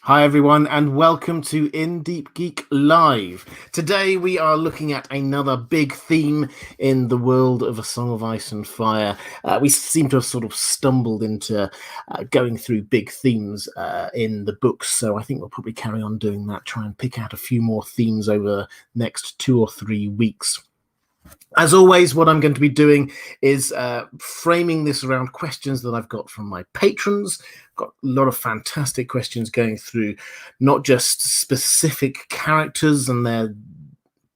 Hi everyone and welcome to In Deep Geek Live. Today we are looking at another big theme in the world of A Song of Ice and Fire. We seem to have sort of stumbled into going through big themes in the books, so I think we'll probably carry on doing that, try and pick out a few more themes over the next 2 or 3 weeks. As always, what I'm going to be doing is framing this around questions that I've got from my patrons. Got a lot of fantastic questions going through, not just specific characters and their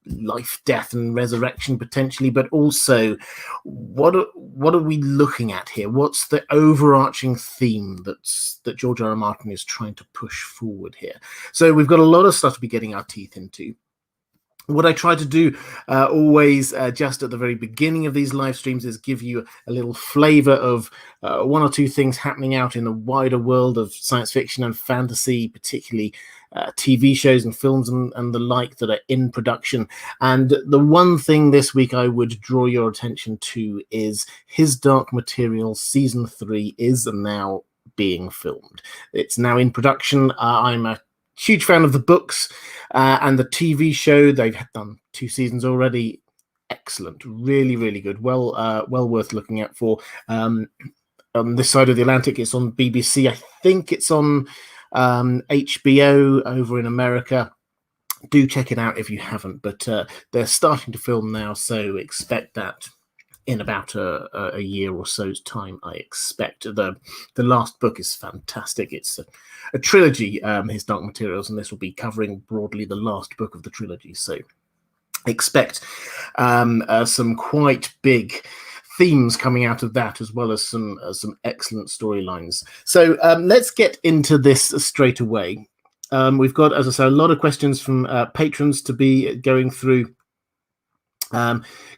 life, death, and resurrection potentially, but also what are we looking at here? What's the overarching theme that George R. R. Martin is trying to push forward here? So we've got a lot of stuff to be getting our teeth into. What I try to do always just at the very beginning of these live streams is give you a little flavor of one or two things happening out in the wider world of science fiction and fantasy, particularly TV shows and films and the like that are in production. And the one thing this week I would draw your attention to is His Dark Materials Season 3 is now being filmed. It's now in production. I'm a huge fan of the books and the TV show. They've done 2 seasons already. Excellent, really, really good. Well worth looking out for. On this side of the Atlantic, it's on BBC. I think it's on HBO over in America. Do check it out if you haven't. But they're starting to film now, so expect that in about a year or so's time, I expect. The last book is fantastic. It's a trilogy, His Dark Materials, and this will be covering broadly the last book of the trilogy. So expect some quite big themes coming out of that, as well as some excellent storylines. So let's get into this straight away. We've got, as I say, a lot of questions from patrons to be going through.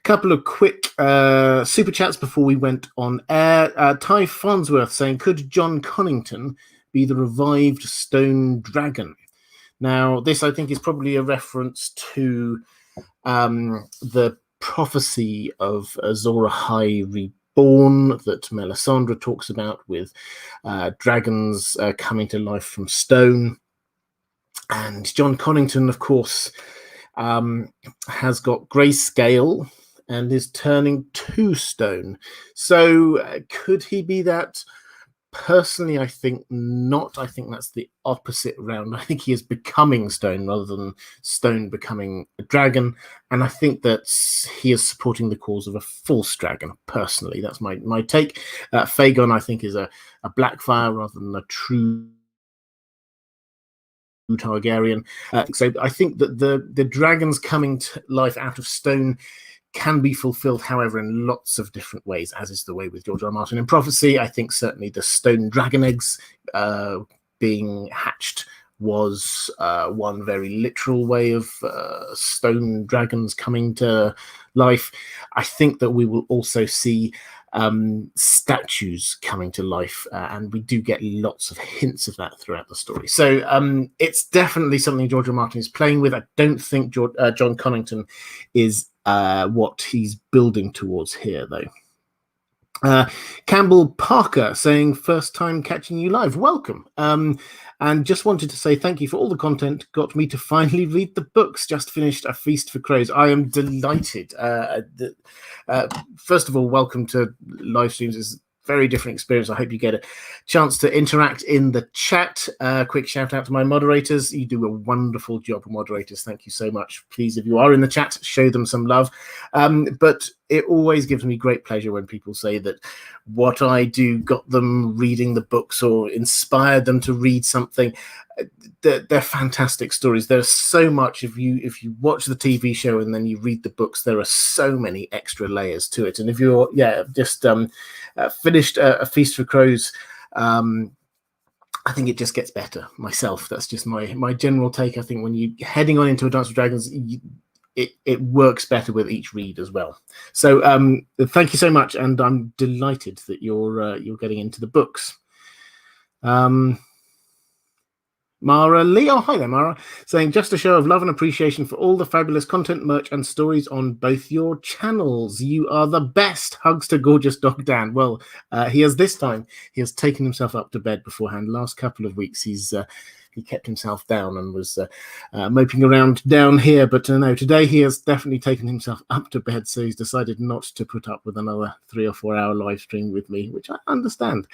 Couple of quick super chats before we went on air. Ty Farnsworth saying, could Jon Connington be the revived Stone Dragon? Now, this I think is probably a reference to the prophecy of Azor Ahai Reborn that Melisandre talks about, with dragons coming to life from stone. And Jon Connington, of course, has got grayscale and is turning to stone. So could he be that? Personally, I think not. I think that's the opposite round. I think he is becoming stone rather than stone becoming a dragon. And I think that he is supporting the cause of a false dragon, personally. That's my take. Fagon, I think, is a Blackfire rather than a true Targaryen. So I think that the dragons coming to life out of stone can be fulfilled, however, in lots of different ways, as is the way with George R. R. Martin in prophecy. I think certainly the stone dragon eggs being hatched was one very literal way of stone dragons coming to life. I think that we will also see statues coming to life, and we do get lots of hints of that throughout the story. So it's definitely something George R. R. Martin is playing with. I don't think Jon Connington is what he's building towards here, though. Campbell Parker saying, first time catching you live, welcome. And just wanted to say thank you for all the content. Got me to finally read the books. Just finished A Feast for Crows. I am delighted. First of all, welcome to live streams. It's a very different experience. I hope you get a chance to interact in the chat. Quick shout out to my moderators. You do a wonderful job, moderators. Thank you so much. Please, if you are in the chat, show them some love. But it always gives me great pleasure when people say that what I do got them reading the books or inspired them to read something. They're fantastic stories. There's so much. If you watch the TV show and then you read the books, there are so many extra layers to it. And if you're just finished A Feast for Crows, I think it just gets better myself. That's just my general take. I think when you're heading on into A Dance with Dragons, it works better with each read as well. So thank you so much, and I'm delighted that you're getting into the books. Mara Leo, hi there, Mara, saying just a show of love and appreciation for all the fabulous content, merch, and stories on both your channels. You are the best. Hugs to gorgeous dog Dan. Well, he has taken himself up to bed beforehand. Last couple of weeks, he's he kept himself down and was moping around down here. But no, today he has definitely taken himself up to bed, so he's decided not to put up with another 3 or 4 hour live stream with me, which I understand.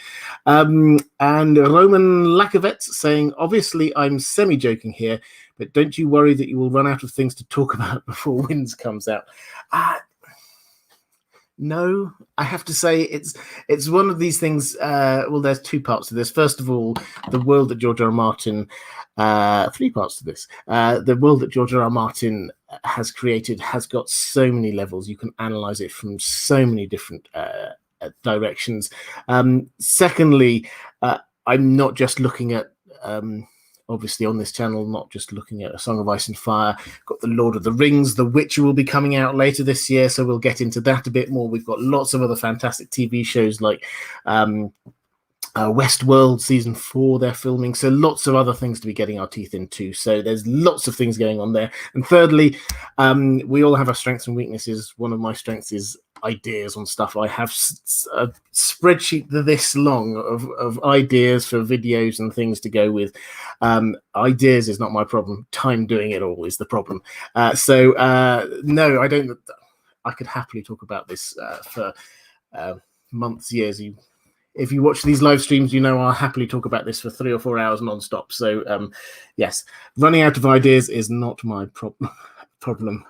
And Roman Lakovet saying, obviously I'm semi-joking here, but don't you worry that you will run out of things to talk about before Winds comes out. No, I have to say it's one of these things. Well, there's two parts to this. First of all, the world that George R. R. Martin, 3 parts to this. The world that George R. R. Martin has created has got so many levels. You can analyze it from so many different directions. Secondly, I'm not just looking at obviously on this channel, not just looking at A Song of Ice and Fire. Got the Lord of the Rings, The Witcher will be coming out later this year, so we'll get into that a bit more. We've got lots of other fantastic TV shows like Westworld season 4 they're filming, so lots of other things to be getting our teeth into. So there's lots of things going on there. And thirdly, we all have our strengths and weaknesses. One of my strengths is ideas on stuff. I have a spreadsheet this long of ideas for videos and things to go with. Ideas is not my problem. Time doing it all is the problem. No, I don't. I could happily talk about this for months, years. If you watch these live streams, you know I'll happily talk about this for 3 or 4 hours non-stop. So yes, running out of ideas is not my problem.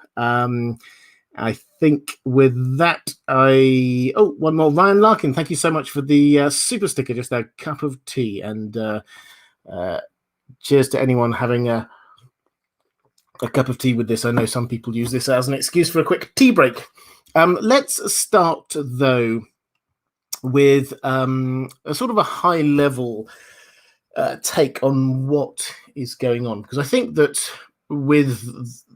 I think with that, one more. Ryan Larkin, thank you so much for the super sticker, just a cup of tea. And cheers to anyone having a cup of tea with this. I know some people use this as an excuse for a quick tea break. Let's start, though, with a sort of a high-level take on what is going on. Because I think that with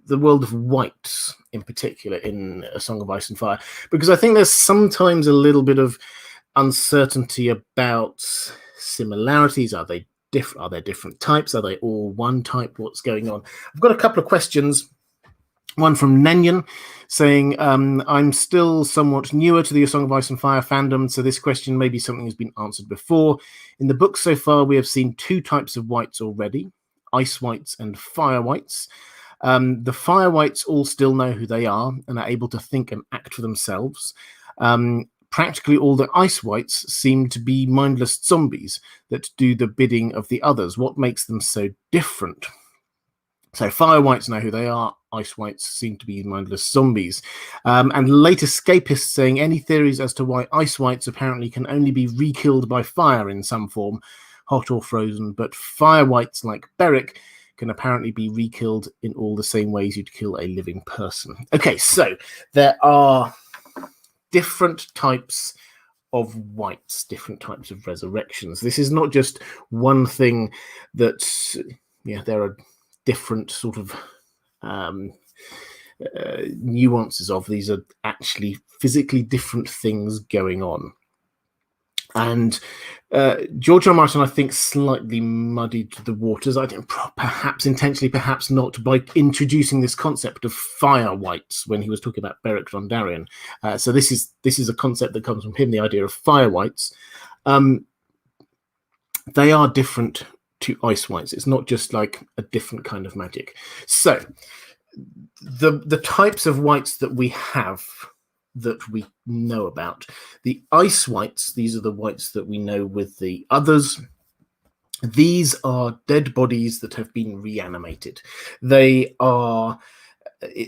the world of whites in particular in A Song of Ice and Fire, because I think there's sometimes a little bit of uncertainty about similarities. Are they different? Are there different types? Are they all one type? What's going on? I've got a couple of questions. One from Nenyan saying, I'm still somewhat newer to the A Song of Ice and Fire fandom, so this question may be something that's been answered before. In the book so far, we have seen 2 types of whites already, ice whites and fire whites. The fire whites all still know who they are and are able to think and act for themselves. Practically all the ice whites seem to be mindless zombies that do the bidding of the others. What makes them so different? So fire whites know who they are. Ice whites seem to be mindless zombies. And late escapists saying, any theories as to why ice whites apparently can only be re-killed by fire in some form, hot or frozen, but fire whites like Beric can apparently be re-killed in all the same ways you'd kill a living person. Okay, so there are different types of whites, different types of resurrections. This is not just one thing that, there are different sort of nuances of. These are actually physically different things going on. And George R. R. Martin, I think, slightly muddied the waters. I didn't, perhaps intentionally, perhaps not, by introducing this concept of fire whites when he was talking about Beric Dondarrion. So this is a concept that comes from him, the idea of fire whites. They are different to ice whites. It's not just like a different kind of magic. So the types of whites that we have, that we know about, the ice whites, these are the whites that we know with the others. These are dead bodies that have been reanimated. They are,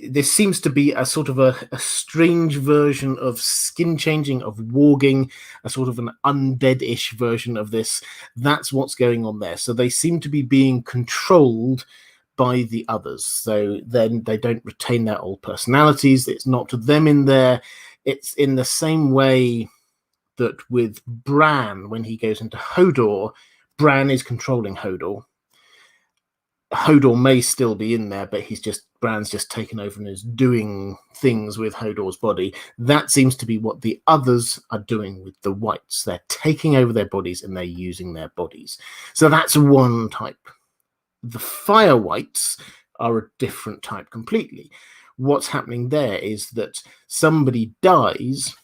there seems to be a sort of a strange version of Skinchanging, of warging, a sort of an undead-ish version of this. That's what's going on there. So they seem to be being controlled by the others. So then they don't retain their old personalities. It's not them in there. It's in the same way that with Bran, when he goes into Hodor, Bran is controlling Hodor. Hodor may still be in there, but Bran's just taken over and is doing things with Hodor's body. That seems to be what the others are doing with the whites. They're taking over their bodies and they're using their bodies. So that's one type. The fire whites are a different type completely. What's happening there is that somebody dies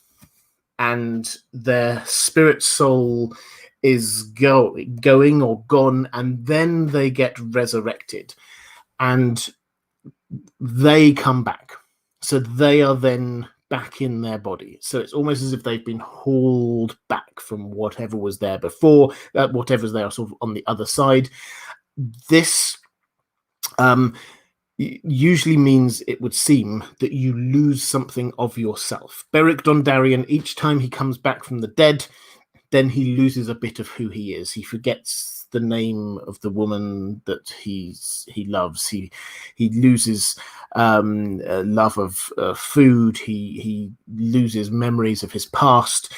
and their spirit soul is going or gone, and then they get resurrected and they come back. So they are then back in their body. So it's almost as if they've been hauled back from whatever was there before, whatever's there sort of on the other side. This usually means, it would seem, that you lose something of yourself. Beric Dondarrion, each time he comes back from the dead, then he loses a bit of who he is. He forgets the name of the woman that he loves. He loses love of food. He loses memories of his past.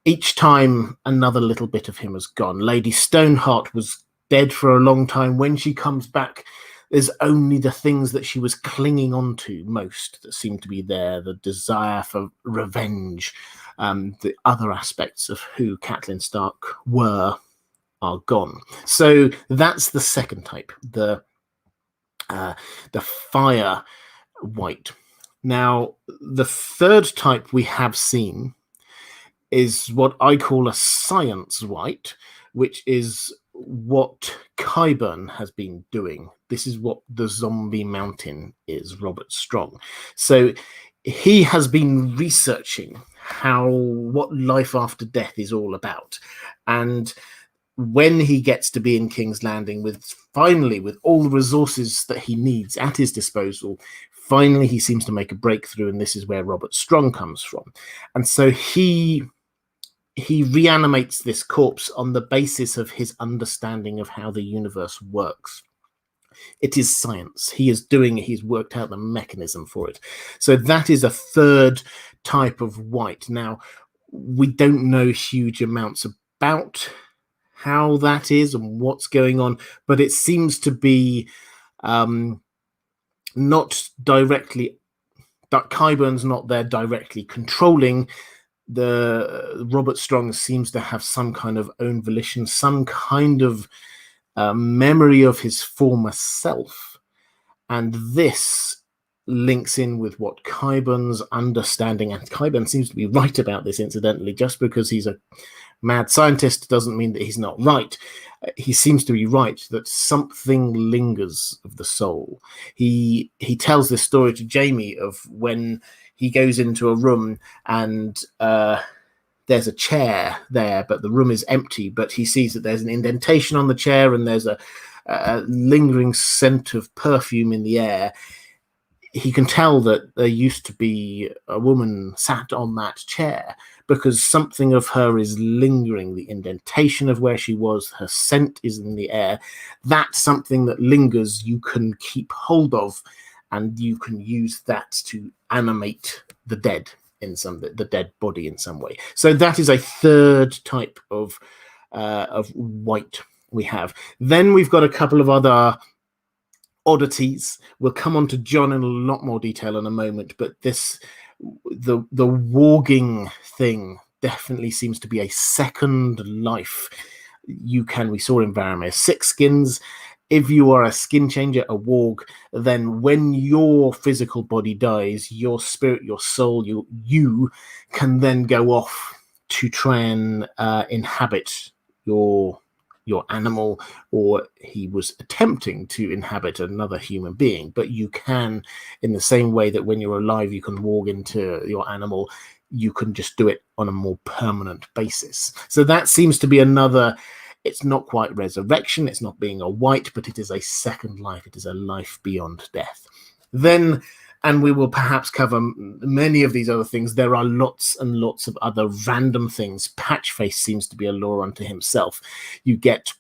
Each time, another little bit of him has gone. Lady Stoneheart was dead for a long time. When she comes back, there's only the things that she was clinging on to most that seem to be there. The desire for revenge, the other aspects of who Catelyn Stark are gone. So that's the second type, the fire white. Now, the third type we have seen is what I call a science white, which is what Qyburn has been doing. This is what the zombie mountain is, Robert Strong. So he has been researching what life after death is all about. And when he gets to be in King's Landing with all the resources that he needs at his disposal, finally he seems to make a breakthrough, and this is where Robert Strong comes from. And so he reanimates this corpse on the basis of his understanding of how the universe works. It is science. He's worked out the mechanism for it. So that is a third type of white. Now, we don't know huge amounts about how that is and what's going on, but it seems to be not directly, that Qyburn's not there directly controlling. The Robert Strong seems to have some kind of own volition, some kind of memory of his former self, and this links in with what Qyburn's understanding, and Qyburn seems to be right about this, incidentally. Just because he's a mad scientist doesn't mean that he's not right. He seems to be right that something lingers of the soul. He tells this story to Jaime of when he goes into a room and there's a chair there, but the room is empty, but he sees that there's an indentation on the chair and there's a lingering scent of perfume in the air. He can tell that there used to be a woman sat on that chair because something of her is lingering. The indentation of where she was, her scent is in the air. That's something that lingers, you can keep hold of, and you can use that to animate the dead the dead body in some way. So that is a third type of white we have. Then we've got a couple of other oddities. We'll come on to Jon in a lot more detail in a moment, but the warging thing definitely seems to be a second life. We saw in Varamir 6 skins. If you are a skin changer, a warg, then when your physical body dies, your spirit, your soul, you can then go off to try and inhabit your animal, or he was attempting to inhabit another human being. But you can, in the same way that when you're alive you can warg into your animal, you can just do it on a more permanent basis. So that seems to be another. It's not quite resurrection, it's not being a white, but it is a second life. It is a life beyond death. Then, and we will perhaps cover many of these other things, there are lots and lots of other random things. Patchface seems to be a law unto himself. You get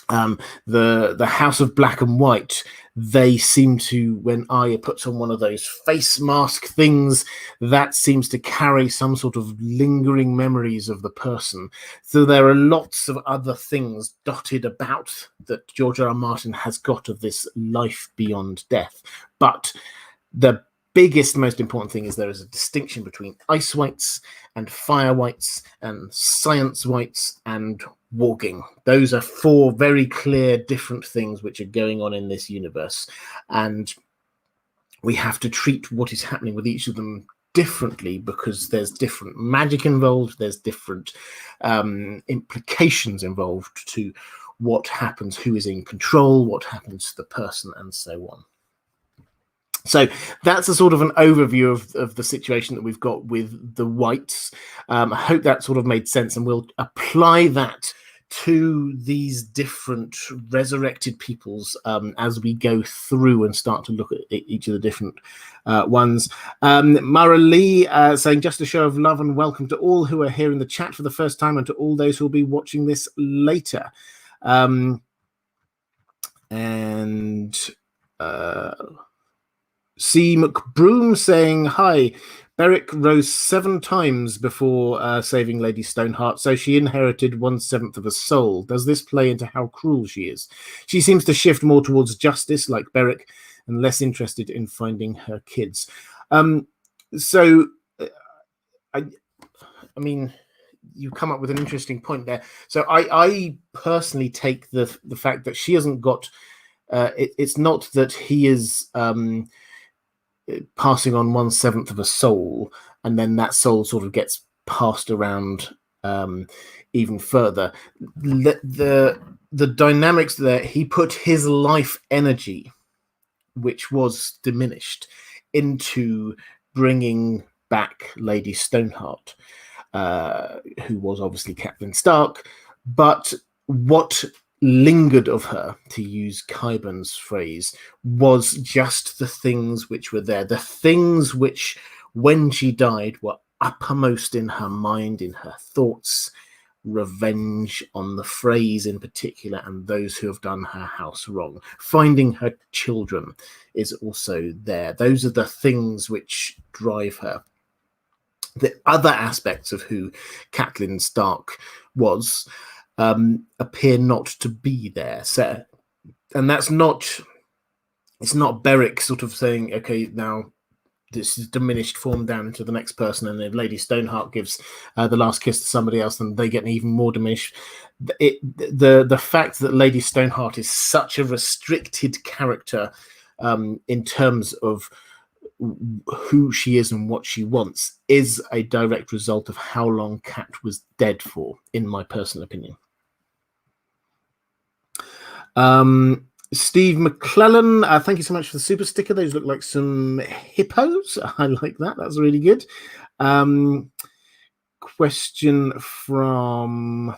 the House of Black and White. They seem to, when Arya puts on one of those face mask things, that seems to carry some sort of lingering memories of the person. So there are lots of other things dotted about that George R. R. Martin has got of this life beyond death. But the biggest, most important thing is there is a distinction between ice whites and fire whites and science whites and warging. Those are 4 very clear different things which are going on in this universe, and we have to treat what is happening with each of them differently because there's different magic involved, there's different implications involved to what happens, who is in control, what happens to the person, and so on. So that's a sort of an overview of the situation that we've got with the Whites. I hope that sort of made sense, and we'll apply that to these different resurrected peoples as we go through and start to look at each of the different ones. Mara Lee saying, just a show of love and welcome to all who are here in the chat for the first time and to all those who will be watching this later. C. McBroom saying, hi, Beric rose 7 times before saving Lady Stoneheart, so she inherited 1/7 of a soul. Does this play into how cruel she is? She seems to shift more towards justice, like Beric, and less interested in finding her kids. I mean, you come up with an interesting point there. So I personally take the fact that she hasn't got... it's not that he is... passing on 1/7 of a soul, and then that soul sort of gets passed around even further. The dynamics there, he put his life energy, which was diminished, into bringing back Lady Stoneheart, who was obviously Catelyn Stark, but what lingered of her, to use Qyburn's phrase, was just the things which were there, the things which, when she died, were uppermost in her mind, in her thoughts. Revenge on the Freys in particular, and those who have done her house wrong. Finding her children is also there. Those are the things which drive her. The other aspects of who Catelyn Stark was appear not to be there. So, and that's not... it's not Beric sort of saying, okay, now this is diminished form down into the next person, and if Lady Stoneheart gives the last kiss to somebody else, then they get even more diminished. The fact that Lady Stoneheart is such a restricted character in terms of who she is and what she wants is a direct result of how long Cat was dead for, in my personal opinion. Steve McClellan, thank you so much for the super sticker. Those look like some hippos. I like that. That's really good. Question from...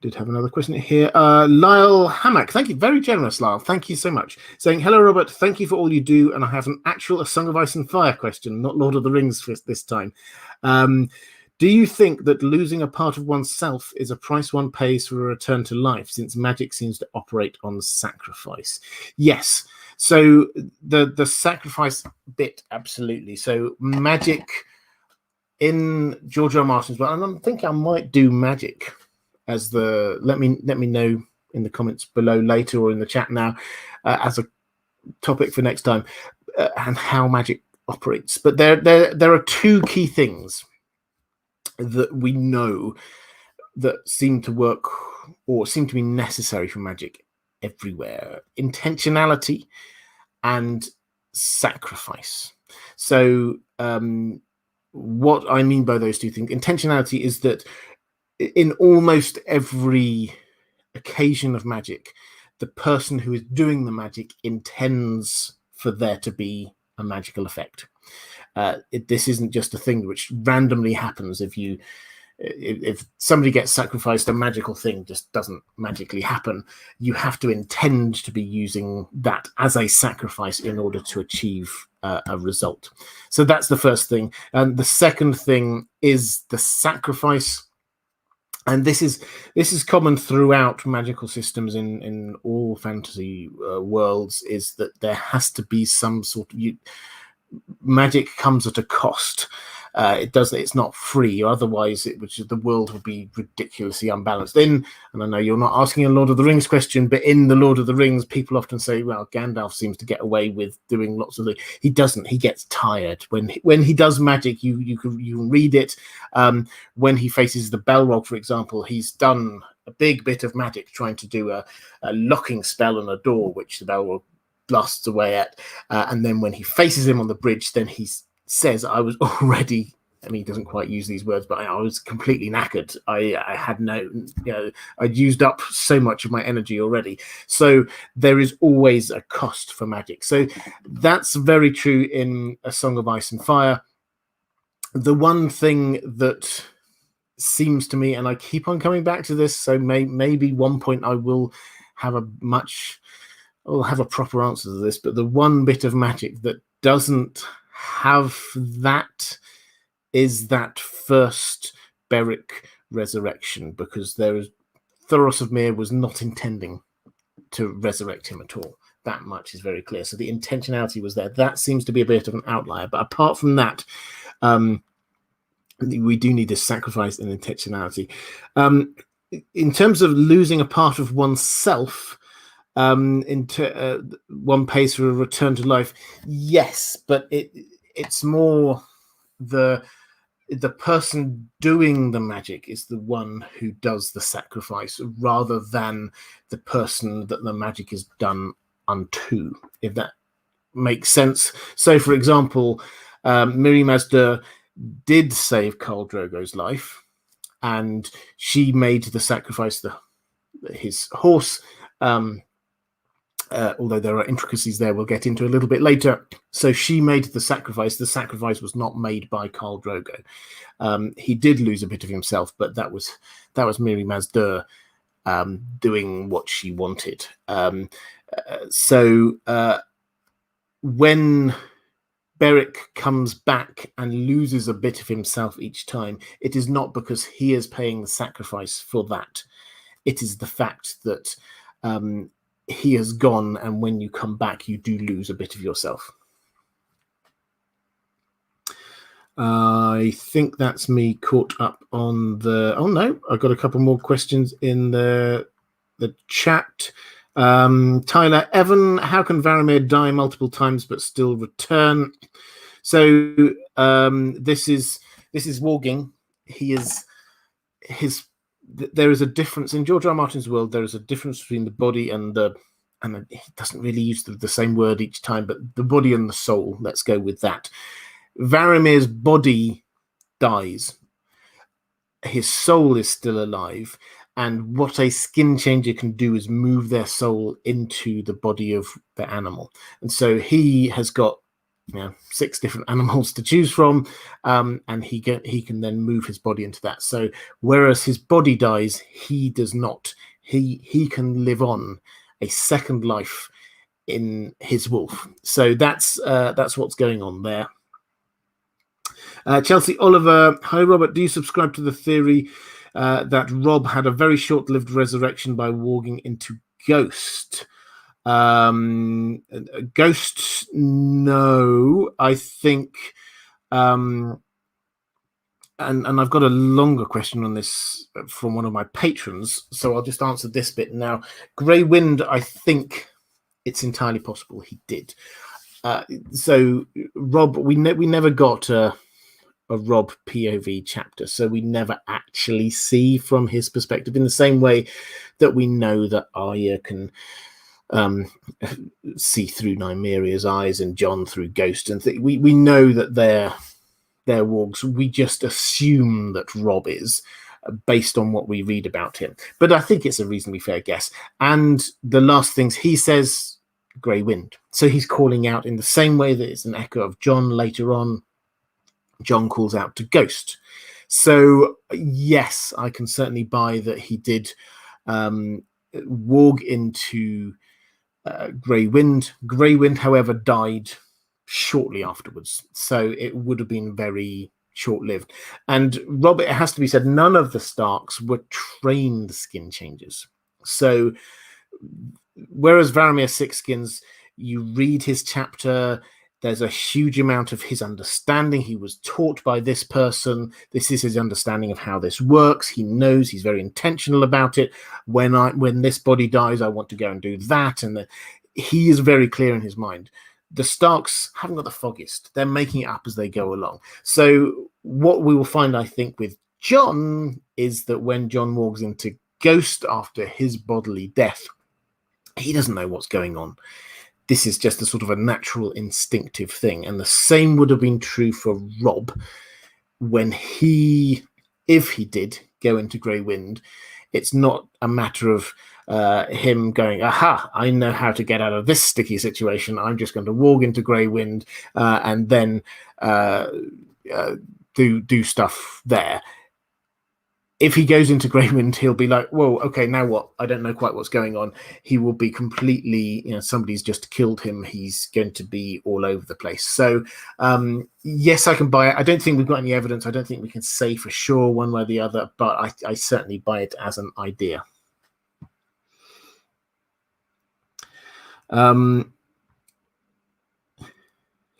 did have another question here. Lyle Hammock, thank you, very generous, Lyle. Thank you so much. Saying, hello, Robert. Thank you for all you do, and I have an actual A Song of Ice and Fire question, not Lord of the Rings for this time. Do you think that losing a part of oneself is a price one pays for a return to life, since magic seems to operate on sacrifice? Yes. So the sacrifice bit, absolutely. So magic in George R. R. Martin's, but I think I might do magic as the... let me know in the comments below later or in the chat now as a topic for next time, and how magic operates. But there are 2 key things that we know that seem to work or seem to be necessary for magic everywhere: intentionality and sacrifice. So what I mean by those 2 things, intentionality is that in almost every occasion of magic, the person who is doing the magic intends for there to be a magical effect. This isn't just a thing which randomly happens. If somebody gets sacrificed, a magical thing just doesn't magically happen. You have to intend to be using that as a sacrifice in order to achieve a result. So that's the first thing. And the second thing is the sacrifice. And this is common throughout magical systems in all fantasy worlds, is that there has to be some sort of... magic comes at a cost. It's not free, otherwise the world would be ridiculously unbalanced. And I know you're not asking a Lord of the Rings question, but in the Lord of the Rings, people often say, well, Gandalf seems to get away with doing lots of... he doesn't. He gets tired when he does magic. You can read it. When he faces the Balrog, for example, he's done a big bit of magic trying to do a locking spell on a door, which the Balrog blasts away at. And then when he faces him on the bridge, then he says, I was already, I mean, he doesn't quite use these words, but I was completely knackered. I had no, I'd used up so much of my energy already. So there is always a cost for magic. So that's very true in A Song of Ice and Fire. The one thing that seems to me, and I keep on coming back to this, so maybe one point I will have a proper answer to this, but the one bit of magic that doesn't have that is that first Beric resurrection, because Thoros of Myr was not intending to resurrect him at all. That much is very clear. So the intentionality was there. That seems to be a bit of an outlier. But apart from that, we do need this sacrifice and intentionality. In terms of losing a part of oneself, one pays for a return to life. Yes, but it's more the person doing the magic is the one who does the sacrifice, rather than the person that the magic is done unto, if that makes sense. So, for example, Melisandre did save Khal Drogo's life, and she made the sacrifice, his horse, although there are intricacies there we'll get into a little bit later. So she made the sacrifice. The sacrifice was not made by Khal Drogo. He did lose a bit of himself, but that was Melisandre doing what she wanted. So when Beric comes back and loses a bit of himself each time, it is not because he is paying the sacrifice for that. It is the fact that he has gone, and when you come back, you do lose a bit of yourself. I think that's me caught up on the... Oh, no, I've got a couple more questions in the chat. Tyler, Evan, how can Varamir die multiple times but still return? So this is Warging. There is a difference in George R. R. Martin's world. There is a difference between the body and he doesn't really use the same word each time, but the body and the soul. Let's go with that. Varamir's body dies. His soul is still alive. And what a skin changer can do is move their soul into the body of the animal. And so he has got 6 different animals to choose from, and he can then move his body into that. So whereas his body dies, he does not. He can live on a second life in his wolf. So that's what's going on there. Chelsea Oliver, hi Robert, do you subscribe to the theory that Robb had a very short-lived resurrection by walking into Ghost? Ghost, no. I think, and I've got a longer question on this from one of my patrons, so I'll just answer this bit now. Grey Wind, I think it's entirely possible he did. So Robb, we never got a Robb POV chapter, so we never actually see from his perspective, in the same way that we know that Arya can see through Nymeria's eyes and Jon through Ghost, and we know that they're wargs. We just assume that Robb is, based on what we read about him, but I think it's a reasonably fair guess. And the last things he says, Grey Wind, so he's calling out in the same way that it's an echo of Jon later on. Jon calls out to Ghost. So yes, I can certainly buy that he did warg into Grey Wind. Grey Wind, however, died shortly afterwards, so it would have been very short-lived. And Robb, it has to be said, none of the Starks were trained skin changers. So whereas Varamir Sixskins, you read his chapter, there's a huge amount of his understanding. He was taught by this person. This is his understanding of how this works. He knows, he's very intentional about it. When this body dies, I want to go and do that. And he is very clear in his mind. The Starks haven't got the foggiest. They're making it up as they go along. So what we will find, I think, with Jon is that when Jon walks into Ghost after his bodily death, he doesn't know what's going on. this is just a sort of a natural instinctive thing. And the same would have been true for Robb when if he did go into Grey Wind. It's not a matter of him going, aha, I know how to get out of this sticky situation. I'm just going to walk into Grey Wind and then do stuff there. If he goes into Grey Wind, he'll be like, whoa, okay, now what? I don't know quite what's going on. He will be completely, somebody's just killed him. He's going to be all over the place. So, yes, I can buy it. I don't think we've got any evidence. I don't think we can say for sure one way or the other, but I certainly buy it as an idea.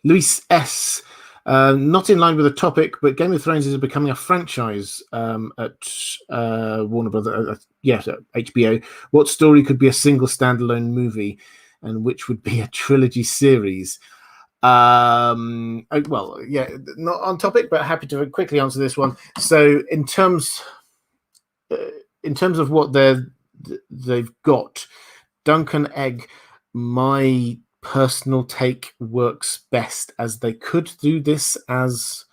Luis S., not in line with the topic, but Game of Thrones is becoming a franchise at Warner Brothers, HBO. What story could be a single standalone movie, and which would be a trilogy series? Well, yeah, not on topic, but happy to quickly answer this one. So, in terms of what they've got, Dunk and Egg, my personal take, works best as they could do this as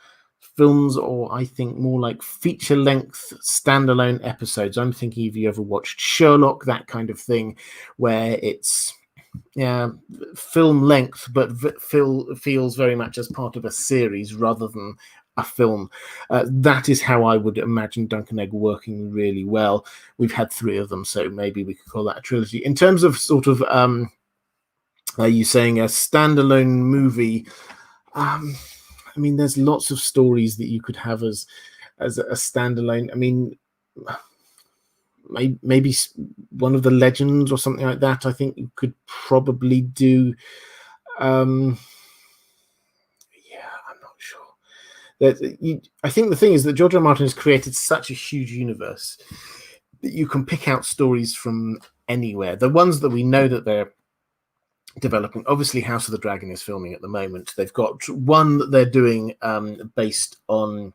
films, or I think more like feature-length standalone episodes. I'm thinking, if you ever watched Sherlock, that kind of thing, where it's film length, but feels very much as part of a series rather than a film. That is how I would imagine Dunk and Egg working really well. We've had 3 of them, so maybe we could call that a trilogy. In terms of sort of are you saying a standalone movie? I mean, there's lots of stories that you could have as a standalone. I mean, maybe one of the Legends or something like that. I think you could probably do. I'm not sure. I think the thing is that George R. Martin has created such a huge universe that you can pick out stories from anywhere. The ones that we know that they're developing, obviously House of the Dragon is filming at the moment. They've got one that they're doing based on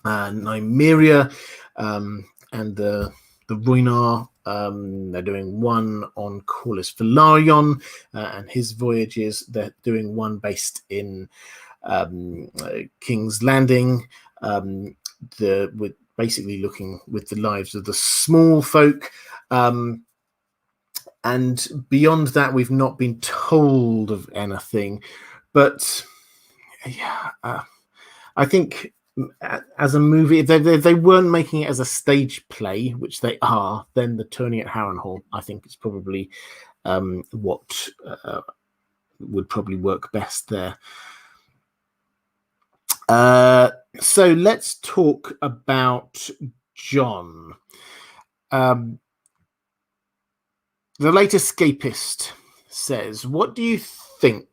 Nymeria and the Rhoynar. They're doing one on Corlys Velaryon and his voyages. They're doing one based in King's Landing, with basically looking with the lives of the small folk. And beyond that, we've not been told of anything. But yeah, I think as a movie, if they weren't making it as a stage play, which they are, then the Tourney at Harrenhal, I think, is probably what would probably work best there. So let's talk about Jon. The Late Escapist says, what do you think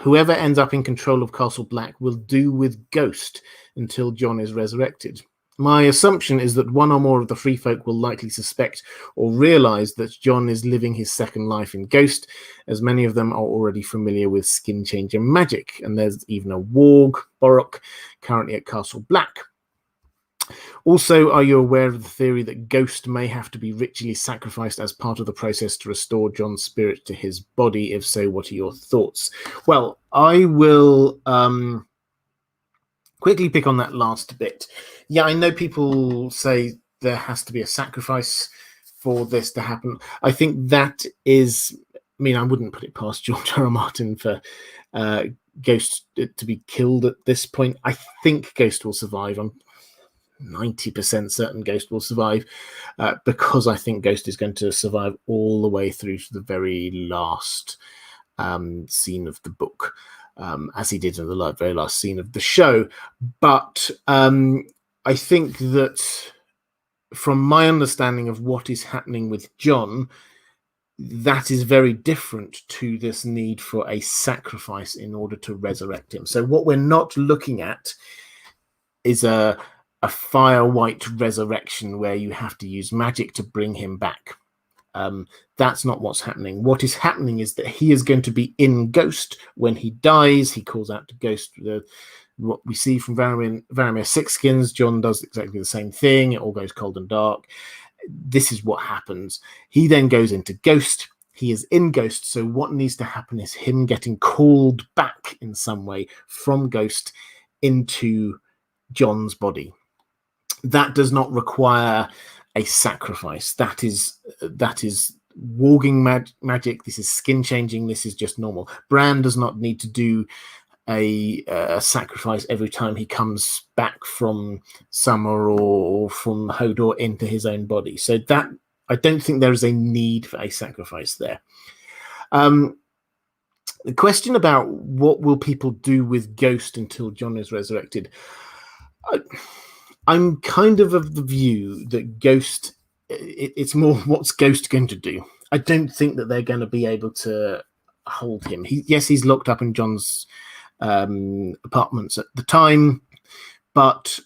whoever ends up in control of Castle Black will do with Ghost until Jon is resurrected? My assumption is that one or more of the Free Folk will likely suspect or realise that Jon is living his second life in Ghost, as many of them are already familiar with skin-changing magic, and there's even a warg, Borok, currently at Castle Black. Also, are you aware of the theory that Ghost may have to be ritually sacrificed as part of the process to restore Jon's spirit to his body? If so, what are your thoughts? Well, I will quickly pick on that last bit. Yeah, I know people say there has to be a sacrifice for this to happen. I think that is, I mean, I wouldn't put it past George R. R. Martin for Ghost to be killed at this point. I think Ghost will survive. I'm 90% certain Ghost will survive, because I think Ghost is going to survive all the way through to the very last scene of the book, as he did in the very last scene of the show. But I think that from my understanding of what is happening with Jon, that is very different to this need for a sacrifice in order to resurrect him. So what we're not looking at is a fire white resurrection where you have to use magic to bring him back. That's not what's happening. What is happening is that he is going to be in Ghost when he dies. He calls out to Ghost. What we see from Varamir Sixskins, Jon does exactly the same thing. It all goes cold and dark. This is what happens. He then goes into Ghost. He is in Ghost, so what needs to happen is him getting called back in some way from Ghost into Jon's body. That does not require a sacrifice. That is warging magic. This is skin changing. This is just normal. Bran does not need to do a sacrifice every time he comes back from Summer or from Hodor into his own body. So that, I don't think there is a need for a sacrifice there. The question about what will people do with Ghost until Jon is resurrected, I'm kind of the view that Ghost, it's more what's Ghost going to do. I don't think that they're going to be able to hold him. He's locked up in Jon's apartments at the time, but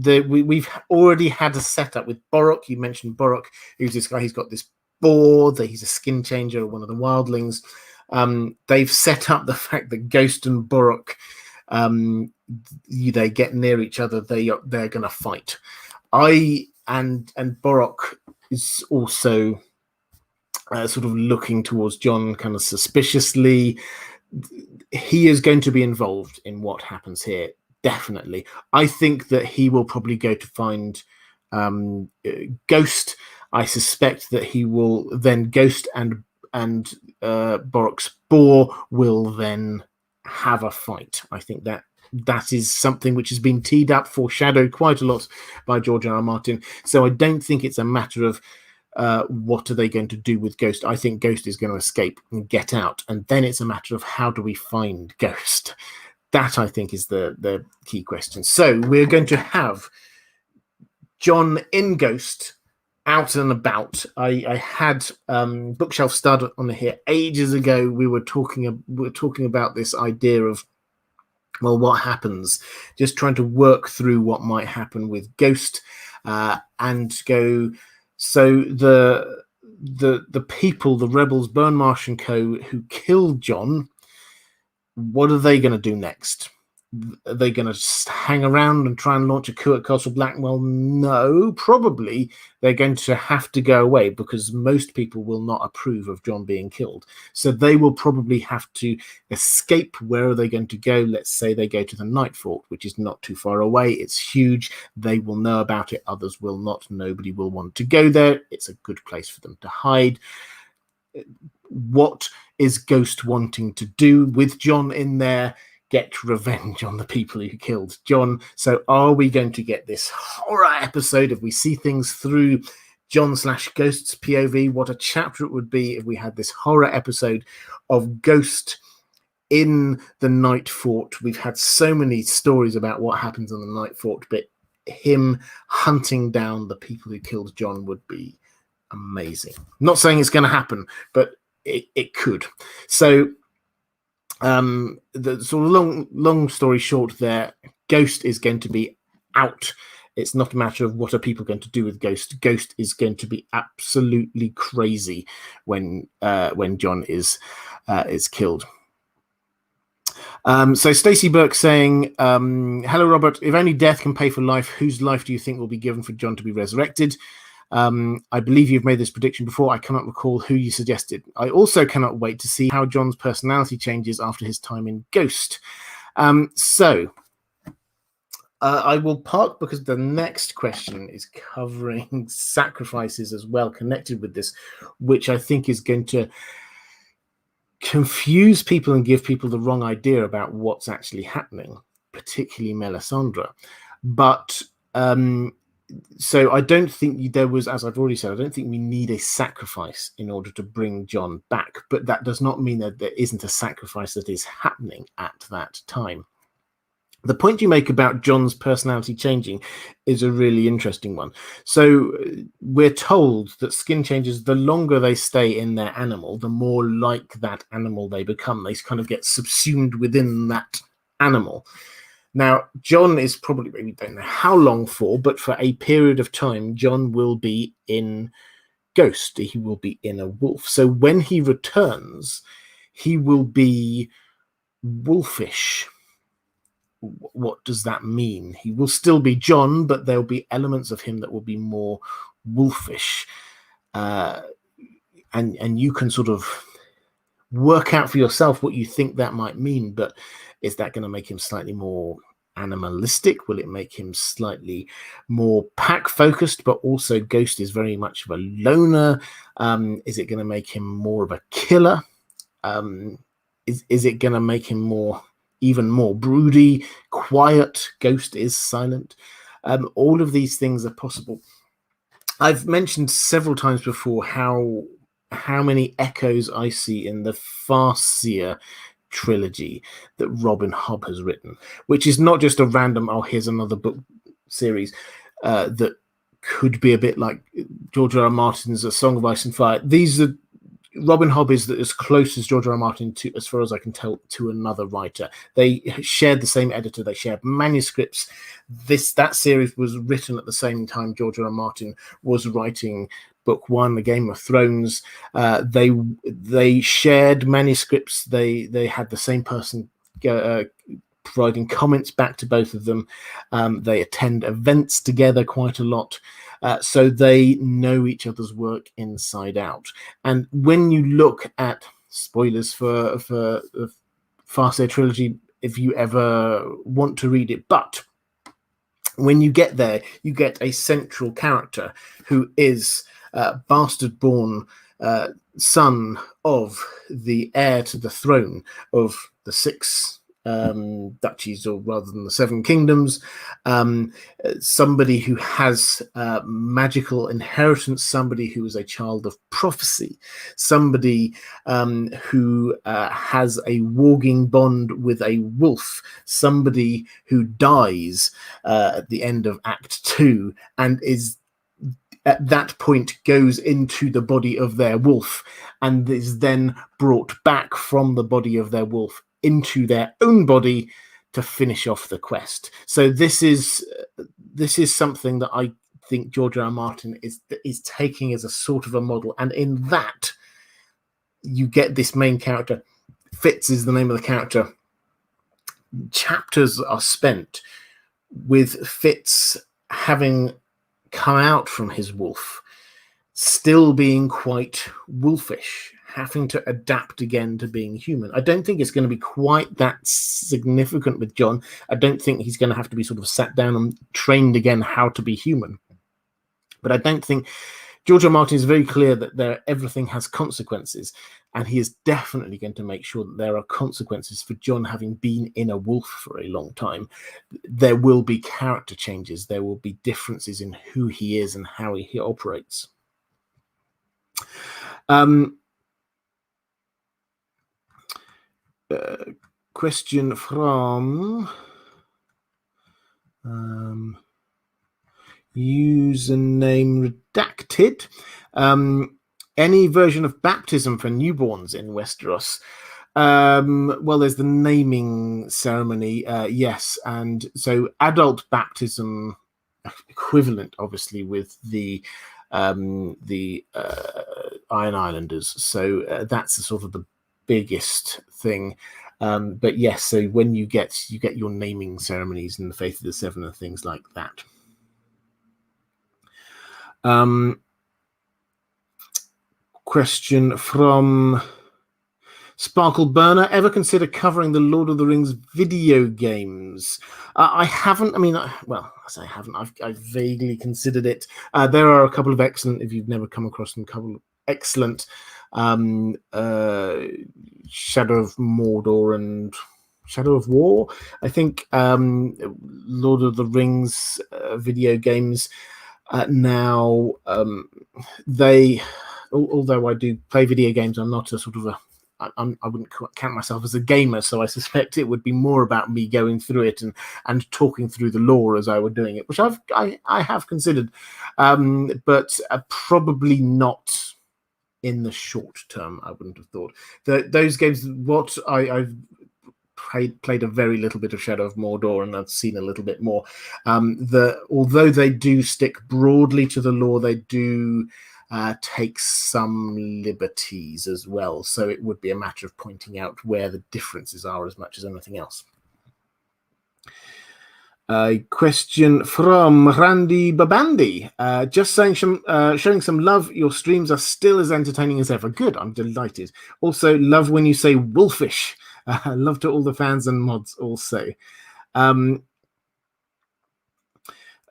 we've already had a setup with Borok. You mentioned Borok, who's this guy. He's got this boar that he's a skin changer, one of the wildlings. They've set up the fact that Ghost and Borok, they get near each other, they're going to fight. And Borok is also sort of looking towards Jon kind of suspiciously. He is going to be involved in what happens here, definitely. I think that he will probably go to find Ghost. I suspect that he will then Ghost and Borok's boar will then have a fight. I think that is something which has been teed up, foreshadowed quite a lot by George R. R. Martin. So I don't think it's a matter of what are they going to do with Ghost. I think Ghost is going to escape and get out, and then it's a matter of how do we find Ghost. That, I think, is the key question. So we're going to have Jon in Ghost out and about. I had Bookshelf Stud on here ages ago. We were talking about this idea of, well, what happens? Just trying to work through what might happen with Ghost and go. So the people, the rebels, Burnmarsh and co, who killed Jon, what are they going to do next? Are they going to just hang around and try and launch a coup at Castle Blackwell? No, probably they're going to have to go away because most people will not approve of Jon being killed. So they will probably have to escape. Where are they going to go? Let's say they go to the Night Fort, which is not too far away. It's huge. They will know about it. Others will not. Nobody will want to go there. It's a good place for them to hide. What is Ghost wanting to do with Jon in there? Get revenge on the people who killed Jon. So are we going to get this horror episode if we see things through Jon/Ghost's POV? What a chapter it would be if we had this horror episode of Ghost in the Night Fort. We've had so many stories about what happens in the Night Fort, but him hunting down the people who killed Jon would be amazing. Not saying it's going to happen, but it could. So the sort of long story short there, Ghost is going to be out. It's not a matter of what are people going to do with Ghost. Ghost is going to be absolutely crazy when Jon is killed. So Stacey Burke saying, hello Robert, if only death can pay for life, whose life do you think will be given for Jon to be resurrected? I believe you've made this prediction before. I cannot recall who you suggested. I also cannot wait to see how Jon's personality changes after his time in Ghost. So I will park because the next question is covering sacrifices as well, connected with this, which I think is going to confuse people and give people the wrong idea about what's actually happening, particularly Melisandre. But so I don't think there was, as I've already said, I don't think we need a sacrifice in order to bring Jon back. But that does not mean that there isn't a sacrifice that is happening at that time. The point you make about Jon's personality changing is a really interesting one. So we're told that skin changes, the longer they stay in their animal, the more like that animal they become. They kind of get subsumed within that animal. Now, Jon is probably, we don't know how long for, but for a period of time, Jon will be in Ghost. He will be in a wolf. So when he returns, he will be wolfish. What does that mean? He will still be Jon, but there'll be elements of him that will be more wolfish. and you can sort of work out for yourself what you think that might mean. But is that going to make him slightly more animalistic? Will it make him slightly more pack focused? But also Ghost is very much of a loner. Is it going to make him more of a killer? Is it going to make him even more broody, quiet? Ghost is silent. All of these things are possible. I've mentioned several times before how many echoes I see in the Farseer trilogy that Robb and Hobb has written, which is not just a random, here's another book series that could be a bit like George R. R. Martin's A Song of Ice and Fire. These are Robb and Hobb is as close as George R. R. Martin, to, as far as I can tell, to another writer. They shared the same editor. They shared manuscripts. That series was written at the same time George R. R. Martin was writing Book One, The Game of Thrones. They shared manuscripts. They had the same person providing comments back to both of them. They attend events together quite a lot. So they know each other's work inside out. And when you look at spoilers for the Farseer trilogy, if you ever want to read it, but when you get there, you get a central character who is bastard-born son of the heir to the throne of the six duchies, or rather than the seven kingdoms, somebody who has magical inheritance, somebody who is a child of prophecy, somebody who has a warging bond with a wolf, somebody who dies at the end of Act 2 and is at that point goes into the body of their wolf and is then brought back from the body of their wolf into their own body to finish off the quest. So this is something that I think George R. R. Martin is taking as a sort of a model, and in that you get this main character. Fitz is the name of the character. Chapters are spent with Fitz having come out from his wolf, still being quite wolfish, having to adapt again to being human. I don't think it's going to be quite that significant with Jon. I don't think he's going to have to be sort of sat down and trained again how to be human. But I don't think George R. R. Martin is very clear that everything has consequences, and he is definitely going to make sure that there are consequences for Jon having been in a wolf for a long time. There will be character changes. There will be differences in who he is and how he operates. Question from username redacted. Any version of baptism for newborns in Westeros? Well, there's the naming ceremony, yes, and so adult baptism equivalent, obviously, with the Iron Islanders. So that's the sort of the biggest thing. But yes, so when you get your naming ceremonies in the Faith of the Seven and things like that. Question from Sparkle Burner: ever consider covering the Lord of the Rings video games? I haven't. I mean, well, I haven't. I've vaguely considered it. There are a couple of excellent, if you've never come across them, couple of excellent Shadow of Mordor and Shadow of War. I think Lord of the Rings video games now, they, although I do play video games, I'm not a sort of I wouldn't count myself as a gamer, so I suspect it would be more about me going through it and talking through the lore as I were doing it, which I have considered, but probably not in the short term. I wouldn't have thought those games. What I've played a very little bit of Shadow of Mordor, and I've seen a little bit more. Although they do stick broadly to the lore, they do take some liberties as well. So it would be a matter of pointing out where the differences are as much as anything else. A question from Randy Babandi. Just saying showing some love. Your streams are still as entertaining as ever. Good. I'm delighted. Also, love when you say wolfish. Love to all the fans and mods also.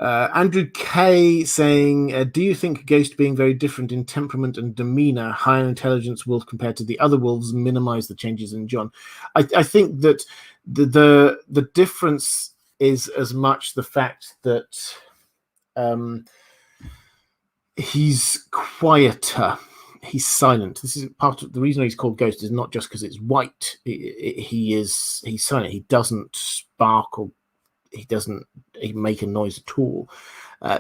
Andrew K saying, do you think Ghost being very different in temperament and demeanor, higher intelligence wolf compared to the other wolves, minimize the changes in Jon? I think that the difference is as much the fact that he's quieter. He's silent. This is part of the reason he's called Ghost is not just because it's white. He's silent. He doesn't spark or he doesn't make a noise at all.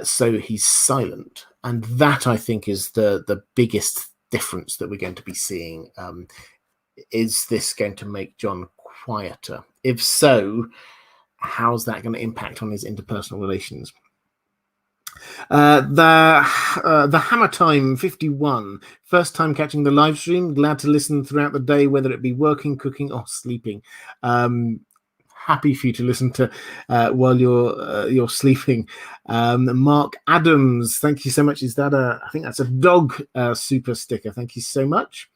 So he's silent. And that, I think, is the biggest difference that we're going to be seeing. Is this going to make Jon quieter? If so, how's that going to impact on his interpersonal relations? The Hammer Time 51, first time catching the live stream, glad to listen throughout the day, whether it be working, cooking, or sleeping. Happy for you to listen to while you're sleeping. Mark Adams, thank you so much. Is that I think that's a dog super sticker. Thank you so much.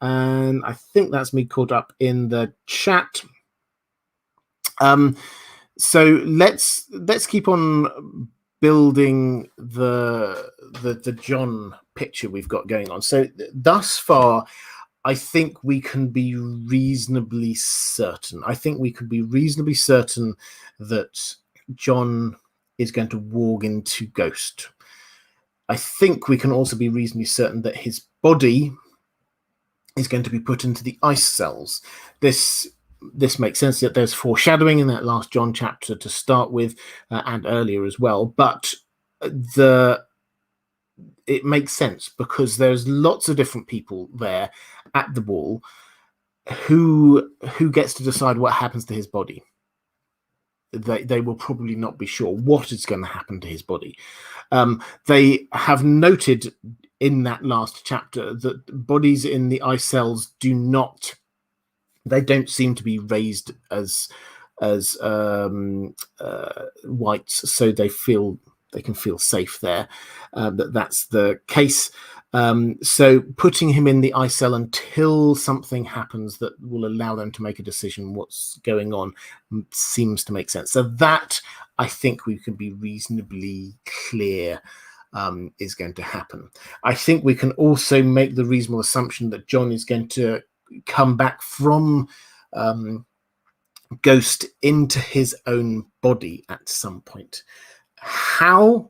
And I think that's me caught up in the chat. So let's keep on building the Jon picture we've got going on. So thus far, I think we can be reasonably certain. I think we could be reasonably certain that Jon is going to walk into Ghost. I think we can also be reasonably certain that his body is going to be put into the ice cells. This makes sense that there's foreshadowing in that last Jon chapter to start with, and earlier as well. But it makes sense because there's lots of different people there at the wall who gets to decide what happens to his body. They will probably not be sure what is going to happen to his body. They have noted in that last chapter that bodies in the ice cells don't seem to be raised as whites, so they can feel safe there. That's the case. So putting him in the ice cell until something happens that will allow them to make a decision what's going on seems to make sense. So that, I think we can be reasonably clear is going to happen. I think we can also make the reasonable assumption that Jon is going to come back from Ghost into his own body at some point. How?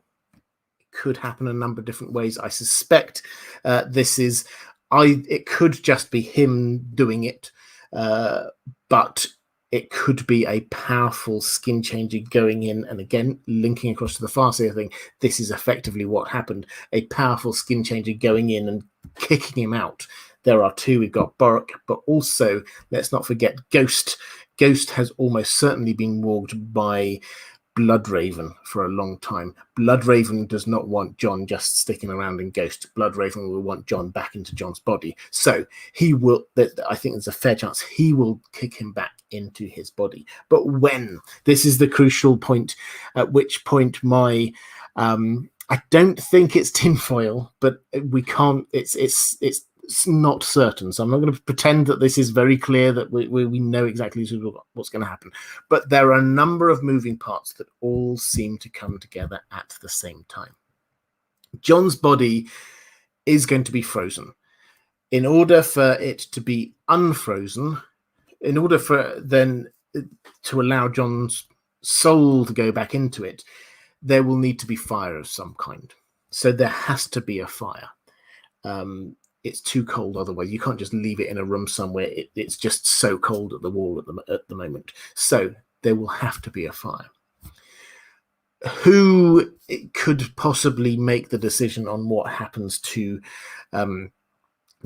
Could happen a number of different ways. I suspect it could just be him doing it, but it could be a powerful skin changer going in, and again, linking across to the Farseer thing, this is effectively what happened. A powerful skin changer going in and kicking him out. There are two. We've got Boric, but also, let's not forget, Ghost. Ghost has almost certainly been walked by Bloodraven for a long time. Bloodraven does not want Jon just sticking around in Ghost. Bloodraven will want Jon back into Jon's body. So he will, I think there's a fair chance he will kick him back into his body. But when? This is the crucial point, at which point I don't think it's tinfoil, but we can't, it's not certain, so I'm not going to pretend that this is very clear that we know exactly what's going to happen. But there are a number of moving parts that all seem to come together at the same time. Jon's body is going to be frozen. In order for it to be unfrozen, in order for then to allow Jon's soul to go back into it, there will need to be fire of some kind. So there has to be a fire. It's too cold otherwise. You can't just leave it in a room somewhere. It's just so cold at the wall at the moment. So there will have to be a fire. Who could possibly make the decision on what happens to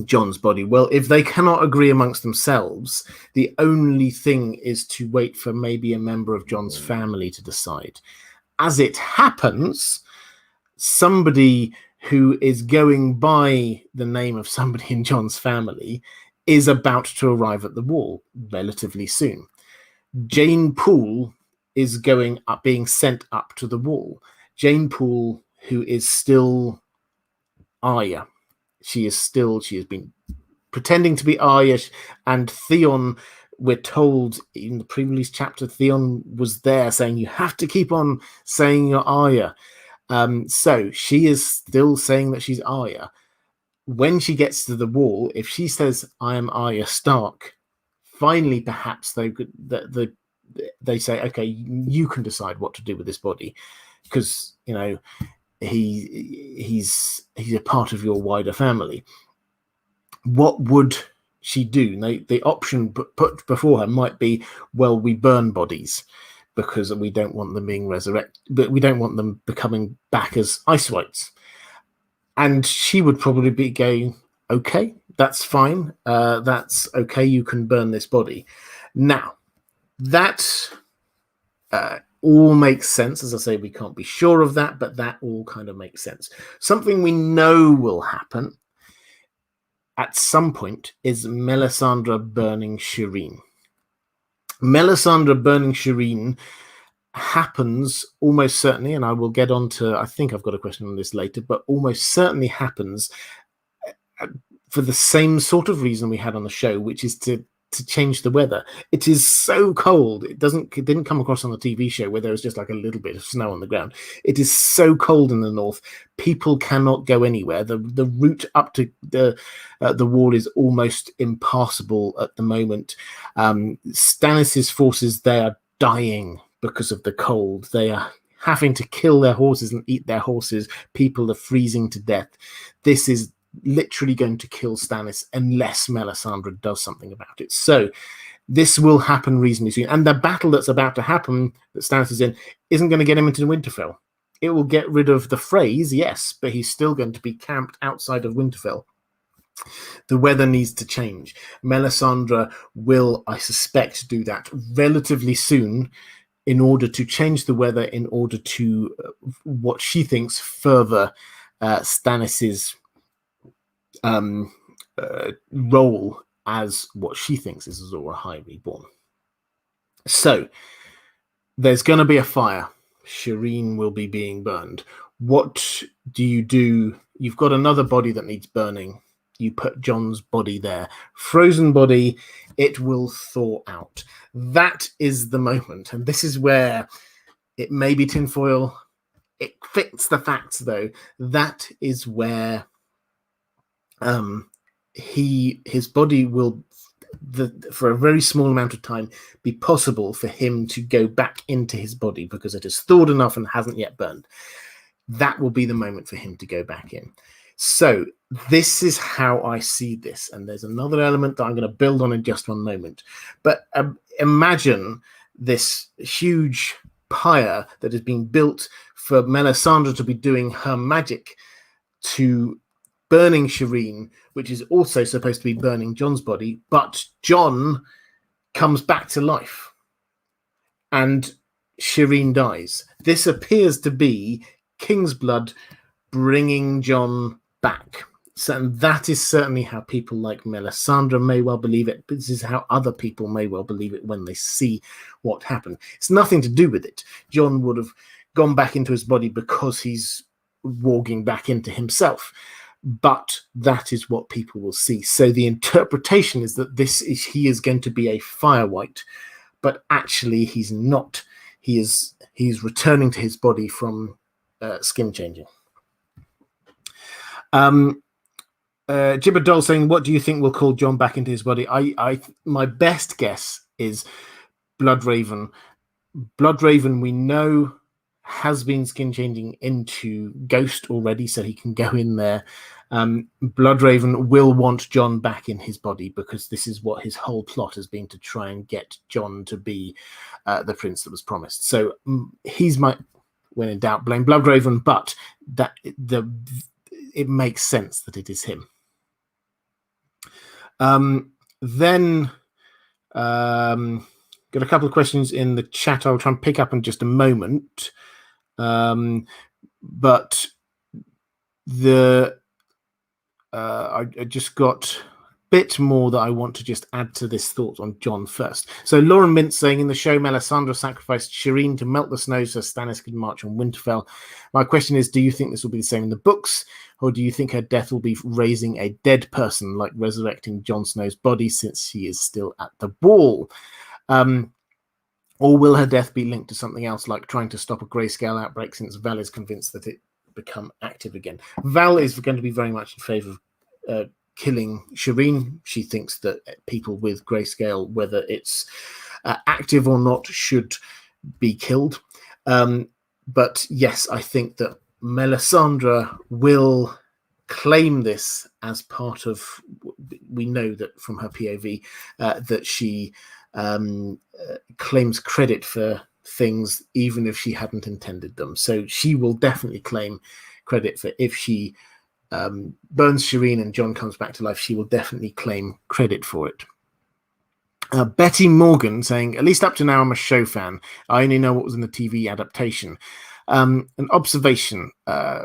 Jon's body? Well, if they cannot agree amongst themselves, the only thing is to wait for maybe a member of Jon's family to decide. As it happens, somebody who is going by the name of somebody in Jon's family is about to arrive at the wall relatively soon. Jane Poole is being sent up to the wall. Jane Poole, who is still Arya, she has been pretending to be Arya, and Theon, we're told in the pre-release chapter, Theon was there saying, you have to keep on saying you're Arya. So she is still saying that she's Arya. When she gets to the wall, if she says, I am Arya Stark, finally perhaps they say, okay, you can decide what to do with this body, because he's a part of your wider family. What would she do? The option put before her might be, well, we burn bodies because we don't want them being resurrected, but we don't want them becoming back as ice whites. And she would probably be going, okay, that's fine. That's okay. You can burn this body. Now, that all makes sense. As I say, we can't be sure of that, but that all kind of makes sense. Something we know will happen at some point is Melisandre burning Shireen. Melisandre burning Shireen happens almost certainly, and I will get on to, I think I've got a question on this later, but almost certainly happens for the same sort of reason we had on the show, which is to change the weather. It is so cold. It didn't come across on the TV show where there was just like a little bit of snow on the ground. It is so cold in the north. People cannot go anywhere. The route up to the wall is almost impassable at the moment. Stannis' forces, they are dying because of the cold. They are having to kill their horses and eat their horses. People are freezing to death. This is literally going to kill Stannis unless Melisandre does something about it. So this will happen reasonably soon. And the battle that's about to happen that Stannis is in isn't going to get him into Winterfell. It will get rid of the Freys, yes, but he's still going to be camped outside of Winterfell. The weather needs to change. Melisandre will, I suspect, do that relatively soon in order to change the weather, in order to what she thinks further Stannis's role as what she thinks is Azor Ahai Reborn. So there's going to be a fire. Shireen will be being burned. What do you do? You've got another body that needs burning. You put Jon's body there. Frozen body, it will thaw out. That is the moment. And this is where it may be tinfoil. It fits the facts, though. That is where his body will, for a very small amount of time, be possible for him to go back into his body because it has thawed enough and hasn't yet burned. That will be the moment for him to go back in. So this is how I see this. And there's another element that I'm going to build on in just one moment. But imagine this huge pyre that has been built for Melisandre to be doing her magic to burning Shireen, which is also supposed to be burning Jon's body, but Jon comes back to life and Shireen dies. This appears to be King's blood bringing Jon back. So, and that is certainly how people like Melisandre may well believe it. This is how other people may well believe it when they see what happened. It's nothing to do with it. Jon would have gone back into his body because he's warging back into himself. But that is what people will see. So the interpretation is that he is going to be a fire white, but actually he's not. He's returning to his body from skin changing. Jibber Doll saying, "What do you think will call Jon back into his body?" My best guess is Bloodraven. Bloodraven, we know, has been skin changing into Ghost already, so he can go in there. Bloodraven will want Jon back in his body because this is what his whole plot has been, to try and get Jon to be the prince that was promised. So he's when in doubt, blame Bloodraven, but it makes sense that it is him. Then got a couple of questions in the chat I'll try and pick up in just a moment. But I just got bit more that I want to just add to this thought on Jon first. So Lauren Mintz saying, in the show, Melisandre sacrificed Shireen to melt the snow so Stannis could march on Winterfell. My question is, do you think this will be the same in the books, or do you think her death will be raising a dead person, like resurrecting Jon Snow's body since he is still at the wall? Or will her death be linked to something else, like trying to stop a grayscale outbreak, since Val is convinced that it become active again? Val is going to be very much in favour of killing Shireen. She thinks that people with grayscale, whether it's active or not, should be killed. But yes, I think that Melisandre will claim this as part of, we know that from her POV, that she claims credit for things even if she hadn't intended them. So she will definitely claim credit for, if she burns Shireen and Jon comes back to life, she will definitely claim credit for it. Betty Morgan saying, at least up to now I'm a show fan. I only know what was in the TV adaptation. An observation,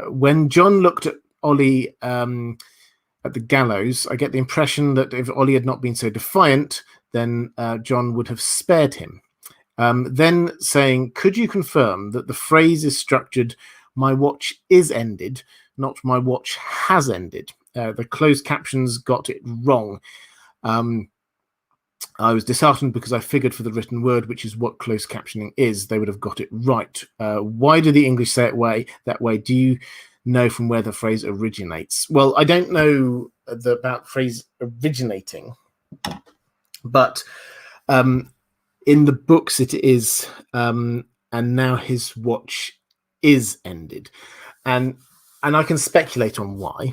when Jon looked at Ollie at the gallows, I get the impression that if Ollie had not been so defiant, then Jon would have spared him. Then saying, could you confirm that the phrase is structured, my watch is ended, not my watch has ended? The closed captions got it wrong. I was disheartened because I figured for the written word, which is what closed captioning is, they would have got it right. Why do the English say it that way? Do you know from where the phrase originates? Well, I don't know about the phrase originating, but in the books it is, and now his watch is ended. And I can speculate on why.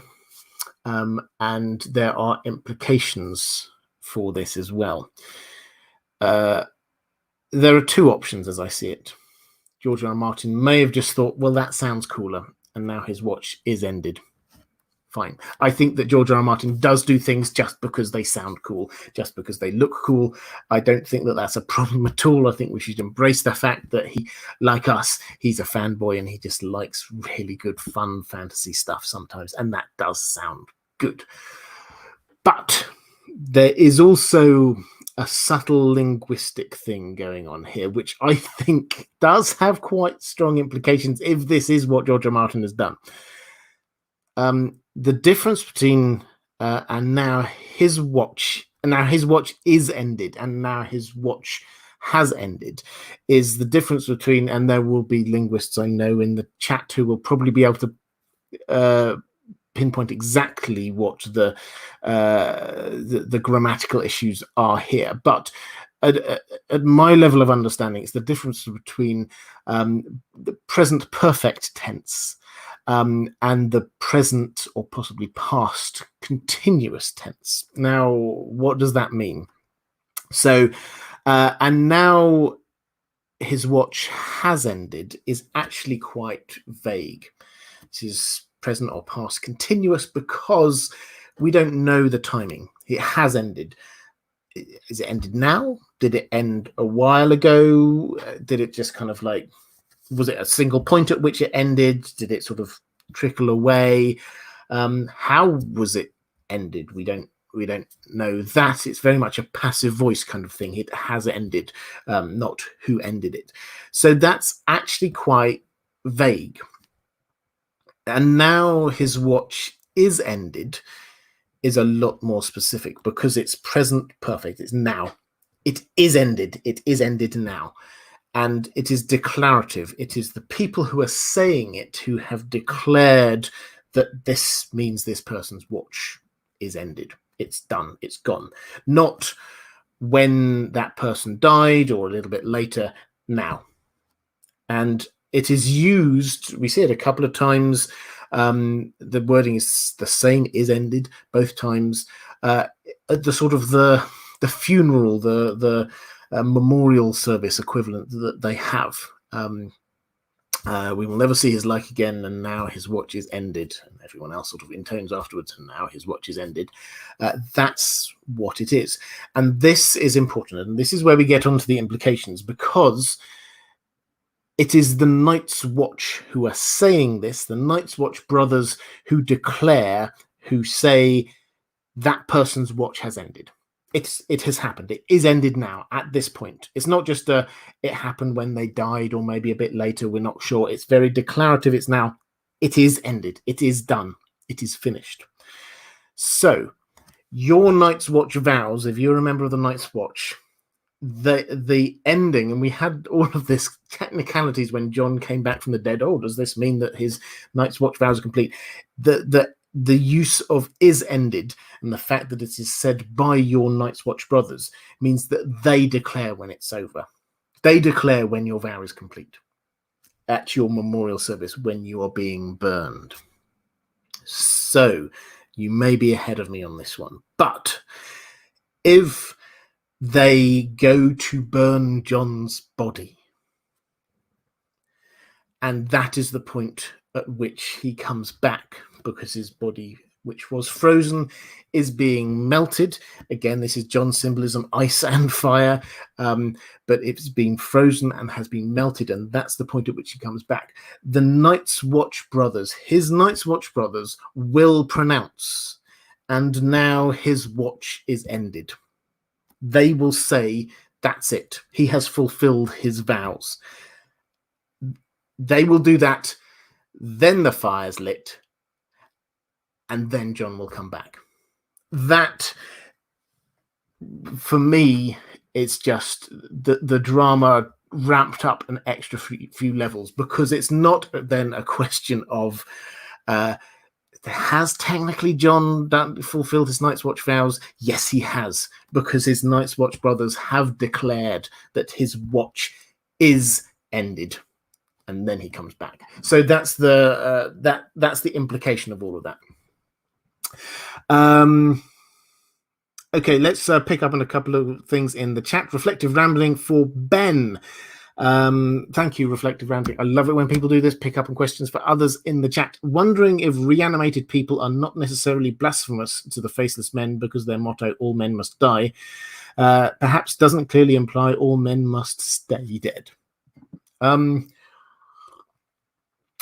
And there are implications for this as well. There are two options as I see it. George R. R. Martin may have just thought, well, that sounds cooler, and now his watch is ended. Fine. I think that George R. R. Martin does do things just because they sound cool, just because they look cool. I don't think that that's a problem at all. I think we should embrace the fact that he, like us, he's a fanboy and he just likes really good, fun fantasy stuff sometimes, and that does sound good. But there is also a subtle linguistic thing going on here, which I think does have quite strong implications if this is what George R. R. Martin has done. The difference between and now his watch is ended, and now his watch has ended, is the difference between, and there will be linguists I know in the chat who will probably be able to pinpoint exactly what the grammatical issues are here, but at my level of understanding, it's the difference between the present perfect tense and the present or possibly past continuous tense. Now, what does that mean? So, and now his watch has ended is actually quite vague. This is present or past continuous because we don't know the timing. It has ended. Is it ended now? Did it end a while ago? Did it just kind of like, was it a single point at which it ended? Did it sort of trickle away? How was it ended? We don't know that. It's very much a passive voice kind of thing. It has ended, not who ended it. So that's actually quite vague. And now his watch is ended is a lot more specific because it's present perfect. It's now. It is ended. It is ended now. And it is declarative. It is the people who are saying it who have declared that this means this person's watch is ended. It's done. It's gone. Not when that person died or a little bit later, now. And it is used, we see it a couple of times. The wording is the same, is ended, both times. At the sort of the funeral, the memorial service equivalent that they have. We will never see his like again, and now his watch is ended. And everyone else sort of intones afterwards, and now his watch is ended. That's what it is. And this is important, and this is where we get onto the implications, because it is the Night's Watch who are saying this, the Night's Watch brothers who declare, who say, that person's watch has ended. It has happened. It is ended now at this point. It's not just it happened when they died or maybe a bit later. We're not sure. It's very declarative. It's now. It is ended. It is done. It is finished. So your Night's Watch vows, if you're a member of the Night's Watch, the ending, and we had all of this technicalities when Jon came back from the dead. Oh, does this mean that his Night's Watch vows are complete? The use of is ended and the fact that it is said by your Night's Watch brothers means that they declare when it's over. They declare when your vow is complete at your memorial service when you are being burned. So you may be ahead of me on this one, but if they go to burn Jon's body, and that is the point at which he comes back, because his body, which was frozen, is being melted. Again, this is Jon's symbolism, ice and fire, but it's been frozen and has been melted, and that's the point at which he comes back. The Night's Watch brothers, his Night's Watch brothers, will pronounce, and now his watch is ended. They will say, that's it. He has fulfilled his vows. They will do that. Then the fire's lit, and then Jon will come back. That, for me, it's just the drama ramped up an extra few levels, because it's not then a question of has technically Jon fulfilled his Night's Watch vows? Yes, he has, because his Night's Watch brothers have declared that his watch is ended. And then he comes back. So that's the that's the implication of all of that. Okay, let's pick up on a couple of things in the chat. Reflective Rambling for Ben. Thank you, Reflective Rambling. I love it when people do this, pick up on questions for others in the chat. Wondering if reanimated people are not necessarily blasphemous to the Faceless Men because their motto, all men must die, perhaps doesn't clearly imply all men must stay dead.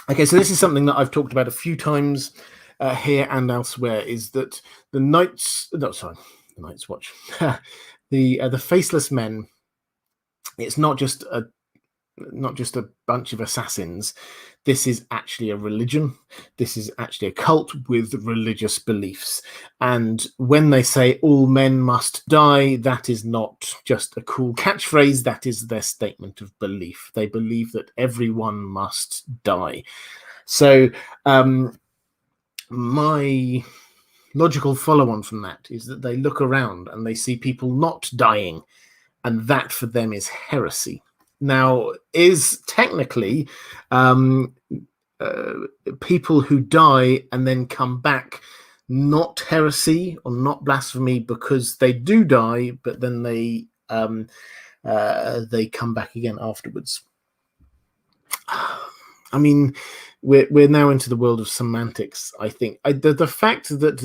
Okay, so this is something that I've talked about a few times here and elsewhere, is that the Night's Watch, the Faceless Men, it's not just a bunch of assassins. This is actually a religion. This is actually a cult with religious beliefs. And when they say all men must die, that is not just a cool catchphrase. That is their statement of belief. They believe that everyone must die. So my logical follow-on from that is that they look around and they see people not dying, and that for them is heresy. Now, is technically people who die and then come back not heresy or not blasphemy because they do die, but then they come back again afterwards? I mean, we're now into the world of semantics. I think the fact that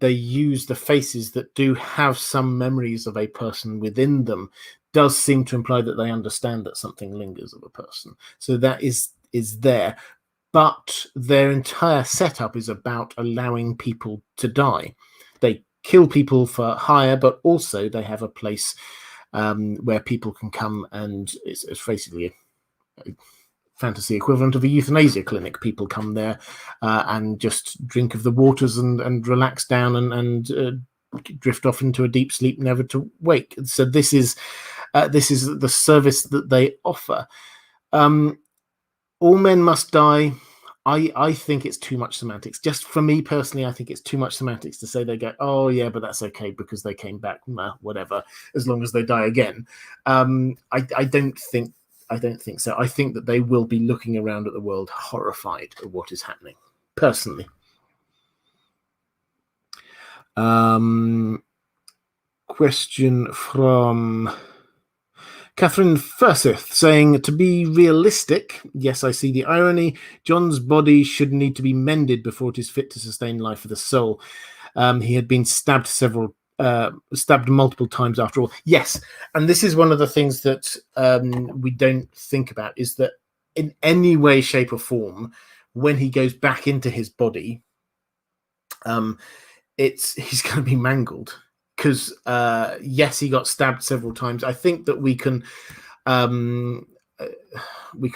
they use the faces that do have some memories of a person within them does seem to imply that they understand that something lingers of a person. So that is there. But their entire setup is about allowing people to die. They kill people for hire, but also they have a place where people can come, and it's basically a fantasy equivalent of a euthanasia clinic. People come there and just drink of the waters and relax down and drift off into a deep sleep, never to wake. So this is the service that they offer. All men must die. I think it's too much semantics. Just for me personally, I think it's too much semantics to say they go, oh yeah, but that's okay because they came back. Nah, whatever, as long as they die again. I don't think so. I think that they will be looking around at the world horrified at what is happening, personally. Question from Catherine Furseth saying, to be realistic, yes, I see the irony. Jon's body should need to be mended before it is fit to sustain life for the soul. He had been stabbed multiple times after all. Yes, and this is one of the things that we don't think about, is that in any way, shape or form, when he goes back into his body, he's going to be mangled because yes, he got stabbed several times. I think that we can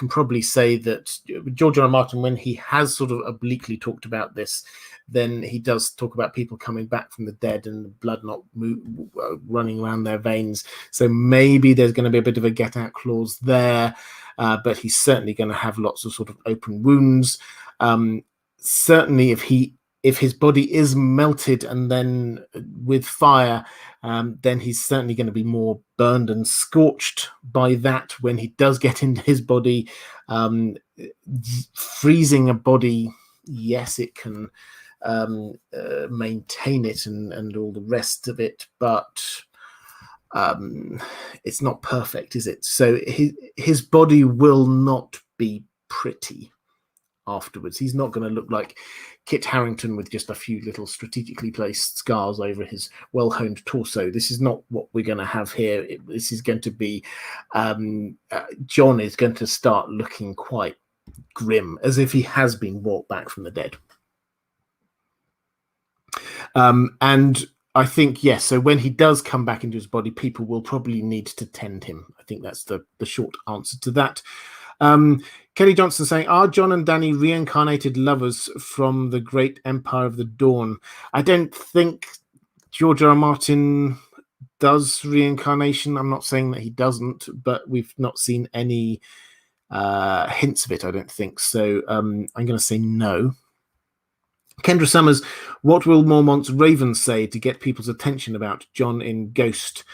probably say that George R. R. Martin, when he has sort of obliquely talked about this, then he does talk about people coming back from the dead and blood not running around their veins. So maybe there's going to be a bit of a get out clause there, but he's certainly going to have lots of sort of open wounds. Certainly, if his body is melted and then with fire, then he's certainly going to be more burned and scorched by that when he does get into his body. Freezing a body, yes, it can maintain it and all the rest of it, but it's not perfect, is it? So his body will not be pretty afterwards. He's not going to look like Kit Harington with just a few little strategically placed scars over his well-honed torso. This is not what we're going to have here. This is going to be Jon is going to start looking quite grim, as if he has been brought back from the dead. And I think, yes, so when he does come back into his body, people will probably need to tend him. I think that's the short answer to that. Kelly Johnson saying, are Jon and Dany reincarnated lovers from the great Empire of the Dawn? I don't think George R. R. Martin does reincarnation. I'm not saying that he doesn't, but we've not seen any hints of it, I don't think. So I'm going to say no. Kendra Summers, what will Mormont's Raven say to get people's attention about Jon in Ghost?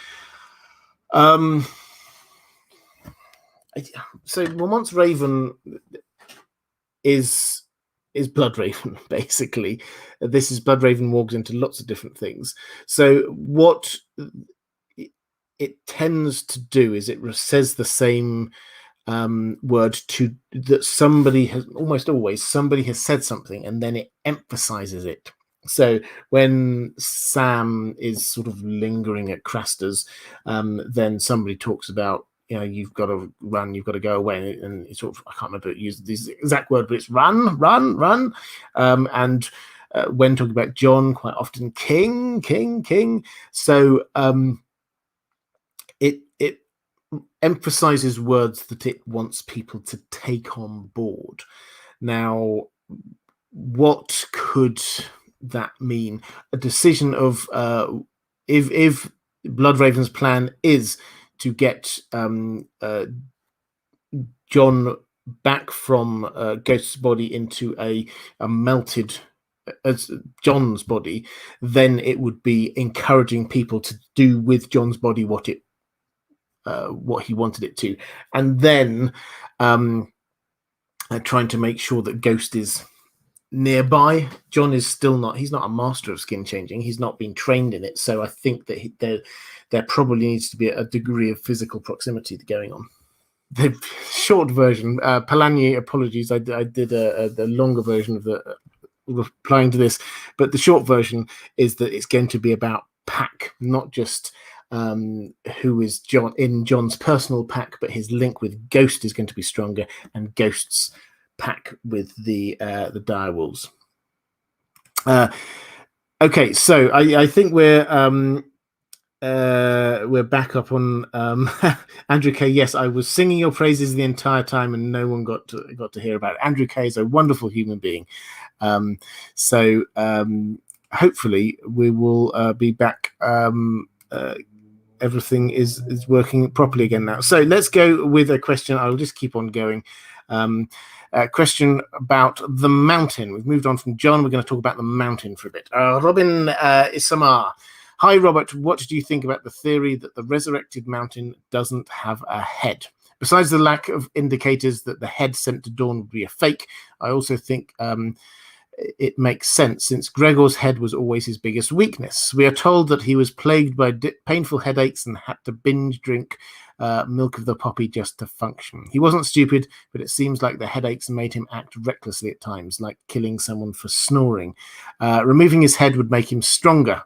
So Mormont's Raven is Blood Raven, basically. This is Blood Raven walks into lots of different things. So what it tends to do is it says the same word to that somebody has almost always somebody has said something and then it emphasizes it. So when Sam is sort of lingering at Craster's, then somebody talks about, you've got to run, you've got to go away, and it's sort of, I can't remember use this exact word, but it's run. And when talking about Jon, quite often King. So it emphasizes words that it wants people to take on board. Now, what could that mean? A decision of if Bloodraven's plan is to get Jon back from Ghost's body into a melted as Jon's body, then it would be encouraging people to do with Jon's body what he wanted it to, and then trying to make sure that Ghost is nearby. Jon is still not, he's not a master of skin changing, he's not been trained in it, so I think that there probably needs to be a degree of physical proximity going on. The short version, Palani, apologies, I did the longer version of the replying to this, but the short version is that it's going to be about pack, not just who is Jon in Jon's personal pack, but his link with Ghost is going to be stronger, and Ghost's pack with the direwolves. Okay, so I think we're back up on Andrew K. Yes, I was singing your praises the entire time, and no one got to hear about it. Andrew K. is a wonderful human being. So hopefully we will be back. Everything is working properly again now. So let's go with a question. I'll just keep on going. A question about the mountain. We've moved on from Jon. We're going to talk about the mountain for a bit. Robin Isamar. Hi, Robert. What do you think about the theory that the resurrected mountain doesn't have a head? Besides the lack of indicators that the head sent to Dawn would be a fake, I also think it makes sense, since Gregor's head was always his biggest weakness. We are told that he was plagued by painful headaches and had to binge drink milk of the poppy just to function. He wasn't stupid, but it seems like the headaches made him act recklessly at times, like killing someone for snoring. Removing his head would make him stronger,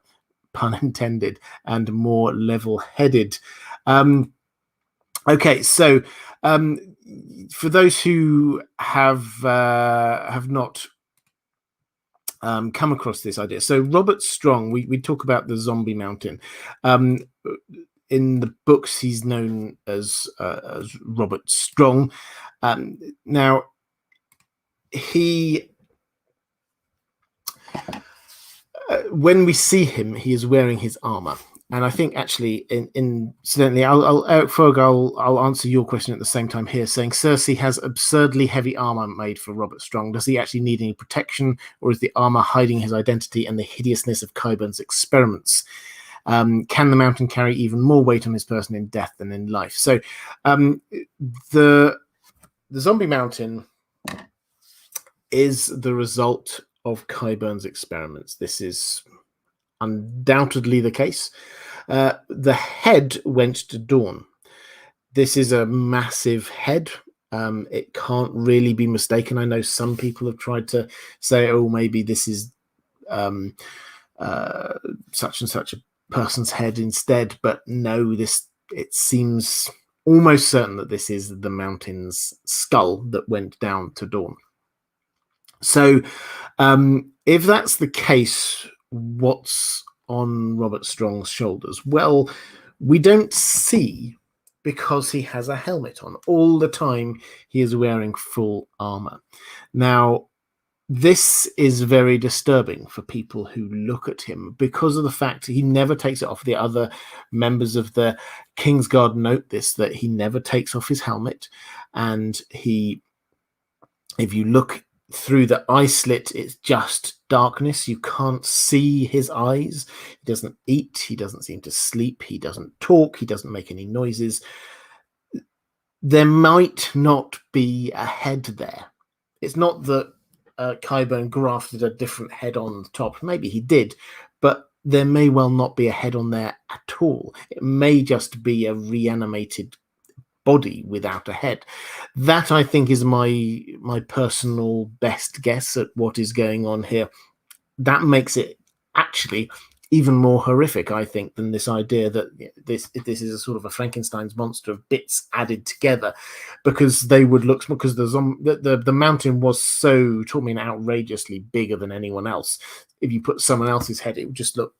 pun intended, and more level-headed. Okay, so for those who have not come across this idea. So Robert Strong, we talk about the Zombie Mountain. In the books, he's known as Robert Strong. Now, he when we see him, he is wearing his armor. And I think actually, incidentally, Eric Fogg, I'll answer your question at the same time here, saying Cersei has absurdly heavy armor made for Robert Strong. Does he actually need any protection, or is the armor hiding his identity and the hideousness of Qyburn's experiments? Can the mountain carry even more weight on his person in death than in life? So the Zombie Mountain is the result of Qyburn's experiments. This is undoubtedly the case. The head went to Dawn. This is a massive head. It can't really be mistaken. I know some people have tried to say, oh, maybe this is such and such a person's head instead, but no, it seems almost certain that this is the mountain's skull that went down to Dawn. So if that's the case, what's on Robert Strong's shoulders? Well, we don't see, because he has a helmet on. All the time he is wearing full armor. Now, this is very disturbing for people who look at him because of the fact he never takes it off. The other members of the Kingsguard note this, that he never takes off his helmet. And if you look through the eye slit, it's just darkness. You can't see his eyes. He doesn't eat. He doesn't seem to sleep. He doesn't talk. He doesn't make any noises. There might not be a head there. It's not that Qyburn grafted a different head on the top. Maybe he did, but there may well not be a head on there at all. It may just be a reanimated body without a head. That, I think, is my personal best guess at what is going on here. That makes it actually even more horrific, I think, than this idea that this is a sort of a Frankenstein's monster of bits added together, because they would look, because the mountain was so, outrageously bigger than anyone else. If you put someone else's head, it would just look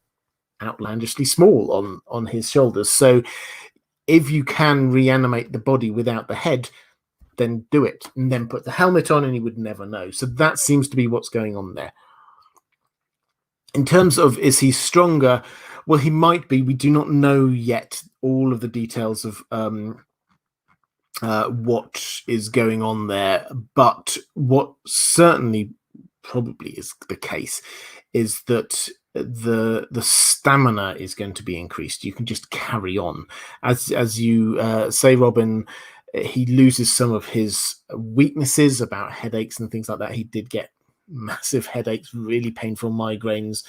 outlandishly small on his shoulders. So if you can reanimate the body without the head, then do it, and then put the helmet on, and he would never know. So that seems to be what's going on there. In terms of, is he stronger? Well, he might be. We do not know yet all of the details of what is going on there. But what certainly probably is the case is that the stamina is going to be increased. You can just carry on. As you say, Robin, he loses some of his weaknesses about headaches and things like that. He did get massive headaches, really painful migraines.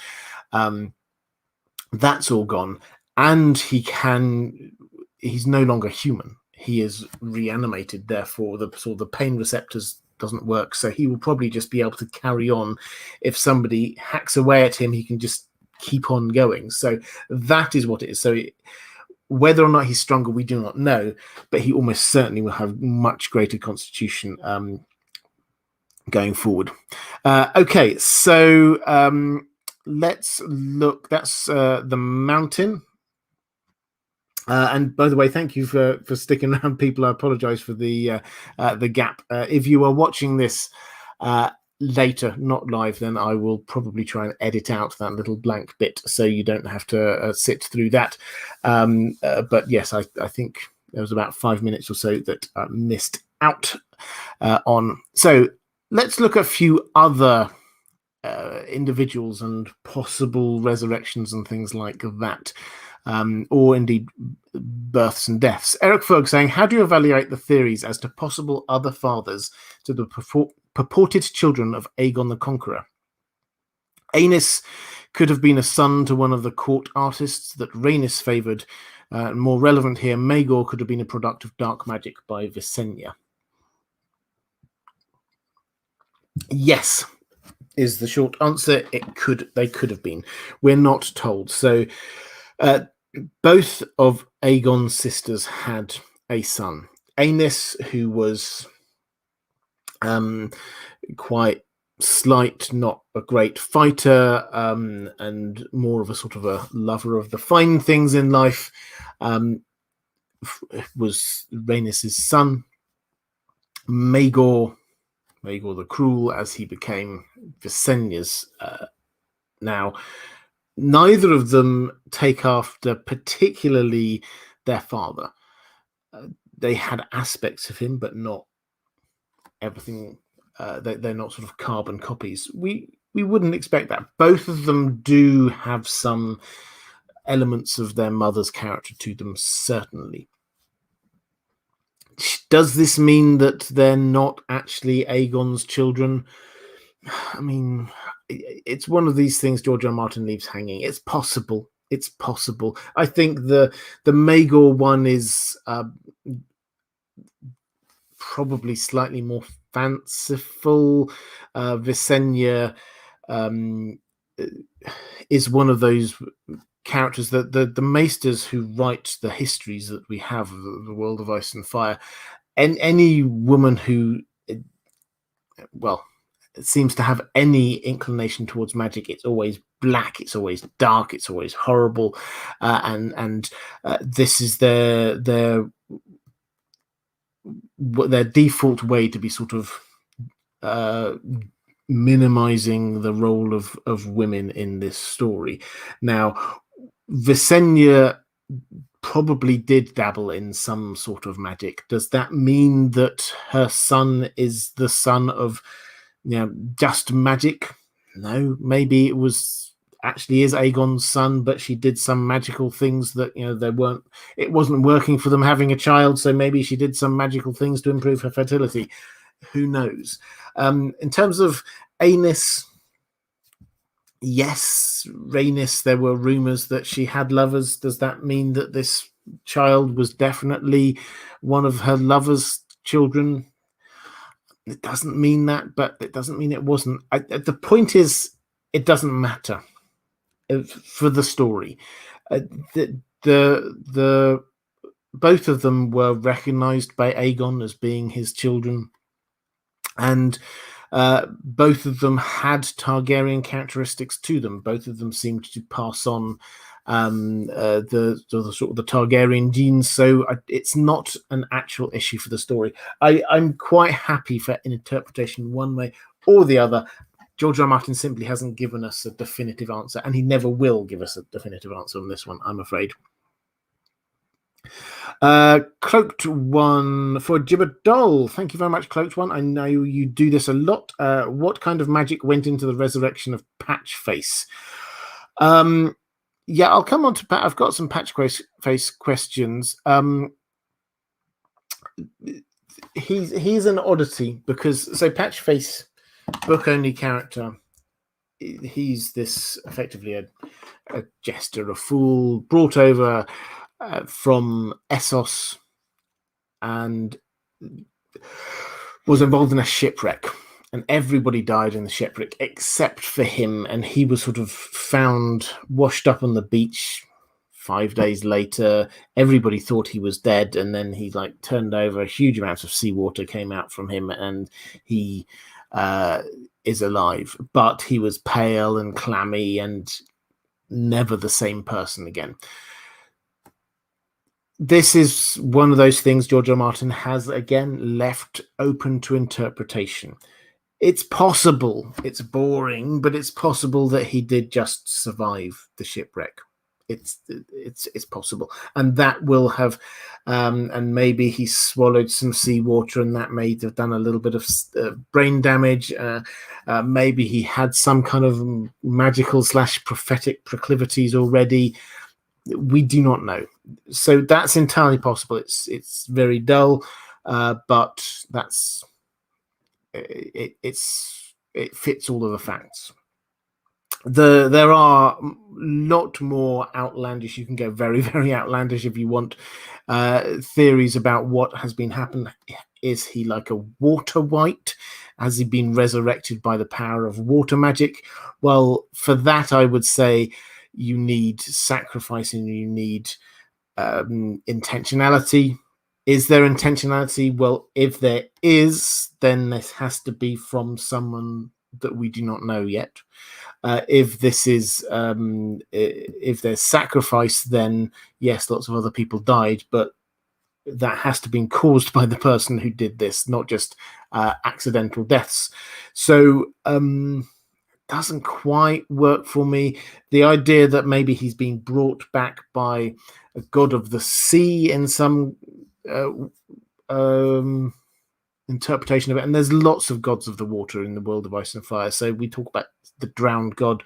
That's all gone. And he's no longer human. He is reanimated, therefore the pain receptors doesn't work. So he will probably just be able to carry on. If somebody hacks away at him, he can just keep on going. So that is what it is. So whether or not he's stronger, we do not know, but he almost certainly will have much greater constitution going forward. Okay, so let's look. That's the mountain. And by the way, thank you for sticking around, people. I apologize for the gap. If you are watching this later, not live, then I will probably try and edit out that little blank bit so you don't have to sit through that. But yes, I think there was about 5 minutes or so that I missed out on. So let's look at a few other individuals and possible resurrections and things like that. Or indeed births and deaths. Eric Ferg saying, how do you evaluate the theories as to possible other fathers to the purported children of Aegon the Conqueror? Aenys could have been a son to one of the court artists that Rhaenys favoured. More relevant here, Maegor could have been a product of dark magic by Visenya. Yes, is the short answer. They could have been. We're not told. So both of Aegon's sisters had a son. Aenys, who was quite slight, not a great fighter, and more of a sort of a lover of the fine things in life, was Rhaenys' son. Maegor the Cruel, as he became Visenya's. Now, neither of them take after particularly their father. They had aspects of him, but not everything. They're not sort of carbon copies. We wouldn't expect that. Both of them do have some elements of their mother's character to them, certainly. Does this mean that they're not actually Aegon's children? I mean, it's one of these things George R. R. Martin leaves hanging. It's possible. It's possible. I think the Maegor one is probably slightly more fanciful. Visenya is one of those characters that the maesters who write the histories that we have of the world of Ice and Fire, and any woman who, well, seems to have any inclination towards magic, it's always black, it's always dark, it's always horrible, and this is their default way to be sort of minimizing the role of women in this story. Now, Visenya probably did dabble in some sort of magic. Does that mean that her son is the son of, just magic? No, maybe it was actually is Aegon's son, but she did some magical things that it wasn't working for them having a child, so maybe she did some magical things to improve her fertility. Who knows? In terms of Aenys, yes, Rhaenys, there were rumors that she had lovers. Does that mean that this child was definitely one of her lover's children? It doesn't mean that, but it doesn't mean it wasn't. The point is, it doesn't matter for the story. The both of them were recognized by Aegon as being his children, and both of them had Targaryen characteristics to them. Both of them seemed to pass on the sort of the Targaryen genes, so it's not an actual issue for the story. I'm quite happy for an interpretation one way or the other. George R. R. Martin simply hasn't given us a definitive answer, and he never will give us a definitive answer on this one, I'm afraid. Cloaked One for Qyburn. Thank you very much, Cloaked One. I know you do this a lot. What kind of magic went into the resurrection of Patchface? Yeah, I'll come on to Pat. I've got some Patchface questions. He's an oddity because Patchface, book only character. He's this effectively a jester, a fool, brought over from Essos, and was involved in a shipwreck, and everybody died in the shipwreck except for him, and he was sort of found washed up on the beach 5 days later. Everybody thought he was dead, and then he turned over. Huge amounts of seawater came out from him, and he is alive, but he was pale and clammy and never the same person again. This is one of those things George R. R. Martin has again left open to interpretation. It's possible, it's boring, but it's possible that he did just survive the shipwreck. It's possible, and that will have, and maybe he swallowed some seawater, and that may have done a little bit of brain damage. Maybe he had some kind of magical / prophetic proclivities already. We do not know, so that's entirely possible. It's very dull, but that's it fits all of the facts. There are a lot more outlandish. You can go very, very outlandish if you want. Theories about what has been happened. Is he like a water wight? Has he been resurrected by the power of water magic? Well, for that, I would say you need sacrifice and you need intentionality. Is there intentionality? Well, if there is, then this has to be from someone that we do not know yet. If this is if there's sacrifice, then yes, lots of other people died, but that has to be caused by the person who did this, not just accidental deaths. So doesn't quite work for me. The idea that maybe he's being brought back by a god of the sea in some interpretation of it, and there's lots of gods of the water in the world of Ice and Fire. So we talk about the drowned god.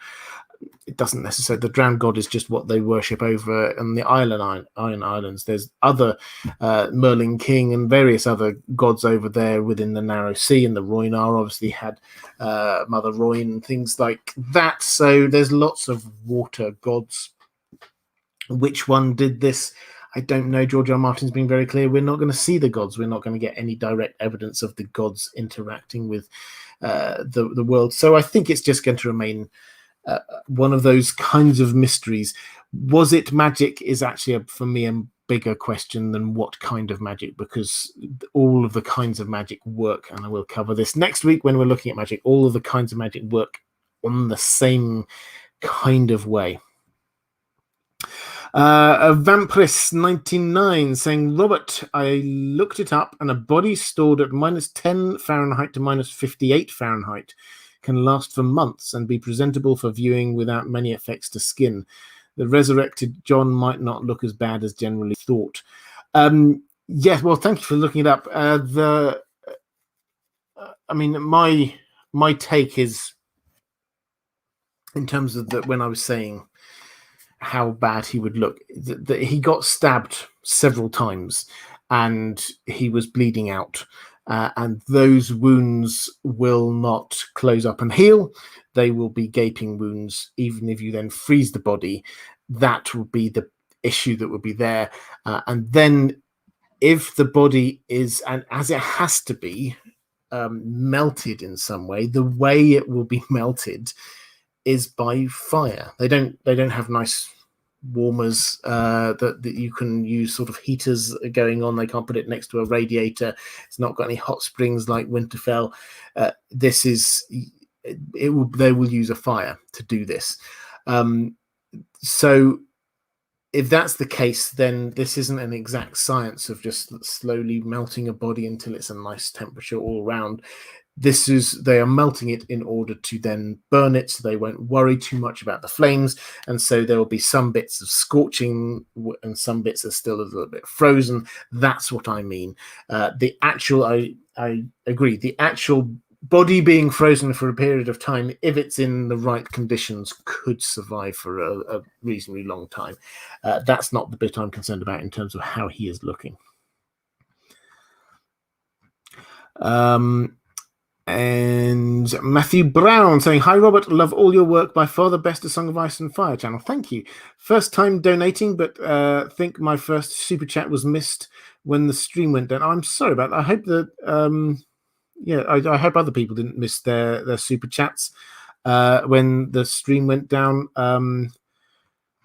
It doesn't necessarily, the drowned god is just what they worship over on the Iron Islands. There's other Merlin King and various other gods over there within the Narrow Sea, and the Rhoynar obviously had Mother Rhoyne and things like that. So there's lots of water gods. Which one did this? I don't know. George R. R. Martin's been very clear. We're not going to see the gods. We're not going to get any direct evidence of the gods interacting with the world. So I think it's just going to remain one of those kinds of mysteries. Was it magic is actually, for me, a bigger question than what kind of magic, because all of the kinds of magic work, and I will cover this next week when we're looking at magic, all of the kinds of magic work on the same kind of way. Vampirist99 saying, Robert, I looked it up, and a body stored at -10 Fahrenheit to -58 Fahrenheit can last for months and be presentable for viewing without many effects to skin. The resurrected Jon might not look as bad as generally thought. Yes, well, thank you for looking it up. I mean, my take is, in terms of when I was saying how bad he would look, that he got stabbed several times and he was bleeding out. And those wounds will not close up and heal. They will be gaping wounds. Even if you then freeze the body, that will be the issue that will be there. And then if the body is, and as it has to be, melted in some way, the way it will be melted is by fire. They don't have nice warmers that you can use, sort of heaters going on. They can't put it next to a radiator. It's not got any hot springs like Winterfell. They will use a fire to do this. So if that's the case, then this isn't an exact science of just slowly melting a body until it's a nice temperature all around. They are melting it in order to then burn it, so they won't worry too much about the flames, and so there will be some bits of scorching and some bits are still a little bit frozen. That's what I mean. I agree. The actual body being frozen for a period of time, if it's in the right conditions, could survive for a reasonably long time. That's not the bit I'm concerned about in terms of how he is looking. And Matthew Brown saying, hi Robert, love all your work, by far the best A Song of Ice and Fire channel. Thank you. First time donating, but think my first super chat was missed when the stream went down. I'm sorry about that. I hope that I hope other people didn't miss their super chats when the stream went down.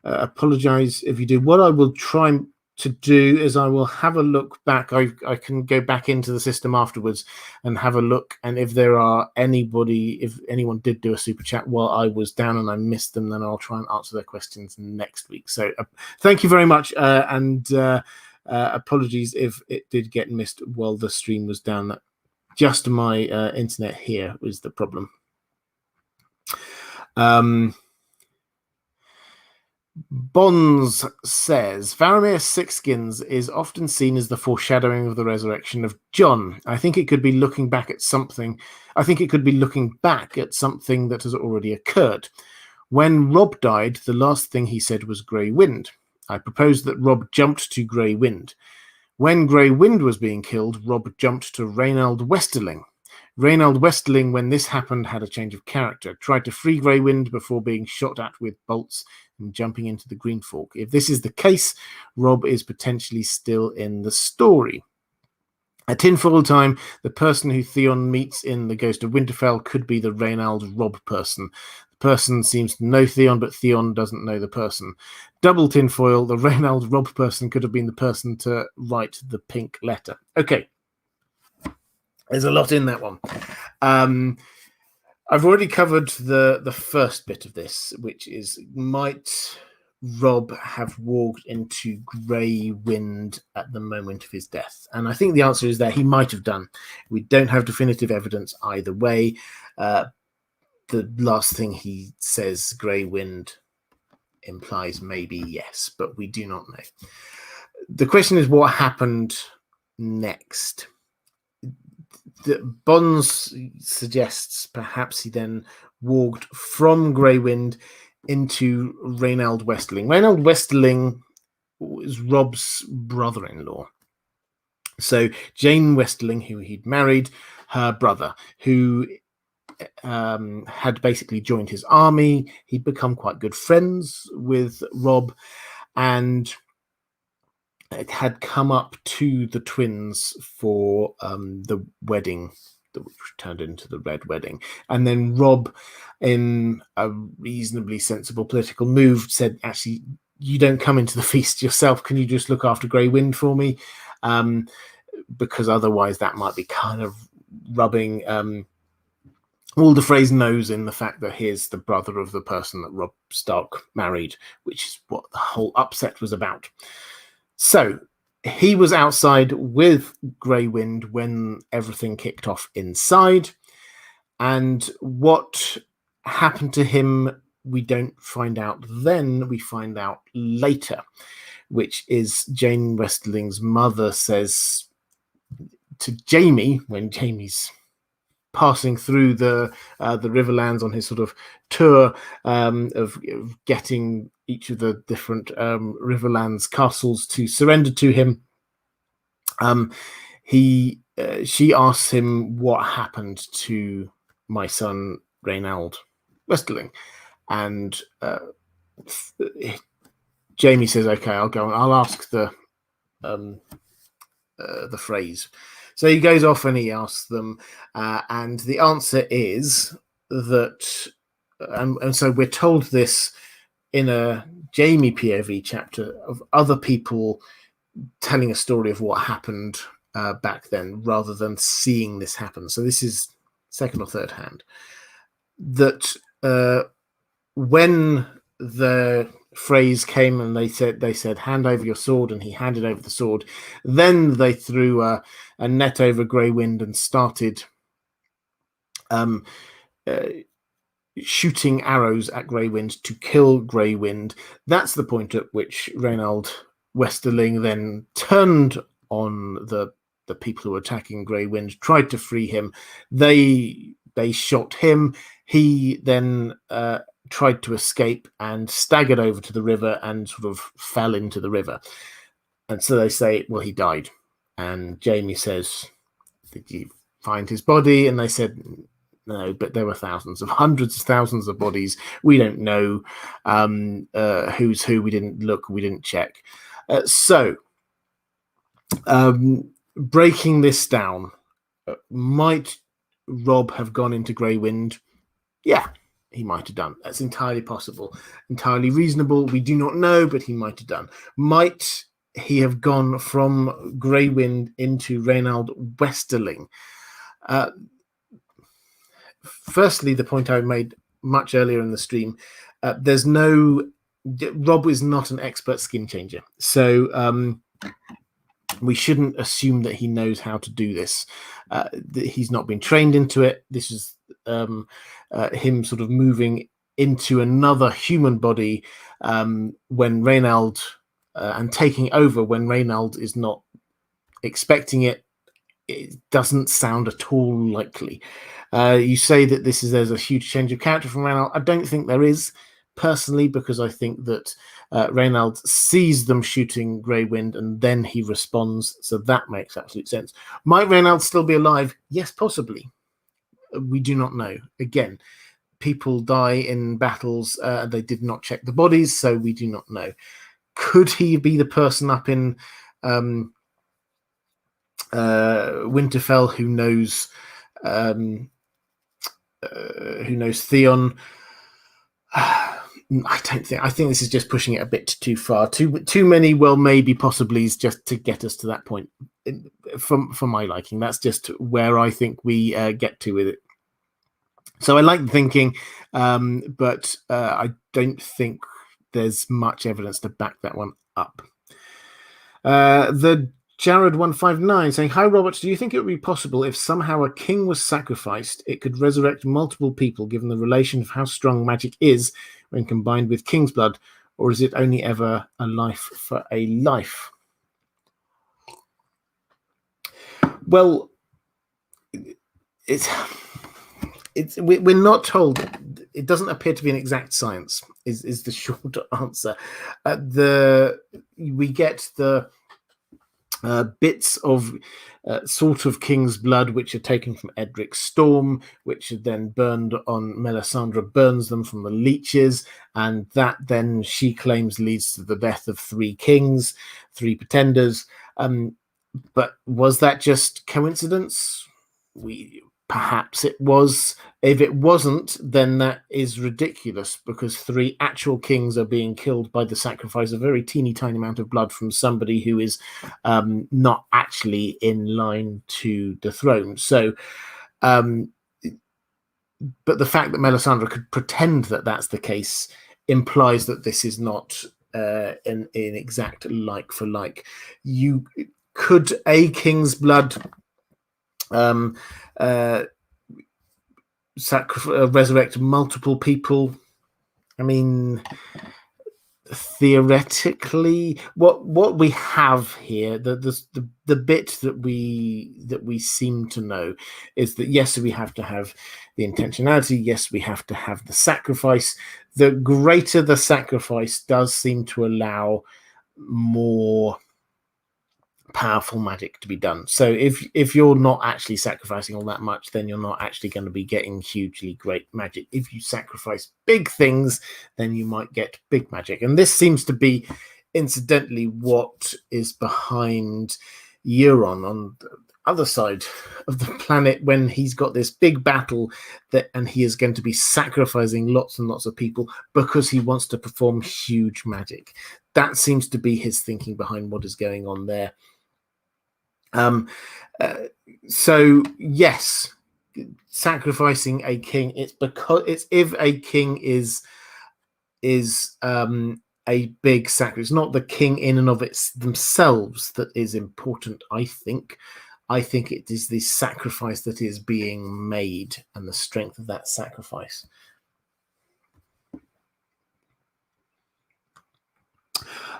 Apologize if you do. What I will try to do is I will have a look back. I can go back into the system afterwards and have a look, and if there are if anyone did do a super chat while I was down and I missed them, then I'll try and answer their questions next week. So thank you very much, and apologies if it did get missed while the stream was down. That just my internet here was the problem. Bonds says, Faramir Sixskins is often seen as the foreshadowing of the resurrection of Jon. I think it could be looking back at something that has already occurred. When Robb died, the last thing he said was Grey Wind. I propose that Robb jumped to Grey Wind. When Grey Wind was being killed, Robb jumped to Reinald Westerling. Reinald Westerling, when this happened, had a change of character, tried to free Grey Wind before being shot at with bolts and jumping into the Green Fork. If this is the case, Robb is potentially still in the story. At tinfoil time, the person who Theon meets in The Ghost of Winterfell could be the Reinald Robb person. The person seems to know Theon, but Theon doesn't know the person. Double tinfoil, the Reinald Robb person could have been the person to write the pink letter. Okay. There's a lot in that one. I've already covered the first bit of this, which is, might Robb have walked into Grey Wind at the moment of his death? And I think the answer is that he might have done. We don't have definitive evidence either way. The last thing he says, Grey Wind, implies maybe yes, but we do not know. The question is, what happened next? The Bonds suggests perhaps he then walked from Grey Wind into Reynold Westerling. Reynold Westerling was Robb's brother-in-law. So Jane Westerling, who he'd married, her brother, who had basically joined his army. He'd become quite good friends with Robb, and it had come up to the twins for the wedding, which turned into the Red Wedding. And then Robb, in a reasonably sensible political move, said, actually, you don't come into the feast yourself. Can you just look after Grey Wind for me? Because otherwise that might be kind of rubbing all the Frey's nose in the fact that he's the brother of the person that Robb Stark married, which is what the whole upset was about. So he was outside with Grey Wind when everything kicked off inside. And what happened to him, we don't find out then, we find out later, which is Jane Westerling's mother says to Jaime, when Jaime's passing through the Riverlands on his sort of tour of getting each of the different Riverlands castles to surrender to him, she asks him what happened to my son Reynold Westerling, and Jaime says, "Okay, I'll go. I'll ask the Freys." So he goes off and he asks them, and the answer is that, and so we're told this in a Jaime POV chapter of other people telling a story of what happened back then, rather than seeing this happen. So this is second or third hand. That when the Freys came and they said, hand over your sword, and he handed over the sword. Then they threw a net over Grey Wind and started shooting arrows at Grey Wind to kill Grey Wind. That's the point at which Reynold Westerling then turned on the people who were attacking Grey Wind, tried to free him. They shot him. He then tried to escape and staggered over to the river and sort of fell into the river. And so they say, well, he died. And Jaime says, did you find his body? And they said, no, but there were hundreds of thousands of bodies. We don't know who's who. We didn't look. We didn't check. So breaking this down, might Robb have gone into Grey Wind? Yeah, he might have done. That's entirely possible, entirely reasonable. We do not know, but he might have done. Might he have gone from Grey Wind into Reynold Westerling? Firstly, the point I made much earlier in the stream, Robb is not an expert skin changer. So we shouldn't assume that he knows how to do this. He's not been trained into it. This is him sort of moving into another human body when Reynold and taking over when Reynold is not expecting it. It doesn't sound at all likely. You say that there's a huge change of character from Reynold. I don't think there is, personally, because I think that Reynold sees them shooting Grey Wind and then he responds. So that makes absolute sense. Might Reynold still be alive? Yes, possibly. We do not know. Again, people die in battles. They did not check the bodies, so we do not know. Could he be the person up in Winterfell who knows Theon? I don't think. I think this is just pushing it a bit too far. Too many well, maybe, possiblies just to get us to that point. For my liking, that's just where I think we get to with it. So I like the thinking, but I don't think there's much evidence to back that one up. The Jared159 saying, "Hi Robert, do you think it would be possible if somehow a king was sacrificed, it could resurrect multiple people given the relation of how strong magic is when combined with king's blood, or is it only ever a life for a life?" Well, we're not told. It doesn't appear to be an exact science. Is the short answer. We get the bits of sort of king's blood which are taken from Edric's storm, which are then burned on Melisandre, burns them from the leeches, and that then she claims leads to the death of 3 kings, 3 pretenders. But was that just coincidence? Perhaps it was. If it wasn't, then that is ridiculous, because 3 actual kings are being killed by the sacrifice of a very teeny tiny amount of blood from somebody who is not actually in line to the throne. So, but the fact that Melisandre could pretend that that's the case implies that this is not an exact like for like. You could a king's blood resurrect multiple people? I mean, theoretically, what we have here, the bit that we seem to know is that yes, we have to have the intentionality. Yes, we have to have the sacrifice. The greater the sacrifice does seem to allow more powerful magic to be done. So if you're not actually sacrificing all that much, then you're not actually going to be getting hugely great magic. If you sacrifice big things, then you might get big magic. And this seems to be, incidentally, what is behind Euron on the other side of the planet when he's got this big battle and he is going to be sacrificing lots and lots of people because he wants to perform huge magic. That seems to be his thinking behind what is going on there. So yes, sacrificing a king, it's if a king is a big sacrifice. It's not the king in and of themselves that is important. I think it is the sacrifice that is being made and the strength of that sacrifice.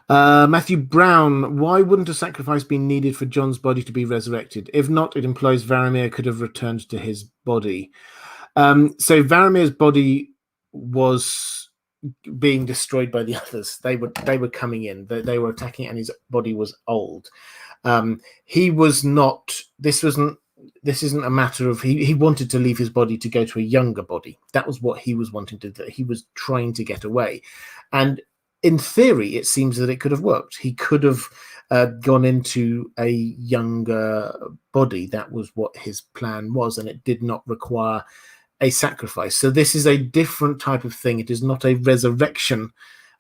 Matthew Brown, why wouldn't a sacrifice be needed for Jon's body to be resurrected? If not, it implies Varamir could have returned to his body. So Varamir's body was being destroyed by the others. They were coming in. They were attacking, and his body was old. He was not. This isn't a matter of he wanted to leave his body to go to a younger body. That was what he was wanting to do. He was trying to get away, and in theory, it seems that it could have worked. He could have gone into a younger body. That was what his plan was, and it did not require a sacrifice. So this is a different type of thing. It is not a resurrection.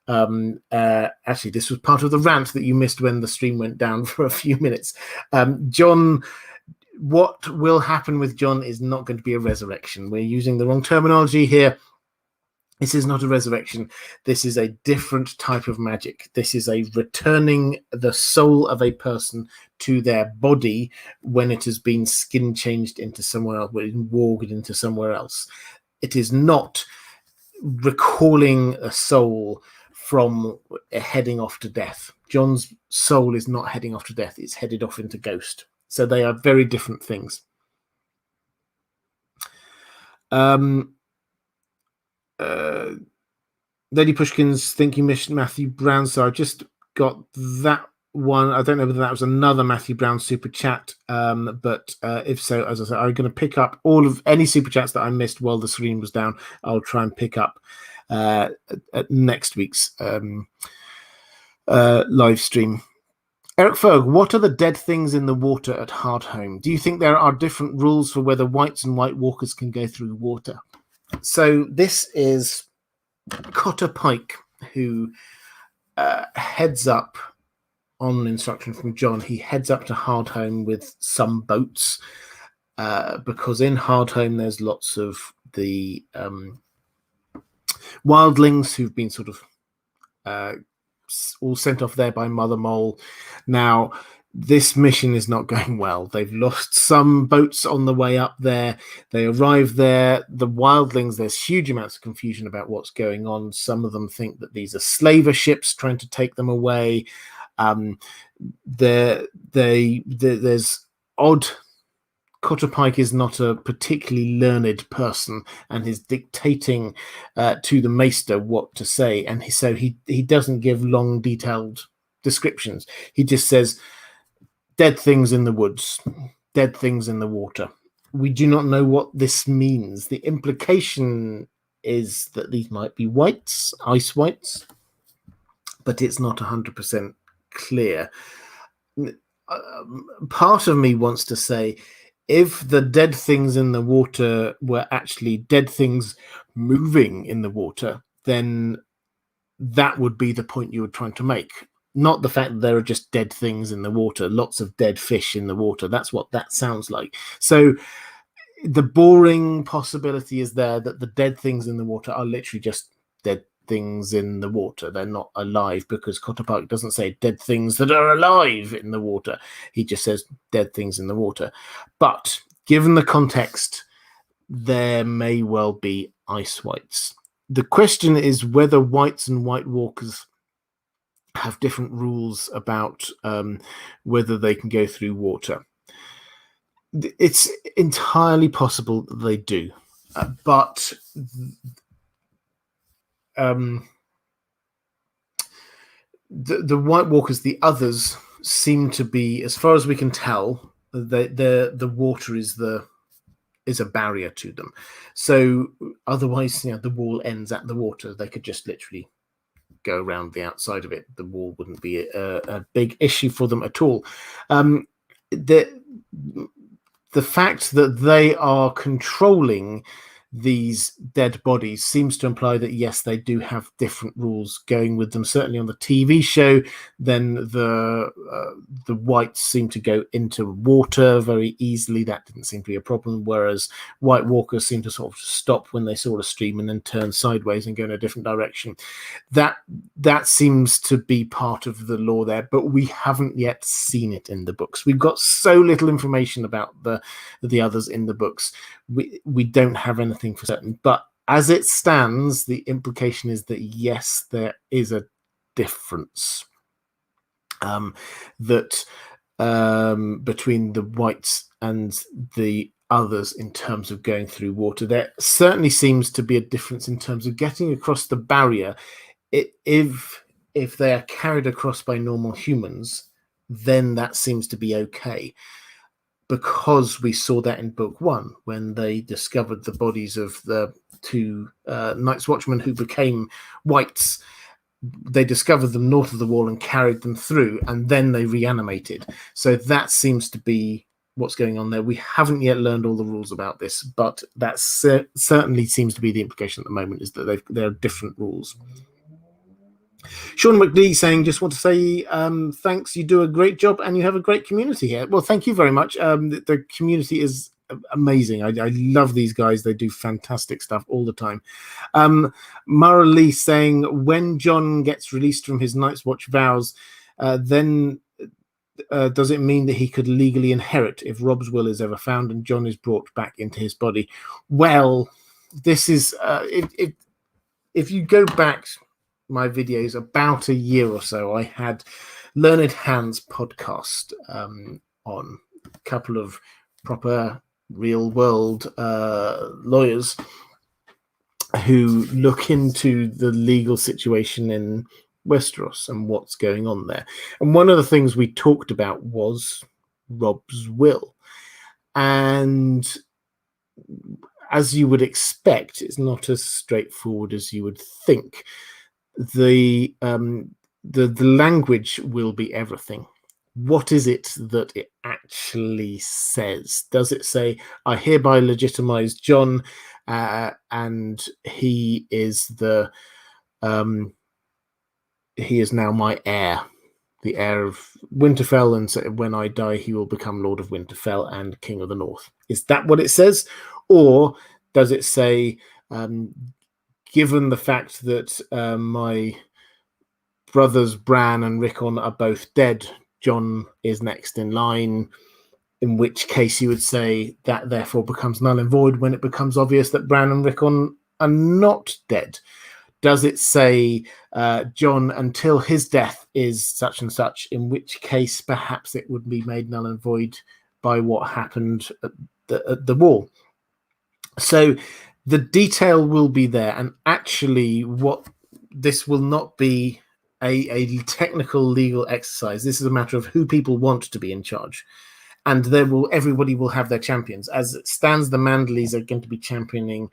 Actually, this was part of the rant that you missed when the stream went down for a few minutes. Jon, what will happen with Jon is not going to be a resurrection. We're using the wrong terminology here. This is not a resurrection. This is a different type of magic. This is a returning the soul of a person to their body when it has been skin changed into somewhere else, warged into somewhere else. It is not recalling a soul from heading off to death. Jon's soul is not heading off to death. It's headed off into ghost. So they are very different things. Lady Pushkins, think you missed Matthew Brown. So I just got that one. I don't know whether that was another Matthew Brown super chat, but if so, as I said, I'm going to pick up all of any super chats that I missed while the screen was down. I'll try and pick up at next week's live stream. Eric Ferg, what are the dead things in the water at Hardhome? Do you think there are different rules for whether whites and white walkers can go through the water? So this is Cotter Pike, who heads up on instruction from Jon. He heads up to Hardhome with some boats because in Hardhome there's lots of the wildlings who've been sort of all sent off there by Mother Mole. Now, this mission is not going well. They've lost some boats on the way up there. They arrive there. The wildlings, there's huge amounts of confusion about what's going on. Some of them think that these are slaver ships trying to take them away. There's odd. Cotter Pike is not a particularly learned person and is dictating to the maester what to say. And so he doesn't give long, detailed descriptions. He just says, dead things in the woods, dead things in the water. We do not know what this means. The implication is that these might be whites, ice whites, but it's not 100% clear. Part of me wants to say, if the dead things in the water were actually dead things moving in the water, then that would be the point you were trying to make. Not the fact that there are just dead things in the water, lots of dead fish in the water. That's what that sounds like. So the boring possibility is there that the dead things in the water are literally just dead things in the water. They're not alive, because Cotter Pike doesn't say dead things that are alive in the water. He just says dead things in the water. But given the context, there may well be ice whites. The question is whether whites and white walkers have different rules about whether they can go through water. It's entirely possible that they do, but the White Walkers, the others, seem to be, as far as we can tell, the water is a barrier to them. So otherwise, the wall ends at the water. They could just literally go around the outside of it. The wall wouldn't be a big issue for them at all. The fact that they are controlling these dead bodies seems to imply that, yes, they do have different rules going with them. Certainly on the TV show, then the whites seem to go into water very easily. That didn't seem to be a problem, whereas White Walkers seem to sort of stop when they saw a stream and then turn sideways and go in a different direction. That seems to be part of the lore there, but we haven't yet seen it in the books. We've got so little information about the others in the books. We don't have anything for certain, but as it stands, the implication is that yes, there is a difference that between the whites and the others in terms of going through water. There certainly seems to be a difference in terms of getting across the barrier. If they are carried across by normal humans, then that seems to be okay, because we saw that in book 1 when they discovered the bodies of the 2 Night's Watchmen who became whites. They discovered them north of the wall and carried them through, and then they reanimated. So that seems to be what's going on there. We haven't yet learned all the rules about this, but that certainly seems to be the implication at the moment, is that there are different rules. Sean McD saying, just want to say thanks, you do a great job and you have a great community here. Well, thank you very much. The community is amazing. I love these guys. They do fantastic stuff all the time. Mara Lee saying, when Jon gets released from his Night's Watch vows, then does it mean that he could legally inherit if Robb's will is ever found and Jon is brought back into his body? Well, this is if you go back my videos about a year or so, I had Learned Hands podcast on a couple of proper real world lawyers who look into the legal situation in Westeros and what's going on there. And one of the things we talked about was Robb's will. And as you would expect, it's not as straightforward as you would think. The language will be everything. What is it that it actually says? Does it say, I hereby legitimize Jon and he is he is now my heir, the heir of Winterfell, and so when I die he will become Lord of Winterfell and King of the North? Is that what it says? Or Does it say, given the fact that my brothers Bran and Rickon are both dead, Jon is next in line, in which case you would say that therefore becomes null and void when it becomes obvious that Bran and Rickon are not dead? Does it say Jon until his death is such and such, in which case perhaps it would be made null and void by what happened at the wall? So the detail will be there, and actually what this will not be a technical legal exercise. This is a matter of who people want to be in charge, and everybody will have their champions. As it stands, the Mandleys are going to be championing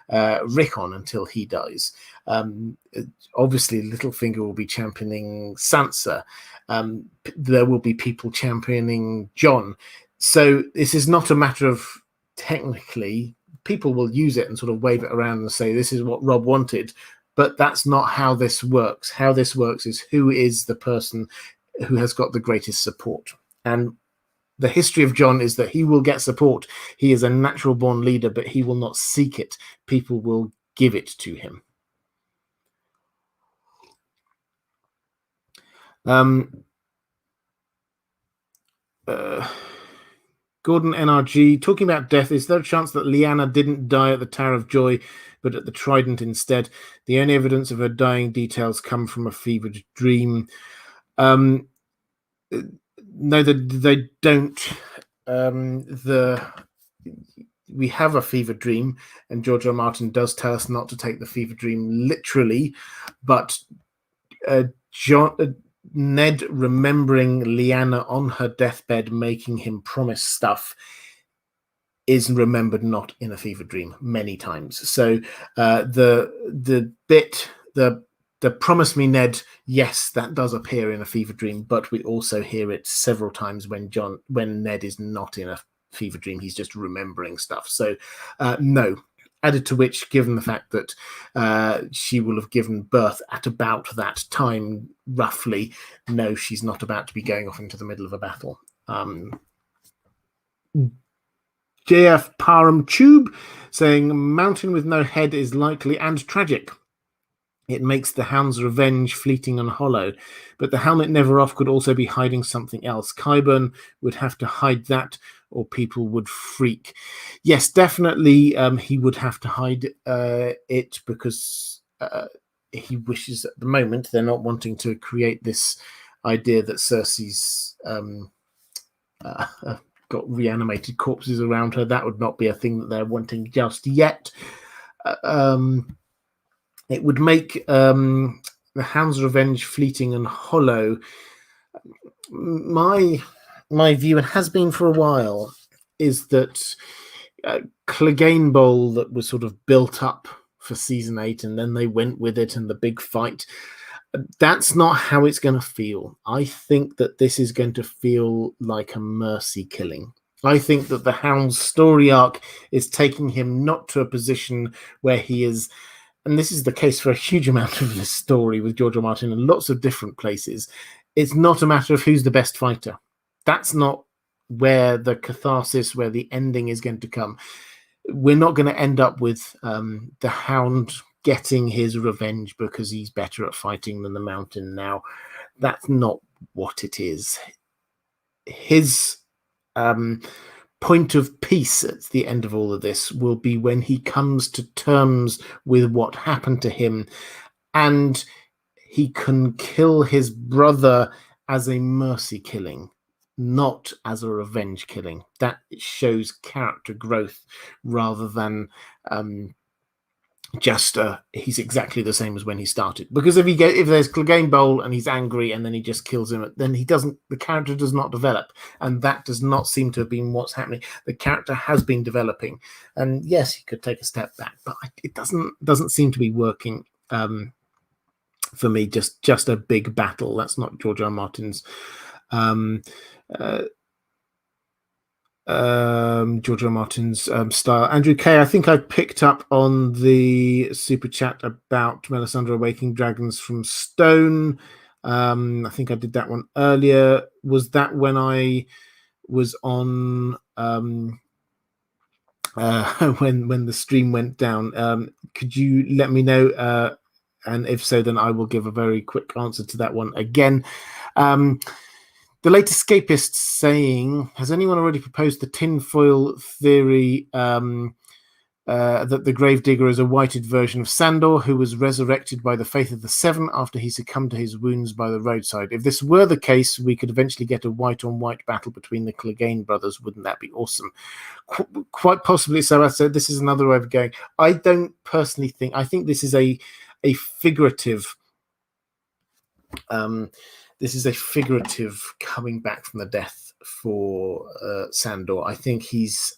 Rickon until he dies. Obviously Littlefinger will be championing Sansa. There will be people championing Jon. So this is not a matter of technically. People will use it and sort of wave it around and say this is what Robb wanted, but that's not how this works. How this works is who is the person who has got the greatest support. And the history of Jon is that he will get support. He is a natural born leader, but he will not seek it. People will give it to him. Gordon NRG talking about death. Is there a chance that Lyanna didn't die at the Tower of Joy, but at the Trident instead? The only evidence of her dying details come from a fevered dream. No, they don't. We have a fever dream, and George R. Martin does tell us not to take the fever dream literally, but Ned remembering Lyanna on her deathbed making him promise stuff is remembered not in a fever dream many times. So the promise me Ned, yes, that does appear in a fever dream, but we also hear it several times when Ned is not in a fever dream. He's just remembering stuff. So no. Added to which, given the fact that she will have given birth at about that time, roughly, no, she's not about to be going off into the middle of a battle. JF Param Tube saying Mountain with no head is likely and tragic. It makes the Hound's revenge fleeting and hollow, but the helmet never off could also be hiding something else. Qyburn would have to hide that, or people would freak. Yes, definitely he would have to hide it, because he wishes at the moment they're not wanting to create this idea that Cersei's got reanimated corpses around her. That would not be a thing that they're wanting just yet. It would make the Hound's revenge fleeting and hollow. My view, and has been for a while, is that Cleganebowl that was sort of built up for season 8, and then they went with it and the big fight, that's not how it's going to feel. I think that this is going to feel like a mercy killing. I think that the Hound's story arc is taking him not to a position where he is, and this is the case for a huge amount of this story with George R. Martin in lots of different places. It's not a matter of who's the best fighter. That's not where the catharsis, where the ending is going to come. We're not going to end up with the Hound getting his revenge because he's better at fighting than the Mountain now. That's not what it is. His point of peace at the end of all of this will be when he comes to terms with what happened to him, and he can kill his brother as a mercy killing, not as a revenge killing. That shows character growth rather than just he's exactly the same as when he started. Because if there's Cleganebowl and he's angry and then he just kills him, then the character does not develop, and that does not seem to have been what's happening. The character has been developing, and yes, he could take a step back, but it doesn't seem to be working for me. Just a big battle. That's not George R. Martin's George R. Martin's style. Andrew K, I think I picked up on the super chat about Melisandre awakening dragons from stone. I think I did that one earlier. Was that when I was on when the stream went down. Could you let me know? And if so, then I will give a very quick answer to that one again. The late escapist saying, has anyone already proposed the tinfoil theory that the Gravedigger is a whited version of Sandor, who was resurrected by the faith of the Seven after he succumbed to his wounds by the roadside? If this were the case, we could eventually get a white-on-white battle between the Clegane brothers. Wouldn't that be awesome? Quite possibly so. I said this is another way of going. I don't personally think. I think this is a figurative. This is a figurative coming back from the death for Sandor. I think he's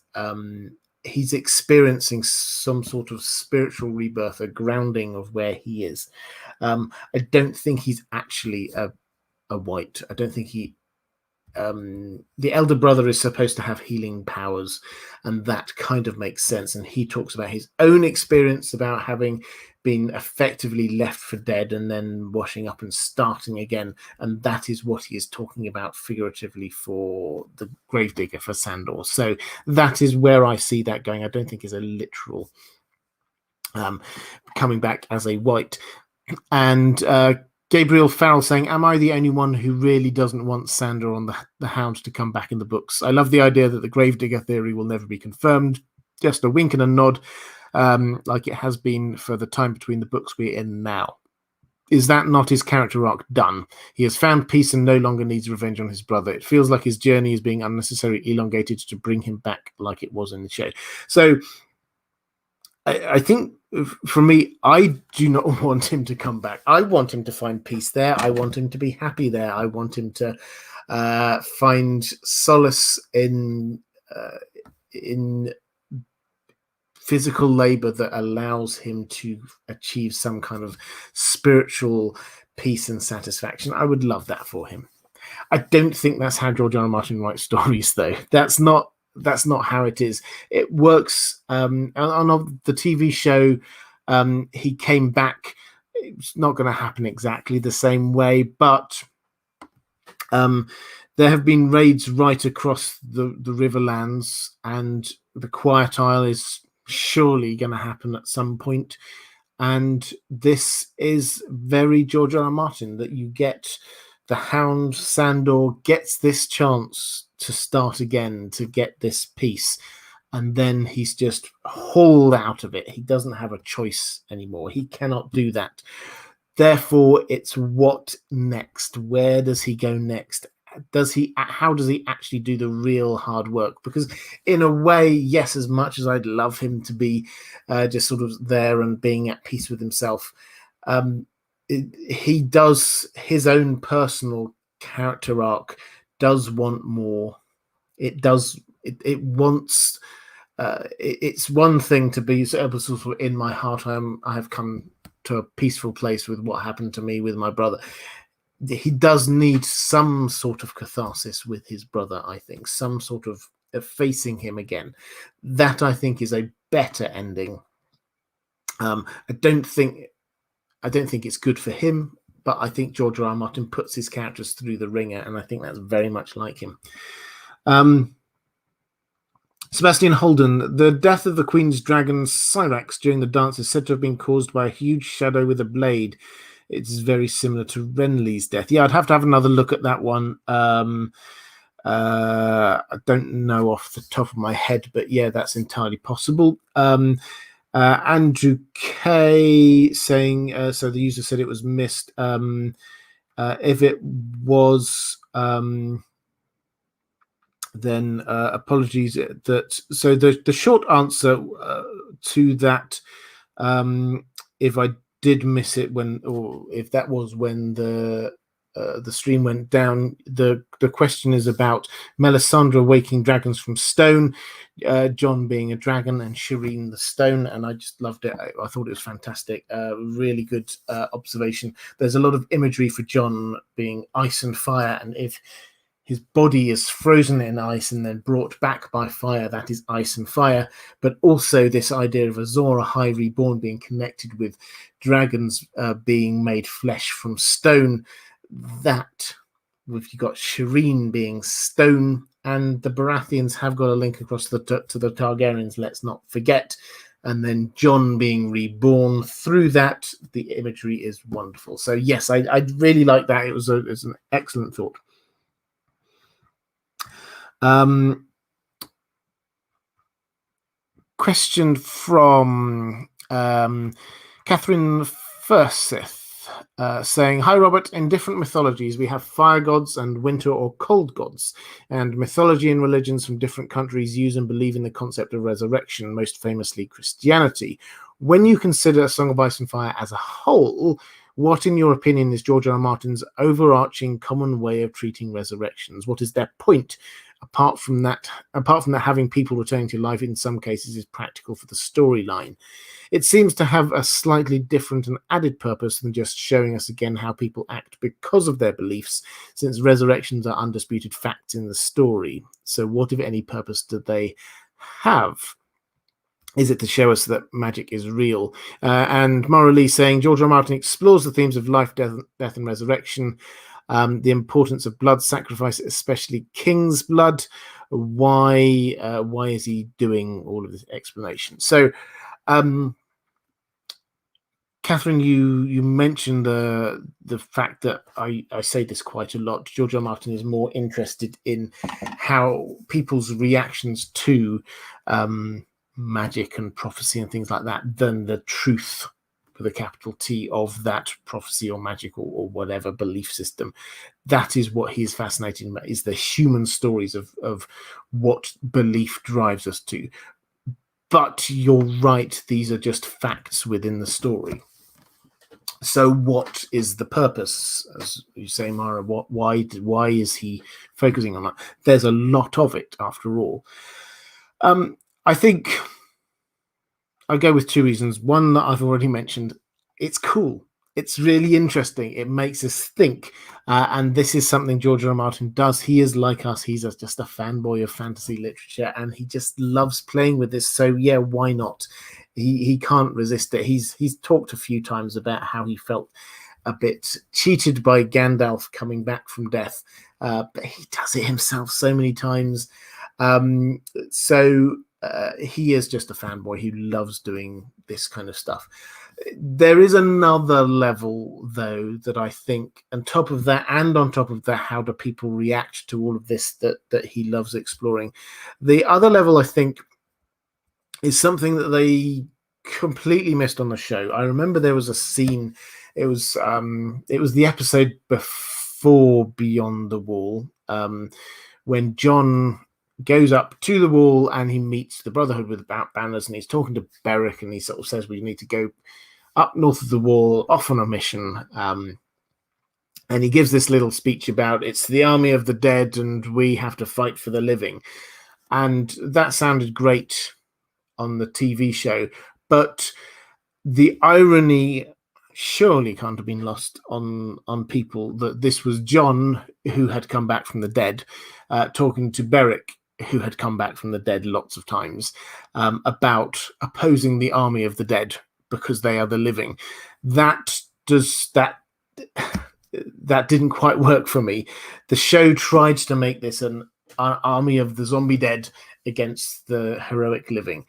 experiencing some sort of spiritual rebirth, a grounding of where he is. I don't think he's actually a white. I don't think he. The elder brother is supposed to have healing powers, and that kind of makes sense. And he talks about his own experience about having been effectively left for dead and then washing up and starting again. And that is what he is talking about figuratively for the Gravedigger, for Sandor. So that is where I see that going. I don't think it's a literal coming back as a white. And Gabriel Farrell saying, am I the only one who really doesn't want Sandor on the Hound to come back in the books? I love the idea that the Gravedigger theory will never be confirmed. Just a wink and a nod, like it has been for the time between the books we're in now. Is that not his character arc done? He has found peace and no longer needs revenge on his brother. It feels like his journey is being unnecessarily elongated to bring him back like it was in the show. So I think for me, I do not want him to come back. I want him to find peace there. I want him to be happy there. I want him to find solace in physical labor that allows him to achieve some kind of spiritual peace and satisfaction. I would love that for him. I don't think that's how George R. R. Martin writes stories, though. That's not how it is. It works on the TV show. He came back. It's not going to happen exactly the same way, but there have been raids right across the Riverlands, and the Quiet Isle is surely going to happen at some point. And this is very George R. R. Martin, that you get the Hound. Sandor gets this chance to start again, to get this peace, and then he's just hauled out of it. He doesn't have a choice anymore. He cannot do that. Therefore, it's what next? Where does he go next? How does he actually do the real hard work? Because in a way, yes, as much as I'd love him to be just sort of there and being at peace with himself, he does, his own personal character arc does want more. It wants, it's one thing to be sort of in my heart, I have come to a peaceful place with what happened to me with my brother. He does need some sort of catharsis with his brother, I think, some sort of facing him again. That, I think, is a better ending. I don't think it's good for him, but I think George R. R. Martin puts his characters through the ringer, and I think that's very much like him. Sebastian Holden, the death of the Queen's dragon Syrax during the dance is said to have been caused by a huge shadow with a blade. It's very similar to Renly's death. Yeah, I'd have to have another look at that one. I don't know off the top of my head, but yeah, that's entirely possible. Andrew K saying, so the user said it was missed. If it was, then apologies. So the short answer to that, if I did miss it or if that was when the stream went down, the question is about Melisandre waking dragons from stone, Jon being a dragon and Shireen the stone, and I just loved it. I thought it was fantastic. Really good observation. There's a lot of imagery for Jon being ice and fire, and if his body is frozen in ice and then brought back by fire, that is ice and fire. But also this idea of Azor Ahai Reborn being connected with dragons being made flesh from stone. That, if you got Shireen being stone, and the Baratheons have got a link across to the Targaryens, let's not forget. And then Jon being reborn through that, the imagery is wonderful. So yes, I really like that. It was an excellent thought. Question from Catherine Furseth. Saying, hi Robert, in different mythologies we have fire gods and winter or cold gods, and mythology and religions from different countries use and believe in the concept of resurrection, most famously Christianity. When you consider A Song of Ice and Fire as a whole, what in your opinion is George R. R. Martin's overarching common way of treating resurrections? What is their point? Apart from that having people returning to life in some cases is practical for the storyline. It seems to have a slightly different and added purpose than just showing us again how people act because of their beliefs, since resurrections are undisputed facts in the story. So what, if any, purpose do they have? Is it to show us that magic is real? And Morally saying, George R. R. Martin explores the themes of life, death and resurrection, the importance of blood sacrifice, especially king's blood. Why is he doing all of this explanation? So, Catherine, you mentioned the fact that I say this quite a lot. George R. R. Martin is more interested in how people's reactions to magic and prophecy and things like that than the truth, with a capital T, of that prophecy or magic or whatever belief system. That is what he's fascinated about, is the human stories of what belief drives us to. But you're right, these are just facts within the story. So what is the purpose, as you say, Mara? Why is he focusing on that? There's a lot of it, after all. I think I go with two reasons. One that I've already mentioned: it's cool. It's really interesting. It makes us think. And this is something George R. R. Martin does. He is like us. He's just a fanboy of fantasy literature, and he just loves playing with this. So yeah, why not? He can't resist it. He's talked a few times about how he felt a bit cheated by Gandalf coming back from death, but he does it himself so many times. So he is just a fanboy who loves doing this kind of stuff. There is another level, though, that I think, on top of that, how do people react to all of this that he loves exploring. The other level, I think, is something that they completely missed on the show. I remember there was a scene. It was the episode before Beyond the Wall, when Jon goes up to the wall and he meets the Brotherhood with banners, and he's talking to Beric, and he sort of says, we need to go up north of the wall, off on a mission. And he gives this little speech about it's the army of the dead and we have to fight for the living. And that sounded great on the TV show, but the irony surely can't have been lost on people that this was Jon, who had come back from the dead, talking to Beric, who had come back from the dead lots of times, about opposing the army of the dead because they are the living. That didn't quite work for me. The show tried to make this an army of the zombie dead against the heroic living.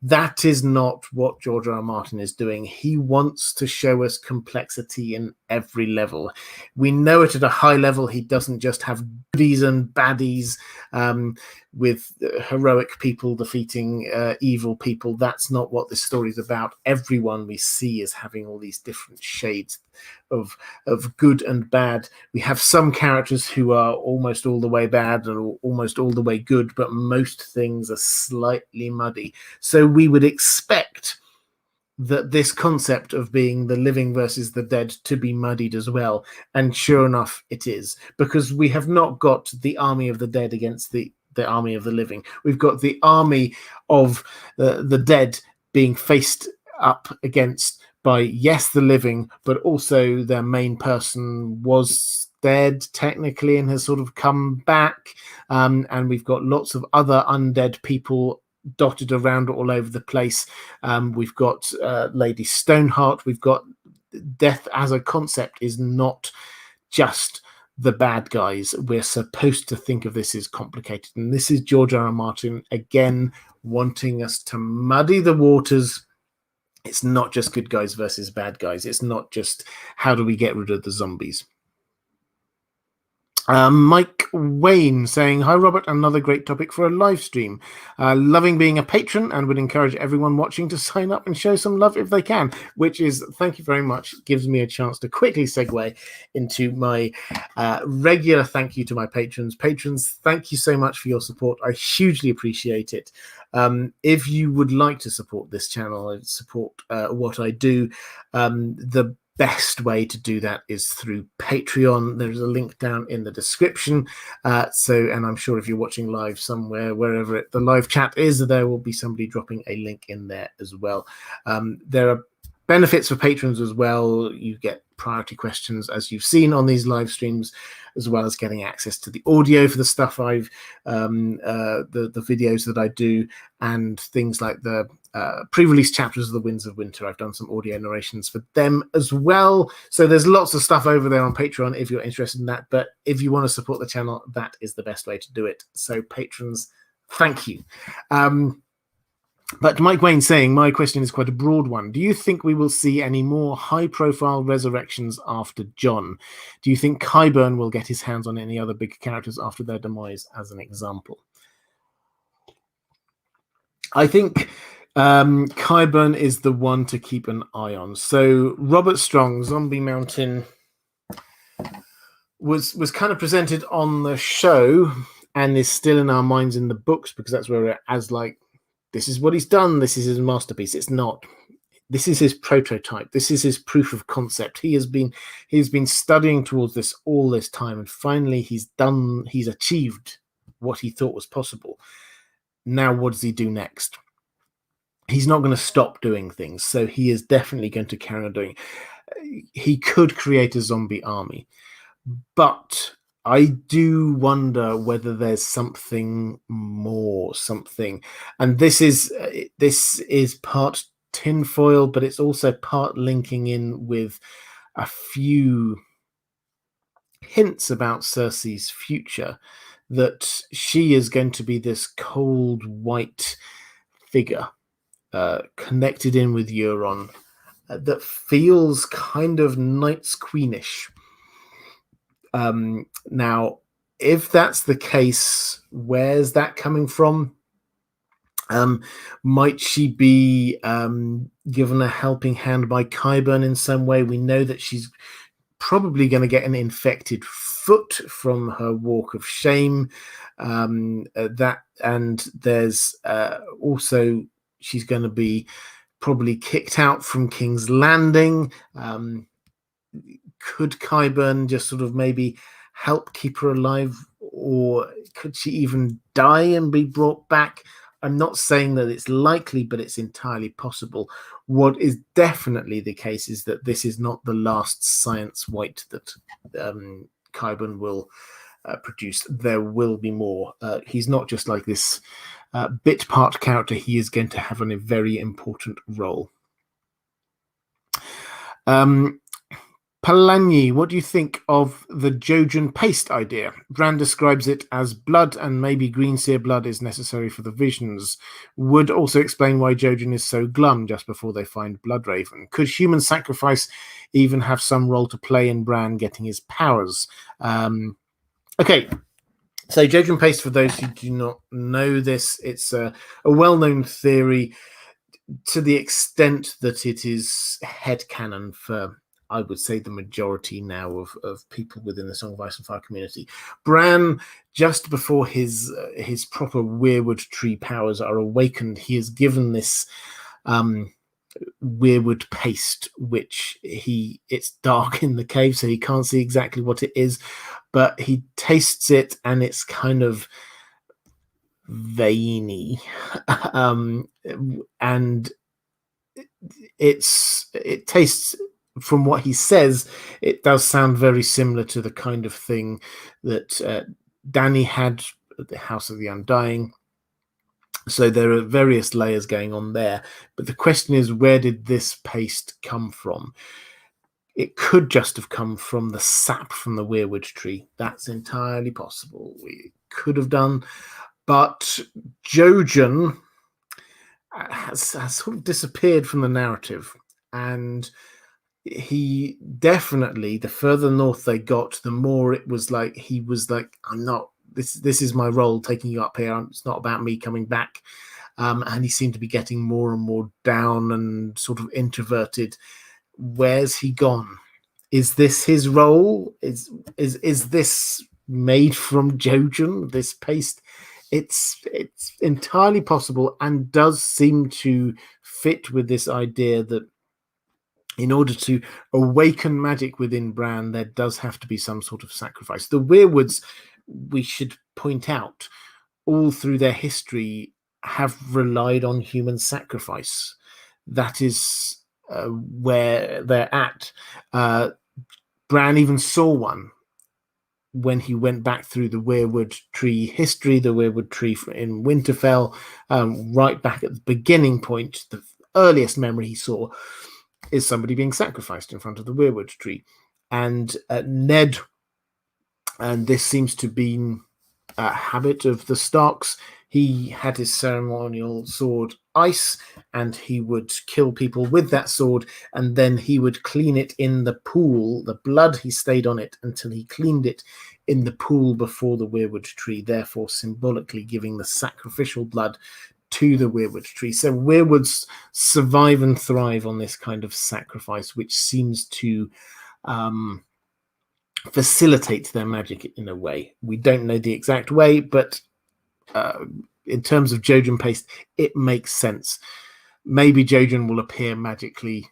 That is not what George R. R. Martin is doing. He wants to show us complexity in every level. We know it at a high level. He doesn't just have goodies and baddies, with heroic people defeating evil people. That's not what this story is about. Everyone we see is having all these different shades of good and bad. We have some characters who are almost all the way bad or almost all the way good, but most things are slightly muddy. So we would expect that this concept of being the living versus the dead to be muddied as well. And sure enough, it is, because we have not got the army of the dead against the army of the living. We've got the army of the dead being faced up against by, yes, the living, but also their main person was dead technically and has sort of come back. And we've got lots of other undead people dotted around all over the place. We've got Lady Stoneheart. We've got death as a concept is not just the bad guys. We're supposed to think of this as complicated. And this is George R. R. Martin, again, wanting us to muddy the waters. It's not just good guys versus bad guys. It's not just how do we get rid of the zombies. Mike Wayne saying, hi, Robert, another great topic for a live stream. Loving being a patron and would encourage everyone watching to sign up and show some love if they can, which is, thank you very much, gives me a chance to quickly segue into my regular thank you to my patrons. Patrons, thank you so much for your support. I hugely appreciate it. If you would like to support this channel and support what I do, the best way to do that is through Patreon. There's a link down in the description. And I'm sure if you're watching live somewhere, wherever the live chat is, there will be somebody dropping a link in there as well. There are benefits for patrons as well. You get priority questions, as you've seen on these live streams, as well as getting access to the audio for the stuff the videos that I do, and things like the pre-release chapters of the Winds of Winter. I've done some audio narrations for them as well. So there's lots of stuff over there on Patreon if you're interested in that. But if you want to support the channel, that is the best way to do it. So patrons, thank you. But Mike Wayne saying, my question is quite a broad one. Do you think we will see any more high-profile resurrections after Jon? Do you think Qyburn will get his hands on any other big characters after their demise, as an example? I think Qyburn is the one to keep an eye on. So Robert Strong, Zombie Mountain, was kind of presented on the show and is still in our minds in the books, because that's where we're as like, this is what he's done. This is his masterpiece. It's not. This is his prototype. This is his proof of concept. He's been studying towards this all this time, and finally he's achieved what he thought was possible. Now what does he do next? He's not going to stop doing things, so he is definitely going to carry on doing. He could create a zombie army, but I do wonder whether there's something more, and this is part tinfoil, but it's also part linking in with a few hints about Cersei's future, that she is going to be this cold white figure connected in with Euron that feels kind of Night's Queenish. Now, if that's the case, where's that coming from? Might she be given a helping hand by Qyburn in some way? We know that she's probably going to get an infected foot from her walk of shame. And there's also, she's going to be probably kicked out from King's Landing. Could Qyburn just sort of maybe help keep her alive, or could she even die and be brought back? I'm not saying that it's likely, but it's entirely possible. What is definitely the case is that this is not the last science white that Qyburn will produce. There will be more. He's not just like this bit part character. He is going to have a very important role. Palani, what do you think of the Jojen paste idea? Bran describes it as blood, and maybe green seer blood is necessary for the visions. Would also explain why Jojen is so glum just before they find Bloodraven. Could human sacrifice even have some role to play in Bran getting his powers? Okay, so Jojen paste, for those who do not know this, it's a well-known theory to the extent that it is headcanon for, I would say, the majority now of people within the Song of Ice and Fire community. Bran, just before his proper weirwood tree powers are awakened, he is given this weirwood paste, which it's dark in the cave, so he can't see exactly what it is, but he tastes it and it's kind of veiny, and it tastes, from what he says, it does sound very similar to the kind of thing that Dany had at the House of the Undying. So there are various layers going on there. But the question is, where did this paste come from? it could just have come from the sap from the weirwood tree. That's entirely possible. We could have done, but Jojen has sort of disappeared from the narrative, and he definitely, the further north they got, the more it was like he was like, I'm not, this is my role taking you up here, it's not about me coming back. And he seemed to be getting more and more down and sort of introverted. Where's he gone? Is this his role? Is this made from Jojen, this paste? It's entirely possible, and does seem to fit with this idea that in order to awaken magic within Bran, there does have to be some sort of sacrifice. The Weirwoods, we should point out, all through their history have relied on human sacrifice. That is where they're at. Bran even saw one when he went back through the Weirwood Tree history, the Weirwood Tree in Winterfell, right back at the beginning point. The earliest memory he saw is somebody being sacrificed in front of the Weirwood Tree. And Ned, and this seems to be a habit of the Starks, he had his ceremonial sword Ice, and he would kill people with that sword, and then he would clean it in the pool. The blood, he stayed on it until he cleaned it in the pool before the Weirwood Tree, therefore symbolically giving the sacrificial blood to the Weirwood Tree. So Weirwoods survive and thrive on this kind of sacrifice, which seems to facilitate their magic in a way. We don't know the exact way, but in terms of Jojen paste, it makes sense. Maybe Jojen will appear magically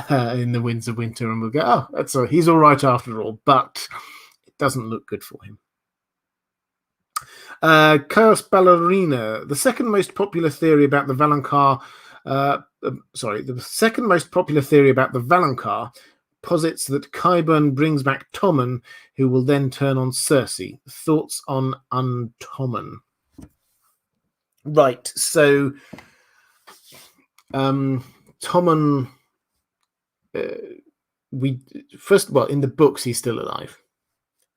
in the Winds of Winter, and we'll go, oh, he's all right after all, but it doesn't look good for him. Chaos Ballerina, the second most popular theory about the Valonqar. The second most popular theory about the Valonqar posits that Qyburn brings back Tommen, who will then turn on Cersei. Thoughts on Tommen? Right, so Tommen, in the books he's still alive.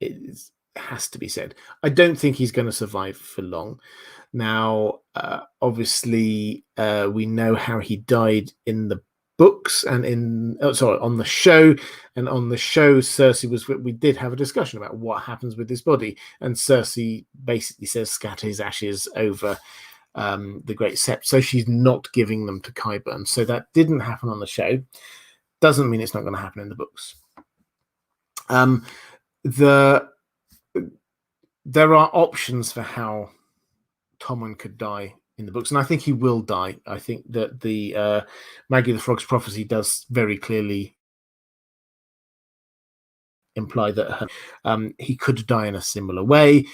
It has to be said. I don't think he's going to survive for long. Now, obviously, we know how he died in the books and on the show. And on the show, we did have a discussion about what happens with his body, and Cersei basically says scatter his ashes over the Great Sept. So she's not giving them to Qyburn. So that didn't happen on the show. Doesn't mean it's not going to happen in the books. There are options for how Tommen could die in the books, and I think he will die. I think that the Maggie the Frog's prophecy does very clearly imply that he could die in a similar way.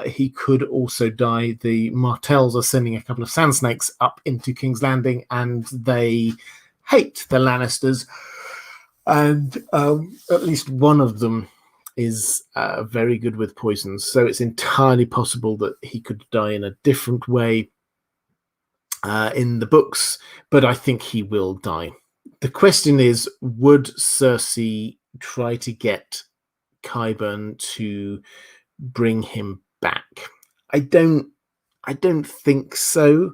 He could also die. The Martells are sending a couple of sand snakes up into King's Landing, and they hate the Lannisters, and at least one of them is very good with poisons. So it's entirely possible that he could die in a different way in the books, but I think he will die. The question is, would Cersei try to get Qyburn to bring him back? I don't think so.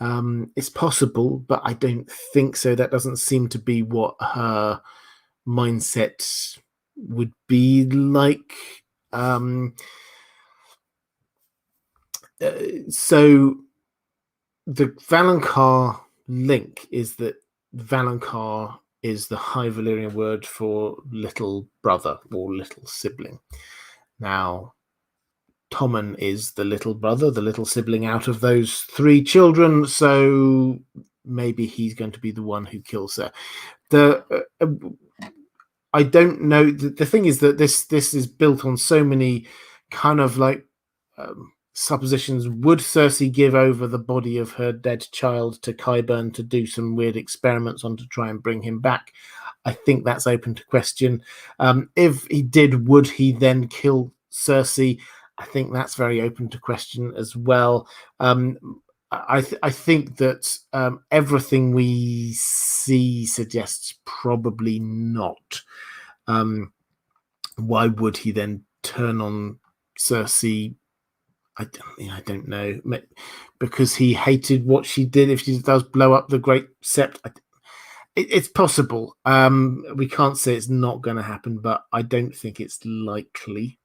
It's possible, but I don't think so. That doesn't seem to be what her mindset would be like. So the Valonqar link is that Valonqar is the High Valyrian word for little brother or little sibling. Now, Tommen is the little brother, the little sibling out of those three children, so maybe he's going to be the one who kills her. I don't know. The thing is that this is built on so many kind of like suppositions. Would Cersei give over the body of her dead child to Qyburn to do some weird experiments on to try and bring him back? I think that's open to question. If he did, would he then kill Cersei? I think that's very open to question as well. I think that everything we see suggests probably not. Why would he then turn on Cersei? I don't know. Because he hated what she did. If she does blow up the Great Sept, it's possible. We can't say it's not going to happen, but I don't think it's likely.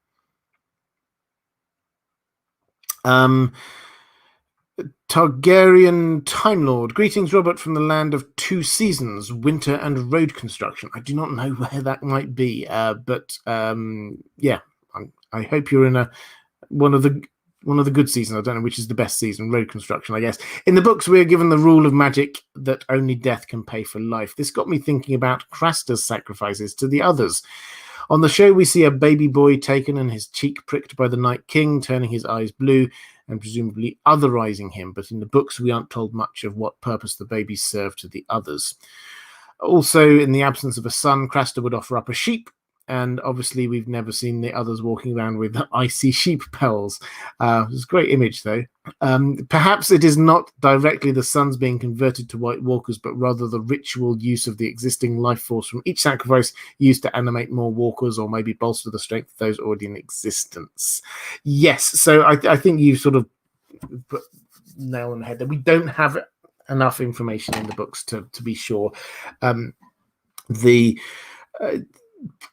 Targaryen Time Lord. Greetings, Robert, from the land of two seasons, winter and road construction. I do not know where that might be, but yeah, I hope you're in one of the good seasons. I don't know which is the best season. Road construction, I guess. In the books, we are given the rule of magic that only death can pay for life. This got me thinking about Craster's sacrifices to the others. On the show, we see a baby boy taken and his cheek pricked by the Night King, turning his eyes blue and presumably otherizing him. But in the books, we aren't told much of what purpose the babies serve to the others. Also, in the absence of a son, Craster would offer up a sheep. And obviously, we've never seen the others walking around with icy sheep pells. It's a great image, though. Perhaps it is not directly the sons being converted to White Walkers, but rather the ritual use of the existing life force from each sacrifice used to animate more walkers, or maybe bolster the strength of those already in existence. Yes, so I think you sort of put nail on the head there. We don't have enough information in the books to be sure.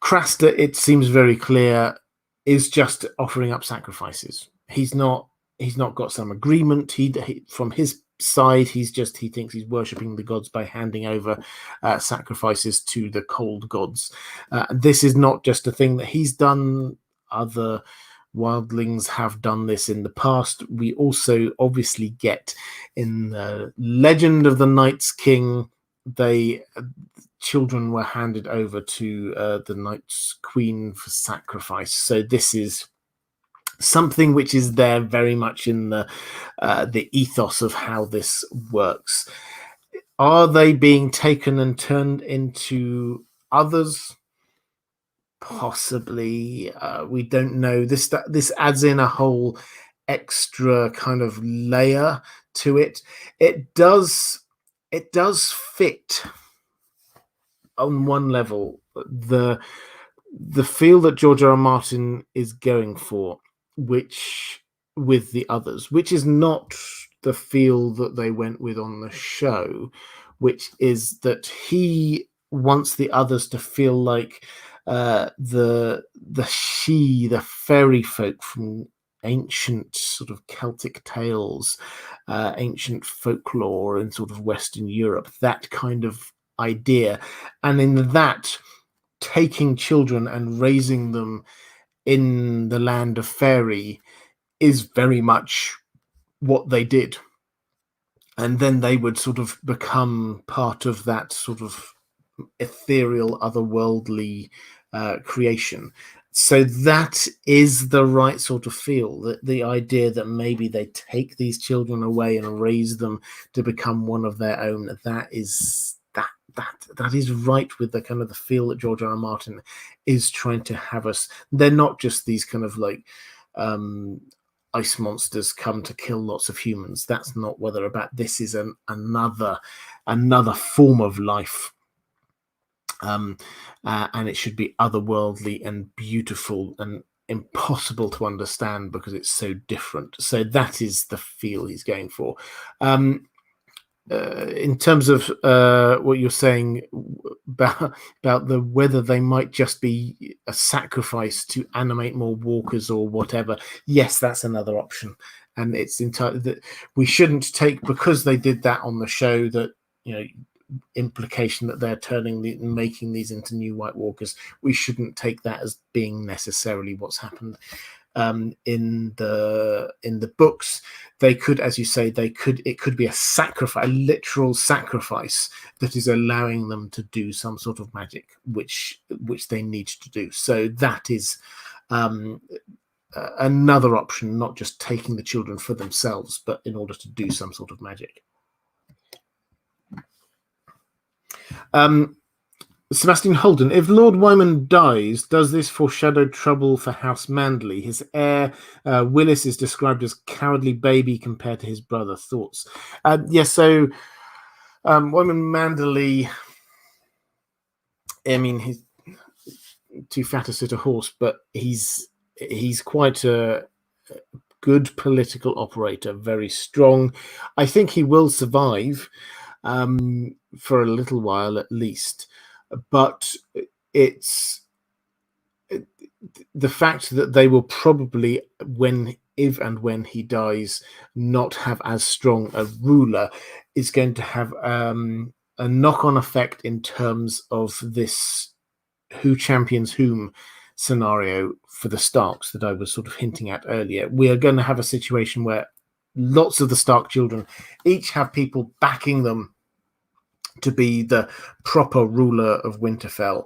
Craster, it seems very clear, is just offering up sacrifices. He's not got some agreement. He from his side, he thinks he's worshipping the gods by handing over sacrifices to the cold gods. This is not just a thing that he's done. Other wildlings have done this in the past. We also obviously get in the Legend of the Night's King, children were handed over to the Night's Queen for sacrifice. So this is something which is there very much in the ethos of how this works. Are they being taken and turned into others? Possibly. We don't know. This adds in a whole extra kind of layer to it. It does fit on one level the feel that George R. R. Martin is going for, which with the others, which is not the feel that they went with on the show, which is that he wants the others to feel like the fairy folk from ancient sort of Celtic tales, ancient folklore in sort of Western Europe, that kind of idea. And in that, taking children and raising them in the land of fairy is very much what they did. And then they would sort of become part of that sort of ethereal, otherworldly creation. So that is the right sort of feel. That the idea that maybe they take these children away and raise them to become one of their own. That is right with the kind of the feel that George R. R. Martin is trying to have us. They're not just these kind of like ice monsters come to kill lots of humans. That's not what they're about. This is another form of life. And it should be otherworldly and beautiful and impossible to understand because it's so different. So that is the feel he's going for. In terms of what you're saying about whether they might just be a sacrifice to animate more walkers or whatever, yes, that's another option. And it's entirely that we shouldn't take, because they did that on the show, that implication that they're making these into new White Walkers. We shouldn't take that as being necessarily what's happened. In the books, they could, as you say, it could be a sacrifice, a literal sacrifice that is allowing them to do some sort of magic, which they need to do. So that is another option, not just taking the children for themselves, but in order to do some sort of magic. Sebastian Holden, if Lord Wyman dies, does this foreshadow trouble for House Manderley? His heir, Willis, is described as cowardly baby compared to his brother. Thoughts? So Wyman Manderley, I mean, he's too fat to sit a horse, but he's quite a good political operator, very strong. I think he will survive for a little while at least. But it's the fact that they will probably, if and when he dies, not have as strong a ruler is going to have a knock-on effect in terms of this who champions whom scenario for the Starks that I was sort of hinting at earlier. We are going to have a situation where lots of the Stark children each have people backing them to be the proper ruler of Winterfell.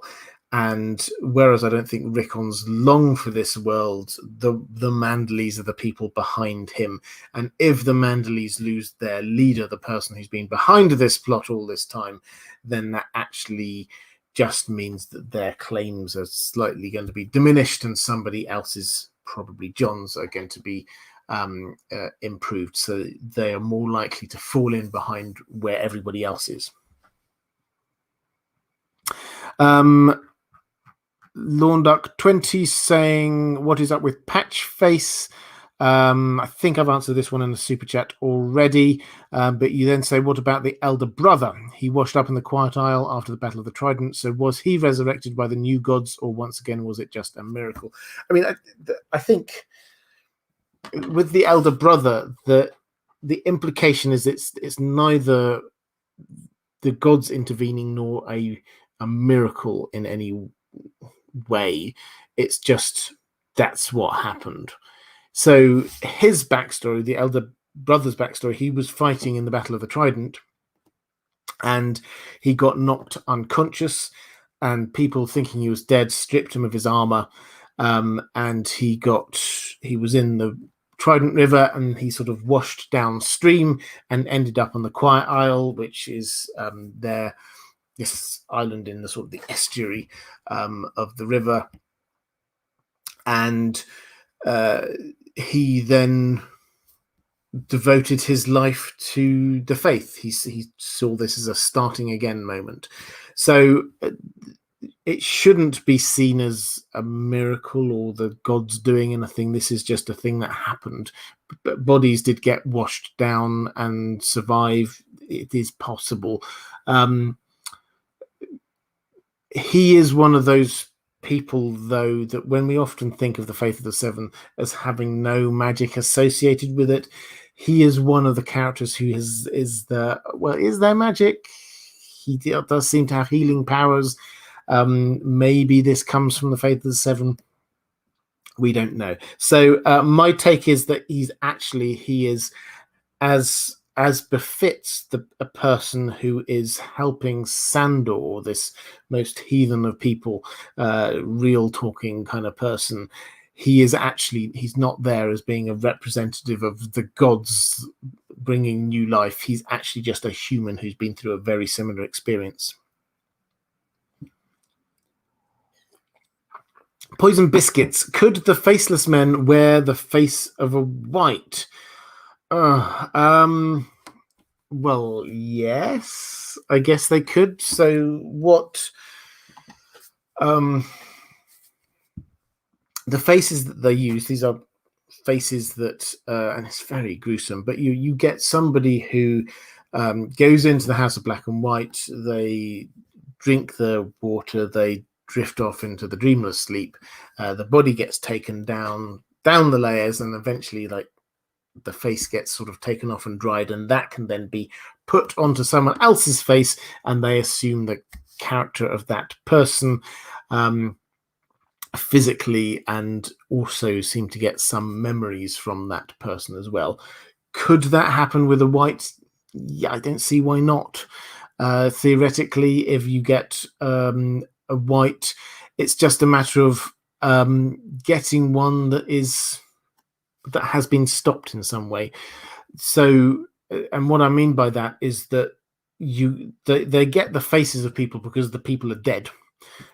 And whereas I don't think Rickon's long for this world, the Manderleys are the people behind him. And if the Manderleys lose their leader, the person who's been behind this plot all this time, then that actually just means that their claims are slightly going to be diminished and somebody else's, probably Jon's, are going to be improved. So they are more likely to fall in behind where everybody else is. Lawnduck 20 saying, what is up with Patchface? I think I've answered this one in the super chat already, but you then say, what about the elder brother? He washed up in the Quiet Isle after the Battle of the Trident, so was he resurrected by the new gods, or once again was it just a miracle? I mean, I think with the elder brother, the implication is it's neither the gods intervening nor a miracle in any way. It's just that's what happened. So his backstory, the elder brother's backstory, he was fighting in the Battle of the Trident and he got knocked unconscious, and people thinking he was dead stripped him of his armor, and he was in the Trident River and he sort of washed downstream and ended up on the Quiet Isle, which is this island in the sort of the estuary of the river. And he then devoted his life to the faith. He saw this as a starting again moment. So it shouldn't be seen as a miracle or the gods doing anything. This is just a thing that happened. But bodies did get washed down and survive. It is possible. He is one of those people, though, that when we often think of the Faith of the Seven as having no magic associated with it, he is one of the characters who is there magic? He does seem to have healing powers. Maybe this comes from the Faith of the Seven. We don't know. So my take is that he is as befits a person who is helping Sandor, this most heathen of people, real talking kind of person. He's not there as being a representative of the gods bringing new life. He's actually just a human who's been through a very similar experience. Poison Biscuits. Could the Faceless Men wear the face of a white? Well, yes, I guess they could. So what the faces that they use, these are faces that and it's very gruesome, but you get somebody who goes into the House of Black and White, they drink the water, they drift off into the dreamless sleep, the body gets taken down the layers, and eventually the face gets sort of taken off and dried, and that can then be put onto someone else's face, and they assume the character of that person physically, and also seem to get some memories from that person as well. Could that happen with a white? Yeah, I don't see why not. Theoretically, if you get a white, it's just a matter of getting one that has been stopped in some way. So, and what I mean by that is that they get the faces of people because the people are dead.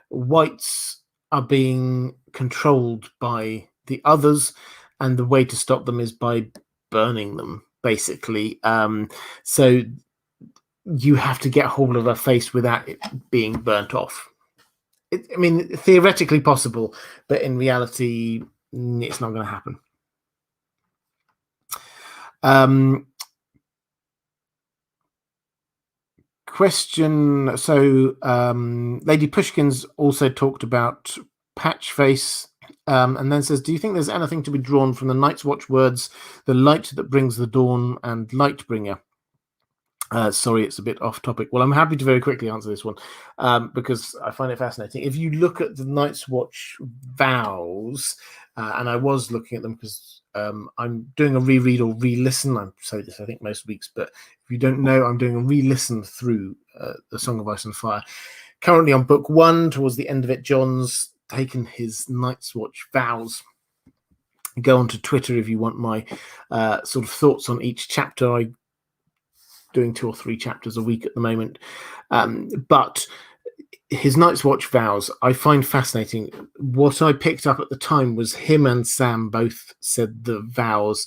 Whites are being controlled by the others, and the way to stop them is by burning them, basically. So you have to get hold of a face without it being burnt off. I mean, theoretically possible, but in reality, it's not going to happen. Question. So Lady Pushkin's also talked about Patchface, and then says, do you think there's anything to be drawn from the Night's Watch words, the light that brings the dawn and Lightbringer? Sorry, it's a bit off topic. Well, I'm happy to very quickly answer this one because I find it fascinating. If you look at the Night's Watch vows, and I was looking at them because I'm doing a reread or re-listen. I say this, I think, most weeks, but if you don't know, I'm doing a re-listen through The Song of Ice and Fire. Currently on book 1, towards the end of it, Jon's taken his Night's Watch vows. Go onto Twitter if you want my sort of thoughts on each chapter. I'm doing 2 or 3 chapters a week at the moment. But his Night's Watch vows, I find fascinating. What I picked up at the time was him and Sam both said the vows,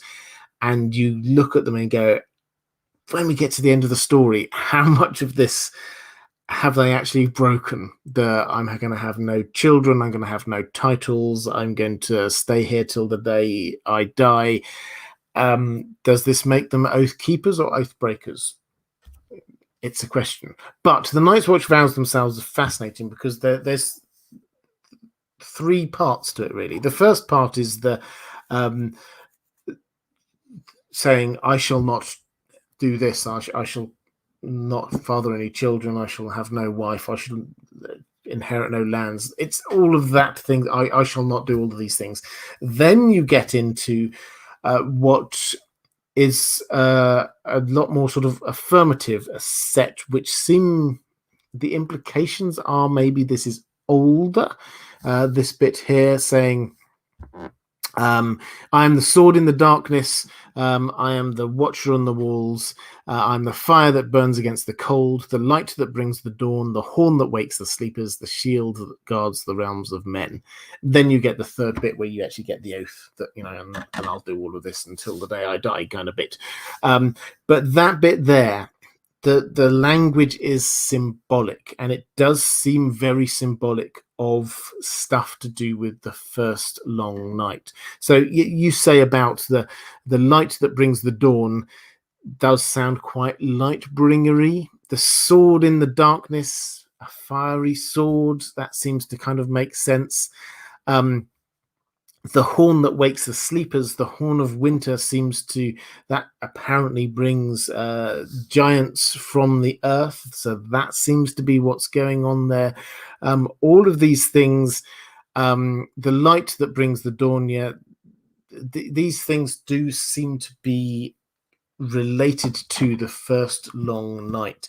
and you look at them and go, when we get to the end of the story, how much of this have they actually broken? I'm going to have no children, I'm going to have no titles, I'm going to stay here till the day I die. Does this make them oath keepers or oath breakers? It's a question. But the Night's Watch vows themselves are fascinating because there's 3 parts to it, really. The first part is the saying, I shall not do this, I shall not father any children, I shall have no wife, I shall inherit no lands. It's all of that thing. I shall not do all of these things. Then you get into what is a lot more sort of affirmative, a set, which seem the implications are maybe this is older. This bit here saying, I am the sword in the darkness, I am the watcher on the walls, I'm the fire that burns against the cold, the light that brings the dawn, the horn that wakes the sleepers, the shield that guards the realms of men. Then you get the third bit where you actually get the oath that, and I'll do all of this until the day I die kind of bit. But that bit there, the language is symbolic, and it does seem very symbolic of stuff to do with the first long night. So you say about the light that brings the dawn does sound quite light-bringery. The sword in the darkness, a fiery sword, that seems to kind of make sense. The horn that wakes the sleepers, the horn of winter, that apparently brings giants from the earth. So that seems to be what's going on there. All of these things, the light that brings the dawn, these things do seem to be related to the first long night.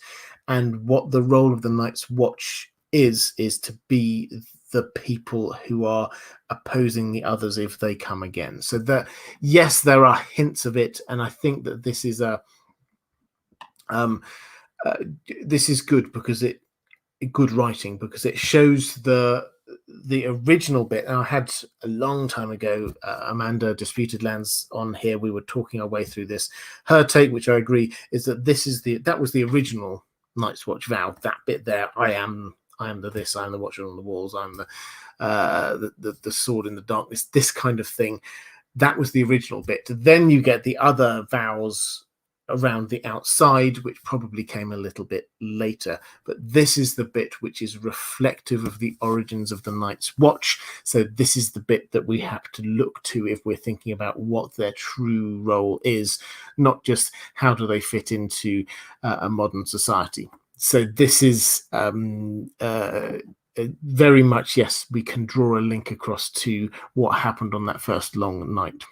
And what the role of the Night's Watch is to be the people who are opposing the others if they come again. So that, yes, there are hints of it, and I think that this is this is good because good writing, because it shows the original bit. And I had a long time ago Amanda Disputed Lands on here. We were talking our way through this. Her take, which I agree, is that that was the original Night's Watch vow. That bit there, I am the this, I am the watcher on the walls, I'm the sword in the darkness, this kind of thing. That was the original bit. Then you get the other vows around the outside, which probably came a little bit later. But this is the bit which is reflective of the origins of the Night's Watch. So this is the bit that we have to look to if we're thinking about what their true role is, not just how do they fit into a modern society. So this is very much, yes, we can draw a link across to what happened on that first long night.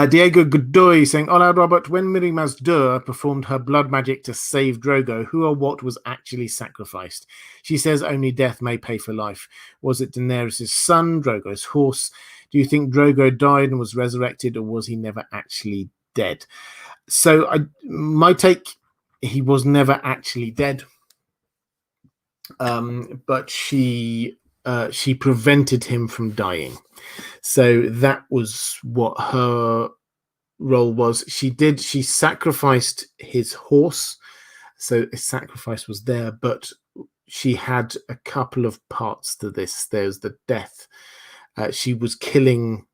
Diego Godoy saying, Hola, Robert. When Mirri Maz Dur performed her blood magic to save Drogo, who or what was actually sacrificed? She says only death may pay for life. Was it Daenerys' son, Drogo's horse? Do you think Drogo died and was resurrected, or was he never actually dead? So my take he was never actually dead, but she prevented him from dying. So that was what her role was. She sacrificed his horse, so a sacrifice was there, but she had a couple of parts to this. There's the death. She was killing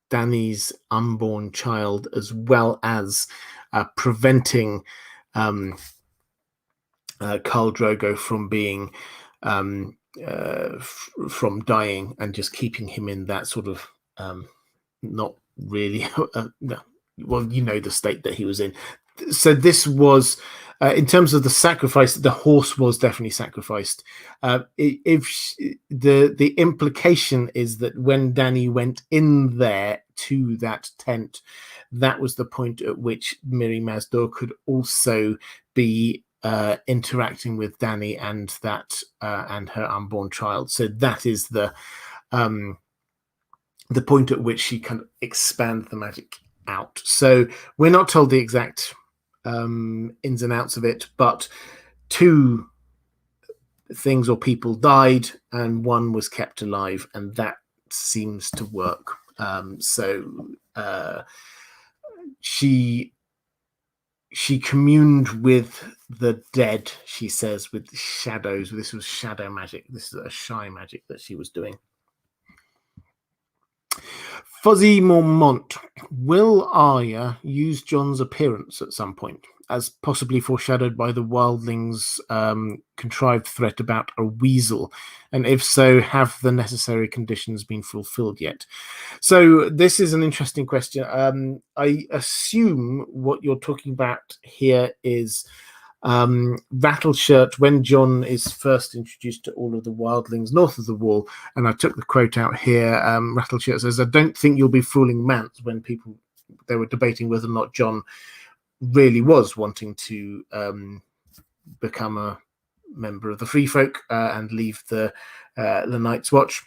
Dany's unborn child, as well as preventing Khal Drogo from being from dying, and just keeping him in that sort of not really no, well, you know, the state that he was in. So this was in terms of the sacrifice, the horse was definitely sacrificed. The implication is that when Dany went in there to that tent, that was the point at which Mirri Maz Duur could also be interacting with Dany and that and her unborn child. So that is the point at which she can expand the magic out. So we're not told the exact ins and outs of it, but 2 things or people died and 1 was kept alive, and that seems to work. She communed with the dead, she says, with shadows. This was shadow magic. This is a shy magic that she was doing. Fuzzy Mormont, will Arya use Jon's appearance at some point, as possibly foreshadowed by the wildlings' contrived threat about a weasel? And if so, have the necessary conditions been fulfilled yet? So this is an interesting question. I assume what you're talking about here is Rattleshirt, when Jon is first introduced to all of the wildlings north of the wall, and I took the quote out here. Rattleshirt says, "I don't think you'll be fooling Mance," when they were debating whether or not Jon really was wanting to become a member of the Free Folk and leave the Night's Watch.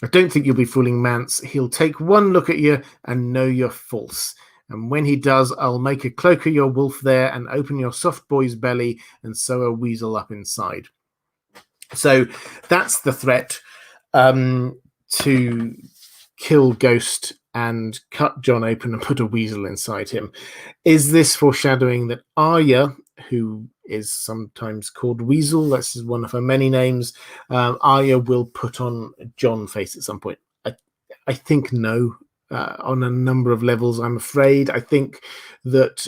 "I don't think you'll be fooling Mance. He'll take one look at you and know you're false. And when he does, I'll make a cloak of your wolf there and open your soft boy's belly and sew a weasel up inside." So that's the threat, to kill Ghost and cut Jon open and put a weasel inside him. Is this foreshadowing that Arya, who is sometimes called Weasel, that's one of her many names, Arya will put on Jon face at some point? I think no. On a number of levels, I'm afraid. I think that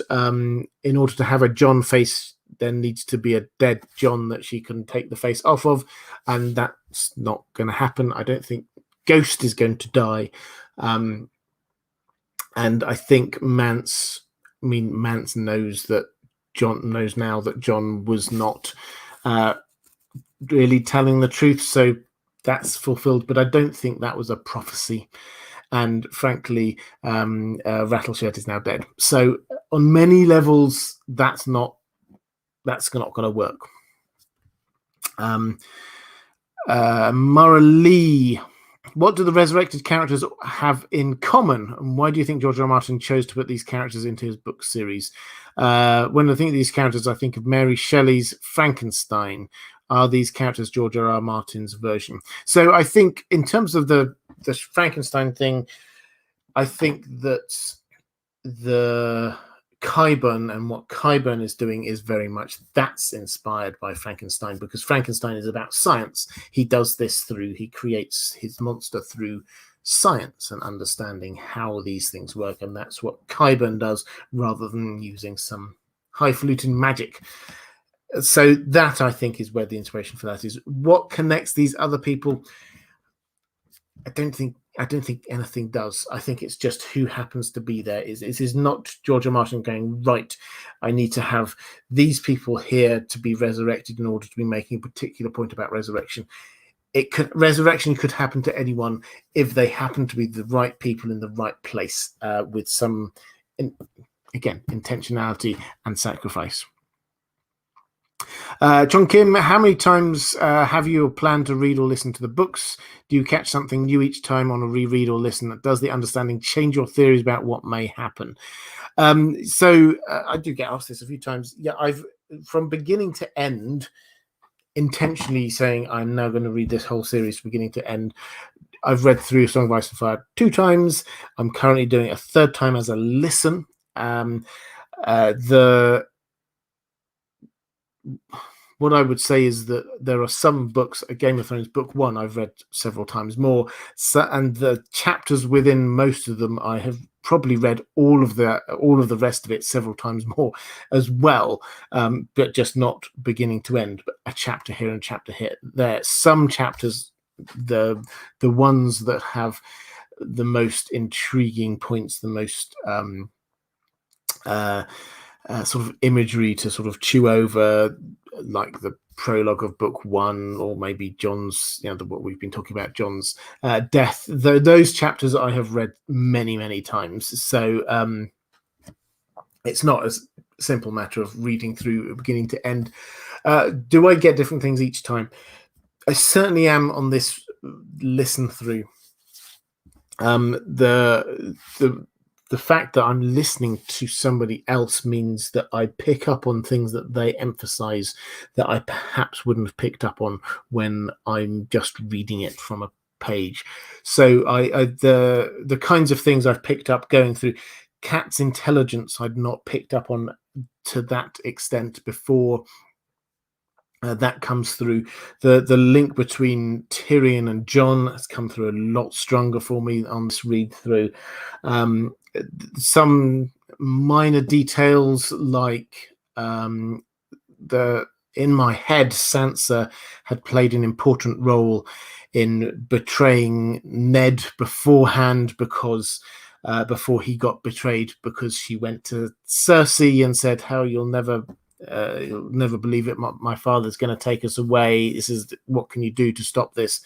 in order to have a Jon face, there needs to be a dead Jon that she can take the face off of, and that's not going to happen. I don't think Ghost is going to die, and I think Mance knows that Jon knows now that Jon was not really telling the truth, so that's fulfilled. But I don't think that was a prophecy. And frankly, Rattleshirt is now dead. So on many levels, that's not going to work. Mara Lee, what do the resurrected characters have in common? And why do you think George R. R. Martin chose to put these characters into his book series? When I think of these characters, I think of Mary Shelley's Frankenstein. Are these characters George R. R. Martin's version? So I think in terms of the Frankenstein thing, I think that the Qyburn and what Qyburn is doing is very much that's inspired by Frankenstein, because Frankenstein is about science. He does this he creates his monster through science and understanding how these things work, and that's what Qyburn does, rather than using some highfalutin magic. So that, I think, is where the inspiration for that is. What connects these other people? I don't think anything does. I think it's just who happens to be there. It is not George R. R. Martin going, right, I need to have these people here to be resurrected in order to be making a particular point about resurrection. Resurrection could happen to anyone if they happen to be the right people in the right place, with some, again, intentionality and sacrifice. John Kim, how many times have you planned to read or listen to the books? Do you catch something new each time on a reread or listen? Does the understanding change your theories about what may happen? So I do get asked this a few times. Yeah, from beginning to end, intentionally saying I'm now going to read this whole series from beginning to end. I've read through Song of Ice and Fire 2 times. I'm currently doing it a third time as a listen. What I would say is that there are some books, Game of Thrones book 1, I've read several times more, and the chapters within most of them, I have probably read all of the rest of it several times more as well, but just not beginning to end, but a chapter here and a chapter here. There, some chapters, the ones that have the most intriguing points, the most sort of imagery to sort of chew over, like the prologue of book 1, or maybe Jon's, what we've been talking about, Jon's death. Those chapters I have read many, many times. So it's not a simple matter of reading through beginning to end. Do I get different things each time? I certainly am on this listen through. The fact that I'm listening to somebody else means that I pick up on things that they emphasize that I perhaps wouldn't have picked up on when I'm just reading it from a page. So the kinds of things I've picked up going through, Kat's intelligence I'd not picked up on to that extent before. That comes through. The link between Tyrion and Jon has come through a lot stronger for me on this read through. Some minor details, like in my head, Sansa had played an important role in betraying Ned beforehand, because before he got betrayed, because she went to Cersei and said, "How you'll never believe it. My father's going to take us away. What can you do to stop this?"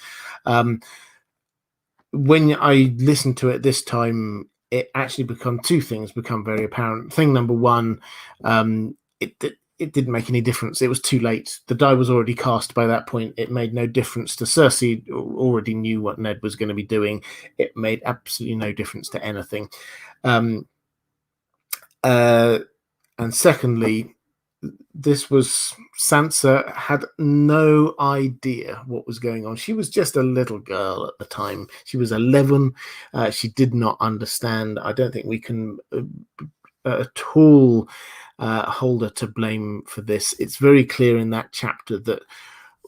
When I listened to it this time, it actually two things become very apparent. Thing number one, it didn't make any difference. It was too late. The die was already cast by that point. It made no difference to Cersei. Already knew what Ned was going to be doing. It made absolutely no difference to anything. And secondly, this was Sansa had no idea what was going on. She was just a little girl at the time. She was 11. She did not understand. I don't think we can at all hold her to blame for this. It's very clear in that chapter that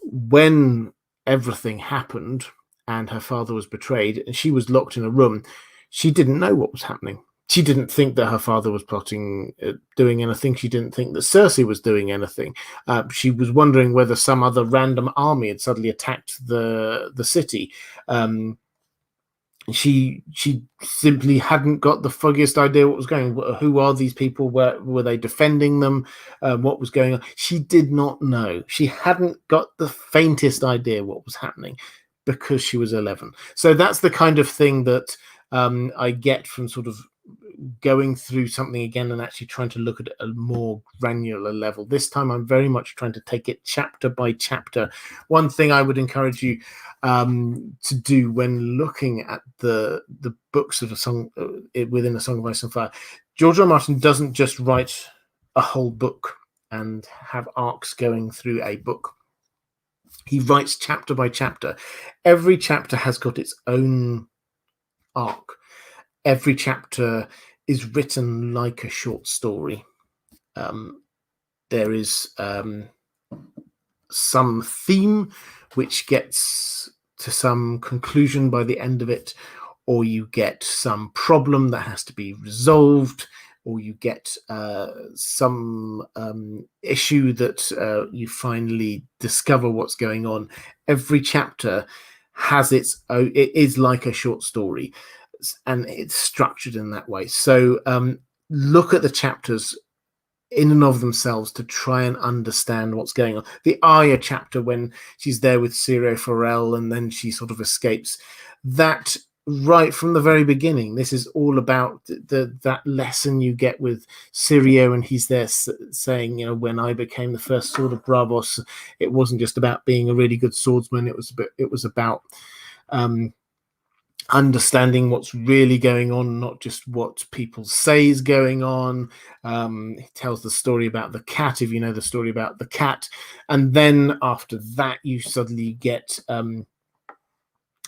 when everything happened and her father was betrayed and she was locked in a room, she didn't know what was happening. She didn't think that her father was plotting, doing anything. She didn't think that Cersei was doing anything. She was wondering whether some other random army had suddenly attacked the city. She simply hadn't got the foggiest idea what was going on. Who are these people? Were they defending them? What was going on? She did not know. She hadn't got the faintest idea what was happening, because she was 11. So that's the kind of thing that I get from sort of going through something again and actually trying to look at a more granular level. This time I'm very much trying to take it chapter by chapter. One thing I would encourage you to do when looking at the books of a song within A Song of Ice and Fire, George R. R. Martin doesn't just write a whole book and have arcs going through a book. He writes chapter by chapter. Every chapter has got its own arc. Every chapter is written like a short story. There is some theme which gets to some conclusion by the end of it, or you get some problem that has to be resolved, or you get some issue that you finally discover what's going on. Every chapter has its own, it is like a short story, and it's structured in that way. So look at the chapters in and of themselves to try and understand what's going on. The Arya chapter, when she's there with Syrio Forel and then she sort of escapes, that right from the very beginning, this is all about that lesson you get with Syrio, and he's there saying, when I became the first sword of Bravos, it wasn't just about being a really good swordsman. It was about understanding what's really going on, not just what people say is going on. He tells the story about the cat, if you know the story about the cat. And then after that, you suddenly get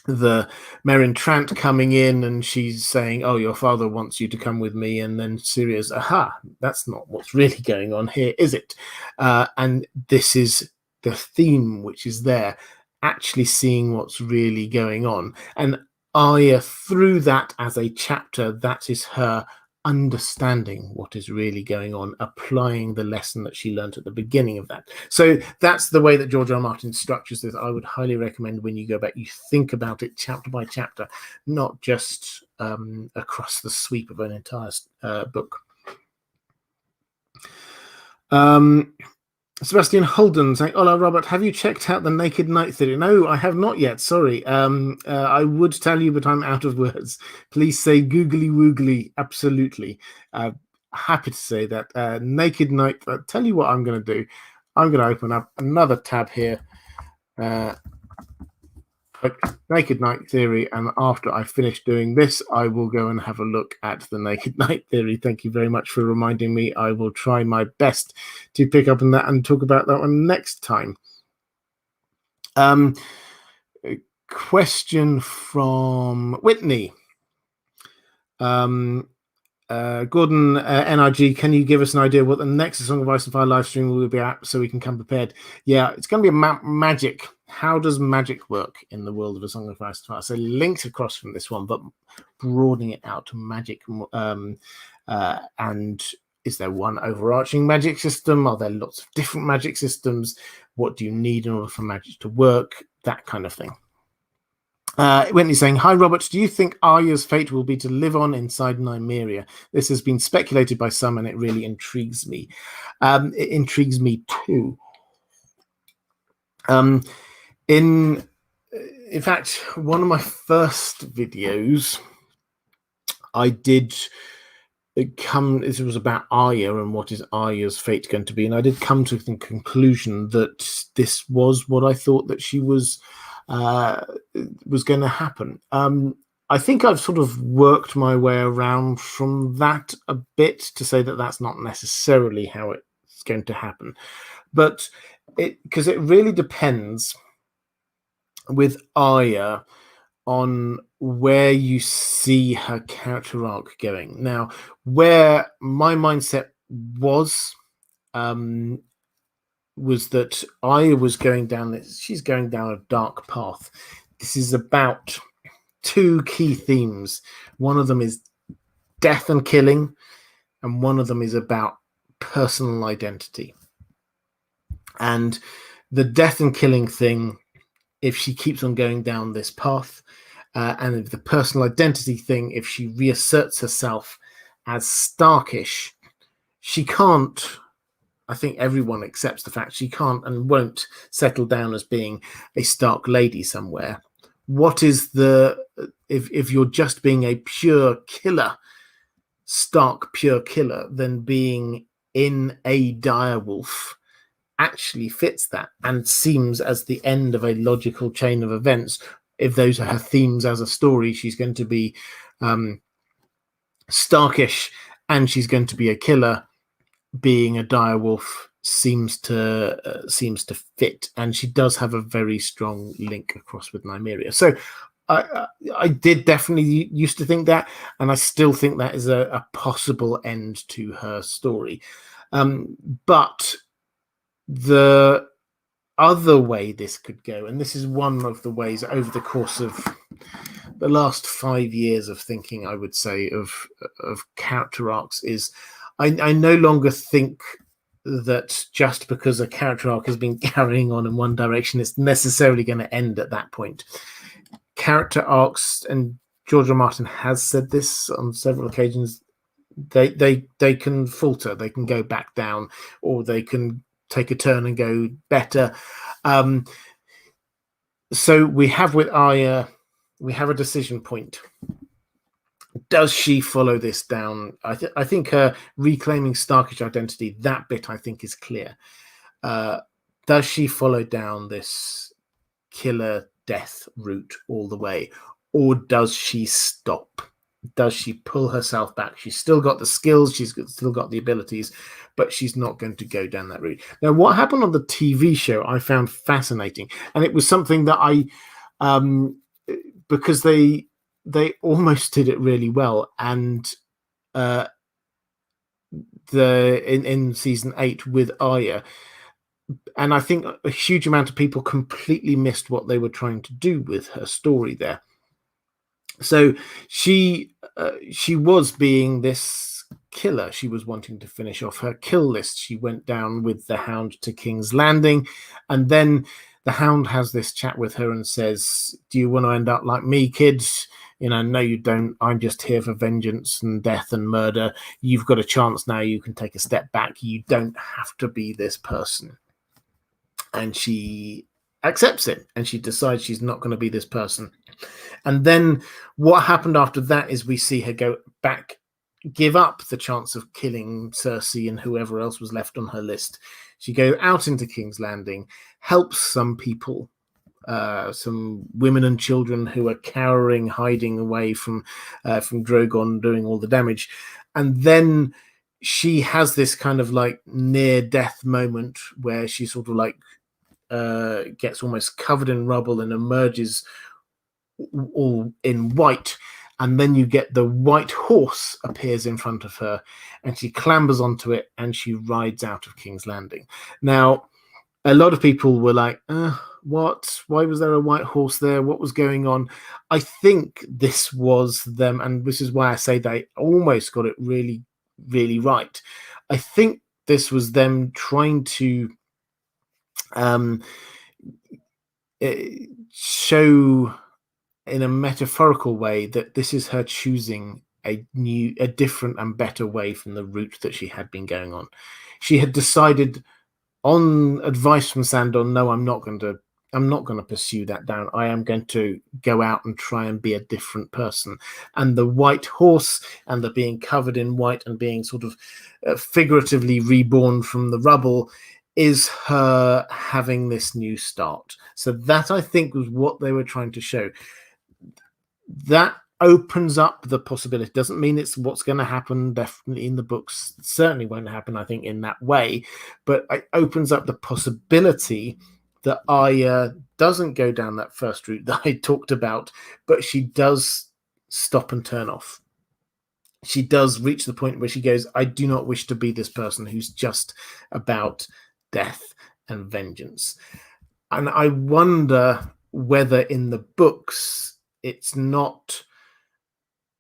the Meryn Trant coming in, and she's saying, "Oh, your father wants you to come with me." And then Syria's, "Aha, that's not what's really going on here, is it?" And this is the theme which is there, actually seeing what's really going on. And Arya, through that as a chapter, that is her understanding what is really going on, applying the lesson that she learned at the beginning of that. So that's the way that George R. R. Martin structures this. I would highly recommend when you go back, you think about it chapter by chapter, not just across the sweep of an entire book. Sebastian Holden saying, "Hola, Robert. Have you checked out the Naked Knight theory?" No, I have not yet. Sorry. I would tell you, but I'm out of words. Please say googly woogly. Absolutely. Happy to say that. Naked Knight. Tell you what I'm going to do. I'm going to open up another tab here. Naked Knight theory, and after I finish doing this, I will go and have a look at the Naked Knight theory. Thank you very much for reminding me. I will try my best to pick up on that and talk about that one next time. Question from Whitney. Gordon NRG, can you give us an idea what the next Song of Ice and Fire live stream will be at so we can come prepared? Yeah, it's going to be a magic. How does magic work in the world of A Song of Ice and Fire? So linked across from this one, but broadening it out to magic. And is there one overarching magic system? Are there lots of different magic systems? What do you need in order for magic to work? That kind of thing. Whitney saying, "Hi Robert, do you think Arya's fate will be to live on inside Nymeria? This has been speculated by some and it really intrigues me." It intrigues me too. In fact, one of my first videos I did it was about Arya and what is Arya's fate going to be, and I did come to the conclusion that this was what I thought that she was going to happen. I think I've sort of worked my way around from that a bit to say that that's not necessarily how it's going to happen, but because it really depends with Arya on where you see her character arc going. Now, where my mindset was that Arya was going down this, she's going down a dark path. This is about two key themes. One of them is death and killing, and one of them is about personal identity. And the death and killing thing, if she keeps on going down this path, and if the personal identity thing, if she reasserts herself as Starkish, she can't. I think everyone accepts the fact she can't and won't settle down as being a Stark lady somewhere. What is if you're just being a pure killer, Stark pure killer, then being in a direwolf actually fits that and seems as the end of a logical chain of events. If those are her themes as a story, she's going to be Starkish and she's going to be a killer. Being a direwolf seems to fit, and she does have a very strong link across with Nymeria. So I did definitely used to think that, and I still think that is a possible end to her story. But the other way this could go, and this is one of the ways over the course of the last 5 years of thinking, I would say, of character arcs, is I no longer think that just because a character arc has been carrying on in one direction, it's necessarily going to end at that point. Character arcs, and George R. Martin has said this on several occasions, they can falter, they can go back down, or they can take a turn and go better. So we have with Arya, we have a decision point. Does she follow this down? I think her reclaiming Starkish identity, that bit I think is clear. Does she follow down this killer death route all the way? or does she stop? Does she pull herself back? She's still got the skills, still got the abilities, but she's not going to go down that route. Now, what happened on the TV show I found fascinating, and it was something that because they almost did it really well, and in season 8 with Arya, and I think a huge amount of people completely missed what they were trying to do with her story there. So she was being this killer. She was wanting to finish off her kill list. She went down with the Hound to King's Landing, and then the Hound has this chat with her and says, "Do you want to end up like me, kids? No, you don't. I'm just here for vengeance and death and murder. You've got a chance now. You can take a step back. You don't have to be this person." And she accepts it, and she decides she's not going to be this person. And then what happened after that is we see her go back, give up the chance of killing Cersei and whoever else was left on her list. She goes out into King's Landing, helps some people, some women and children who are cowering, hiding away from Drogon, doing all the damage. And then she has this kind of like near-death moment where she sort of like gets almost covered in rubble and emerges all in white, and then you get the white horse appears in front of her, and she clambers onto it and she rides out of King's Landing. Now, a lot of people were like, what? Why was there a white horse there? What was going on? I think this was them, and this is why I say they almost got it really, really right. I think this was them trying to show in a metaphorical way that this is her choosing a different and better way from the route that she had been going on. She had decided on advice from Sandor, no, I'm not going to pursue that down. I am going to go out and try and be a different person. And the white horse and the being covered in white and being sort of figuratively reborn from the rubble is her having this new start. So that, I think, was what they were trying to show. That opens up the possibility. Doesn't mean it's what's going to happen definitely in the books. It certainly won't happen, I think, in that way. But it opens up the possibility that Arya doesn't go down that first route that I talked about, but she does stop and turn off. She does reach the point where she goes, I do not wish to be this person who's just about death and vengeance. And I wonder whether in the books it's not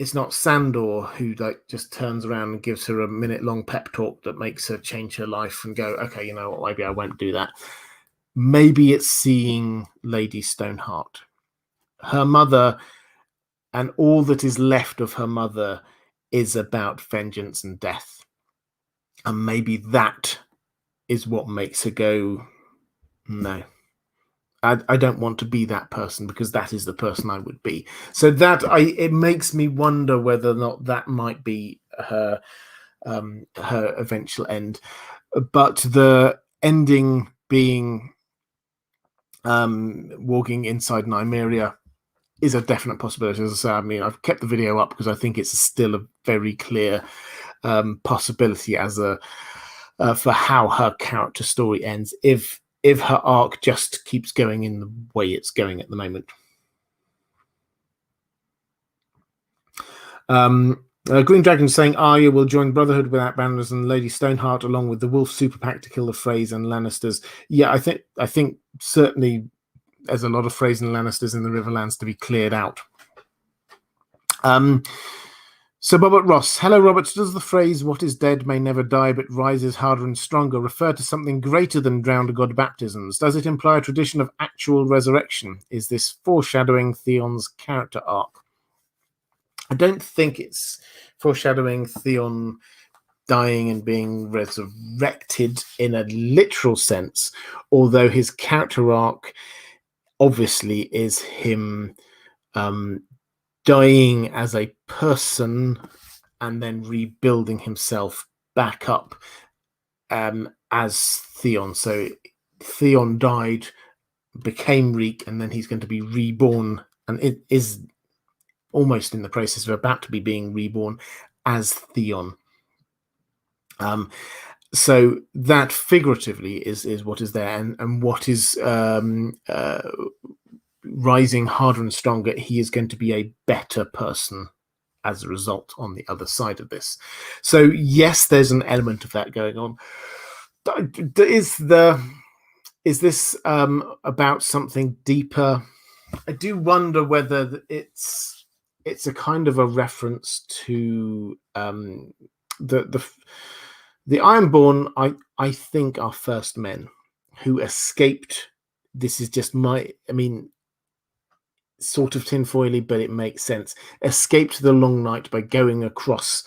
Sandor who like just turns around and gives her a minute-long pep talk that makes her change her life and go, okay, you know what, maybe I won't do that. Maybe it's seeing Lady Stoneheart, her mother, and all that is left of her mother is about vengeance and death. And maybe that is what makes her go, no, I don't want to be that person, because that is the person I would be. So that it makes me wonder whether or not that might be her eventual end. But the ending being walking inside Nymeria is a definite possibility. As I say, I mean, I've kept the video up because I think it's still a very clear possibility as for how her character story ends, if her arc just keeps going in the way it's going at the moment. Green Dragon saying Arya will join Brotherhood without banners and Lady Stoneheart along with the Wolf Super PAC to kill the Freys and Lannisters. Yeah, I think certainly there's a lot of Freys and Lannisters in the Riverlands to be cleared out. So Robert Ross, hello Robert, does the phrase what is dead may never die but rises harder and stronger refer to something greater than drowned god baptisms? Does it imply a tradition of actual resurrection? Is this foreshadowing Theon's character arc? I don't think it's foreshadowing Theon dying and being resurrected in a literal sense, although his character arc obviously is him dying as a person and then rebuilding himself back up as Theon. So Theon died, became Reek, and then he's going to be reborn, and it is almost in the process of about to be being reborn as Theon. So that figuratively is what is there, and what is rising harder and stronger. He is going to be a better person as a result on the other side of this. So yes, there's an element of that going on. Is this about something deeper? I do wonder whether it's a kind of a reference to the Ironborn. I think are first men who escaped. This is just sort of tinfoily, but it makes sense. Escaped the long night by going across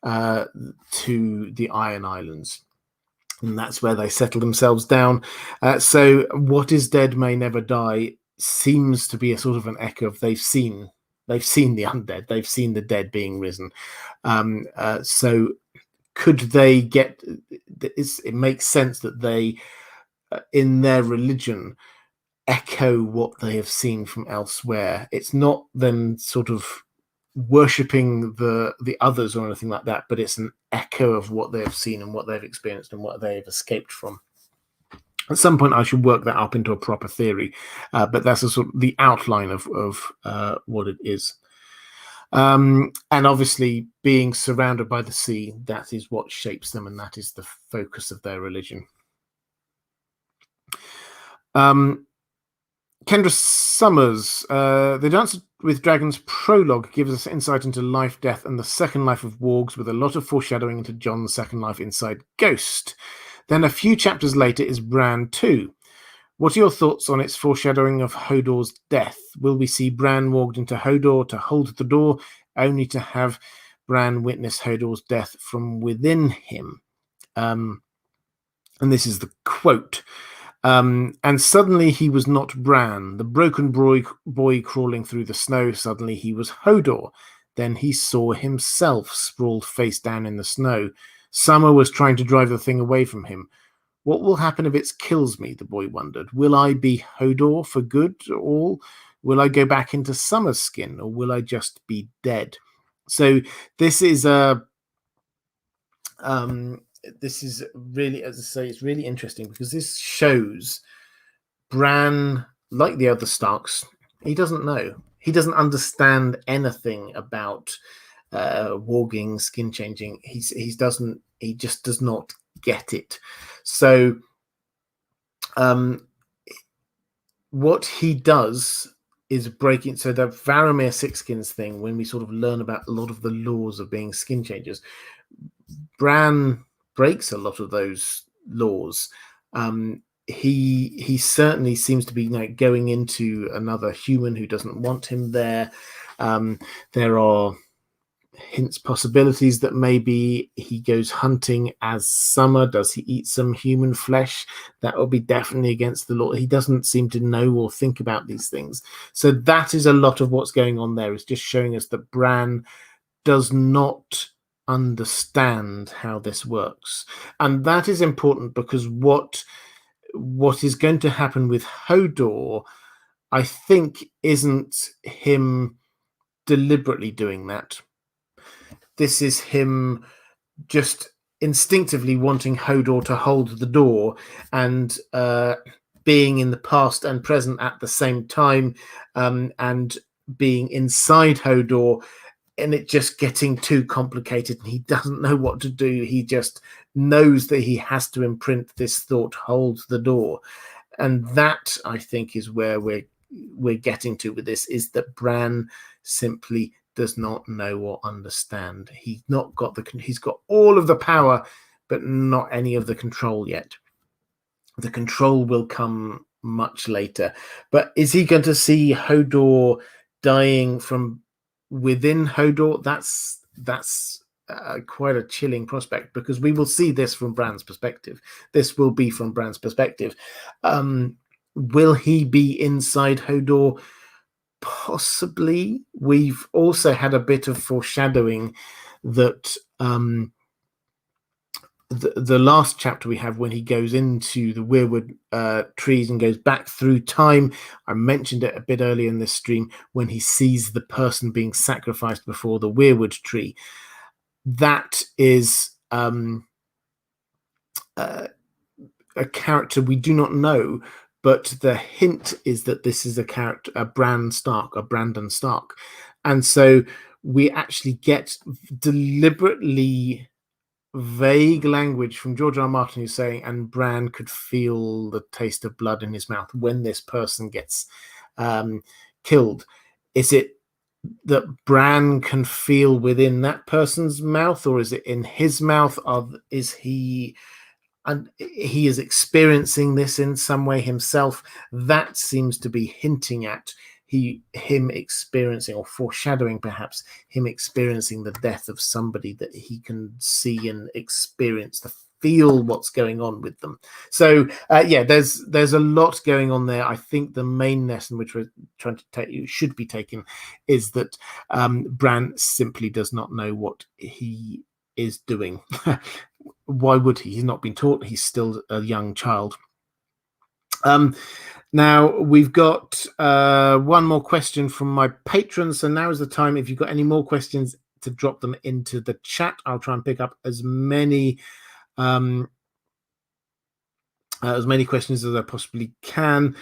to the Iron Islands. And that's where they settle themselves down. So what is dead may never die seems to be a sort of an echo of they've seen the undead, they've seen the dead being risen. So could they get? It makes sense that they, in their religion, echo what they have seen from elsewhere. It's not them sort of worshipping the others or anything like that, but it's an echo of what they've seen and what they've experienced and what they've escaped from. At some point, I should work that up into a proper theory, but that's a sort of the outline of what it is. And obviously, being surrounded by the sea, that is what shapes them, and that is the focus of their religion. Kendra Summers, the Dance with Dragons prologue gives us insight into life, death, and the second life of wargs, with a lot of foreshadowing into Jon's second life inside Ghost. Then a few chapters later is Bran 2. What are your thoughts on its foreshadowing of Hodor's death? Will we see Bran walked into Hodor to hold the door, only to have Bran witness Hodor's death from within him? And this is the quote. And suddenly he was not Bran, the broken boy crawling through the snow. Suddenly he was Hodor. Then he saw himself sprawled face down in the snow. Summer was trying to drive the thing away from him. What will happen if it kills me? The boy wondered. Will I be Hodor for good or all? Will I go back into Summer's skin, or will I just be dead? So this is this is really, as I say, it's really interesting because this shows Bran, like the other Starks, he doesn't know. He doesn't understand anything about warging, skin changing. He just does not get it. So what he does is breaking. So the Varamir Sixskins thing, when we sort of learn about a lot of the laws of being skin changers, Bran breaks a lot of those laws. He certainly seems to be going into another human who doesn't want him there. There are hints, possibilities that maybe he goes hunting as Summer. Does he eat some human flesh? That will be definitely against the law. He doesn't seem to know or think about these things. So that is a lot of what's going on there. Is just showing us that Bran does not understand how this works, and that is important because what is going to happen with Hodor, I think, isn't him deliberately doing that. This is him just instinctively wanting Hodor to hold the door, and being in the past and present at the same time, and being inside Hodor, and it just getting too complicated, and he doesn't know what to do. He just knows that he has to imprint this thought, hold the door. And that, I think, is where we're getting to with this, is that Bran simply does not know or understand. He's got all of the power, but not any of the control yet. The control will come much later. But is he going to see Hodor dying from within Hodor? That's quite a chilling prospect, because we will see this from Bran's perspective. This will be from Bran's perspective. Will he be inside Hodor? Possibly. We've also had a bit of foreshadowing that the last chapter we have when he goes into the weirwood trees and goes back through time. I mentioned it a bit earlier in this stream when he sees the person being sacrificed before the weirwood tree. That is a character we do not know, but the hint is that this is a character, a Brandon Stark. And so we actually get deliberately vague language from George R. R. Martin who's saying, and Bran could feel the taste of blood in his mouth when this person gets killed. Is it that Bran can feel within that person's mouth, or is it in his mouth? Is he experiencing this in some way himself? That seems to be hinting at him experiencing, or foreshadowing perhaps, him experiencing the death of somebody that he can see and experience, to feel what's going on with them. So there's a lot going on there. I think the main lesson which we're trying to take should be taken is that Bran simply does not know what he is doing. Why would he? He's not been taught. He's still a young child. Now we've got one more question from my patrons. So now is the time. If you've got any more questions, to drop them into the chat. I'll try and pick up as many questions as I possibly can.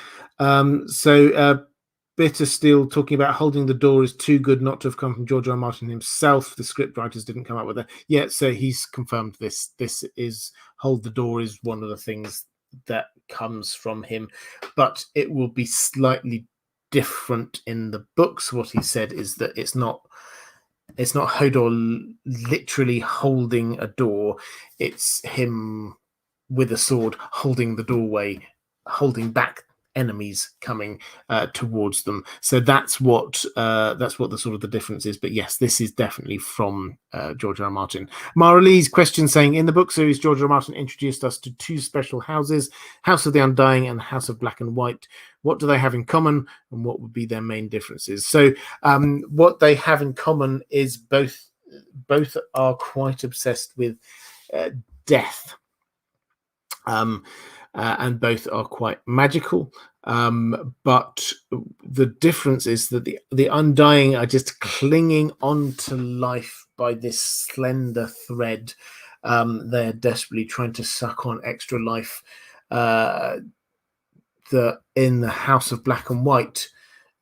Bitter Steel talking about holding the door is too good not to have come from George R. R. Martin himself. The script writers didn't come up with that. Yeah, so he's confirmed this. This is hold the door is one of the things that comes from him, but it will be slightly different in the books. What he said is that it's not Hodor literally holding a door. It's him with a sword holding the doorway, holding back enemies coming towards them. So that's what the sort of the difference is. But yes, this is definitely from George R. R. Martin. Mara Lee's question saying, in the book series, George R. R. Martin introduced us to two special houses, House of the Undying and House of Black and White. What do they have in common, and what would be their main differences? So what they have in common is both are quite obsessed with death. And both are quite magical, but the difference is that the Undying are just clinging on to life by this slender thread. They're desperately trying to suck on extra life. In the House of Black and White,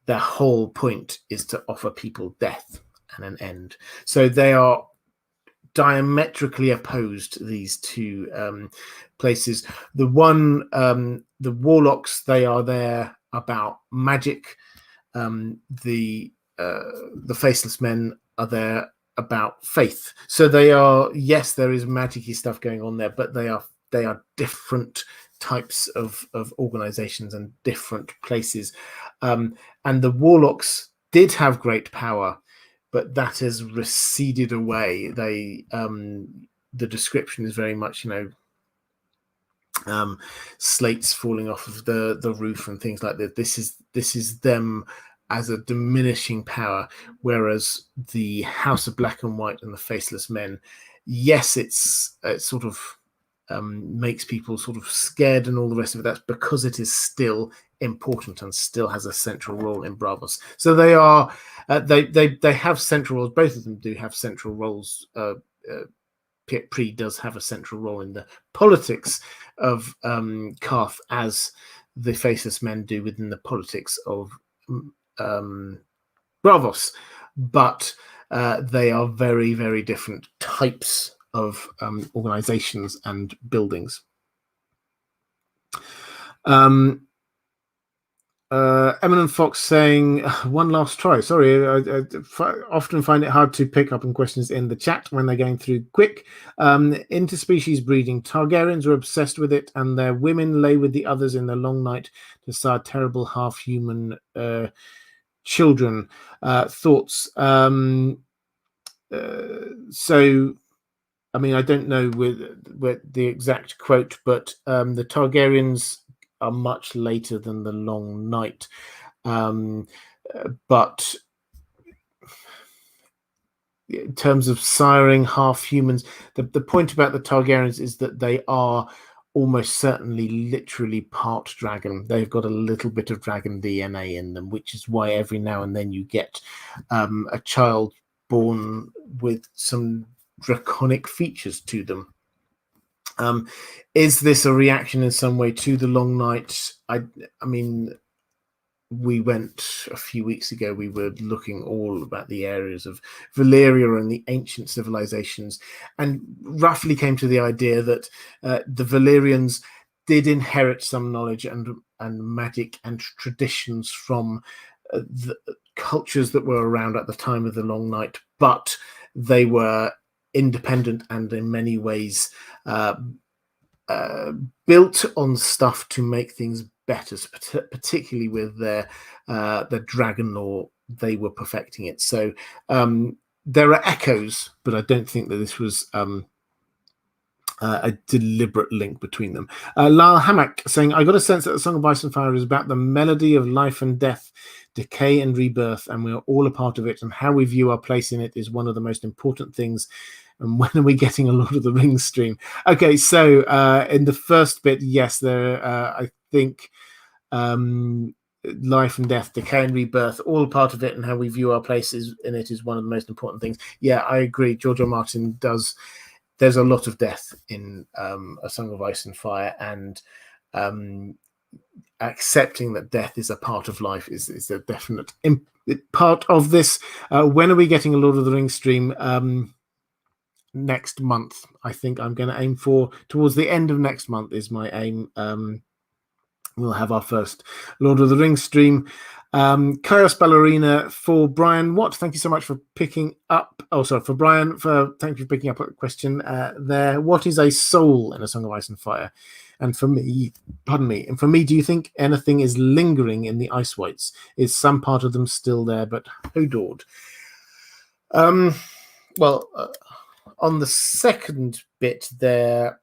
their whole point is to offer people death and an end. So they are diametrically opposed, these two places. The warlocks, they are there about magic. The Faceless Men are there about faith. So they are, yes, there is magic-y stuff going on there, but they are different types of organizations and different places. And the warlocks did have great power, but that has receded away. The description is very much, slates falling off of the roof and things like that. This is them as a diminishing power, whereas the House of Black and White and the Faceless Men, yes, it sort of makes people sort of scared and all the rest of it. That's because it is still important and still has a central role in Braavos. So they are they have central roles. Both of them do have central roles. Pri does have a central role in the politics of Karth, as the Faceless Men do within the politics of Braavos, but they are very, very different types of organizations and buildings. Eminent Fox saying, one last try. Sorry, I often find it hard to pick up on questions in the chat when they're going through quick. Interspecies breeding. Targaryens are obsessed with it, and their women lay with the others in the long night to sire terrible half-human children. Thoughts? So, I mean, I don't know with the exact quote, but the Targaryens are much later than the long night, but in terms of siring half humans, the point about the Targaryens is that they are almost certainly literally part dragon. They've got a little bit of dragon DNA in them, which is why every now and then you get a child born with some draconic features to them. Is this a reaction in some way to the long night? I mean, we went a few weeks ago, we were looking all about the areas of Valyria and the ancient civilizations, and roughly came to the idea that the Valyrians did inherit some knowledge and magic and traditions from the cultures that were around at the time of the Long Night, but they were independent and in many ways built on stuff to make things better, particularly with their dragon lore. They were perfecting it. So there are echoes, but I don't think that this was a deliberate link between them. Lyle Hammock saying, I got a sense that the Song of Ice and Fire is about the melody of life and death, decay and rebirth, and we're all a part of it, and how we view our place in it is one of the most important things. And when are we getting a Lord of the Rings stream? Okay, so in the first bit, yes, there. I think life and death, decay and rebirth, all part of it, and how we view our places in it is one of the most important things. Yeah, I agree. George R. Martin does. There's a lot of death in A Song of Ice and Fire, and accepting that death is a part of life is a definite part of this. When are we getting a Lord of the Rings stream? Next month. I think I'm going to aim for towards the end of next month is my aim. We'll have our first Lord of the Rings stream. Chaos Ballerina for Brian Watt. Thank you so much for picking up. Oh, sorry, for Brian. Thank you for picking up a question there. What is a soul in A Song of Ice and Fire? And for me, pardon me. And for me, do you think anything is lingering in the Ice Whites? Is some part of them still there, but Hodor? On the second bit there,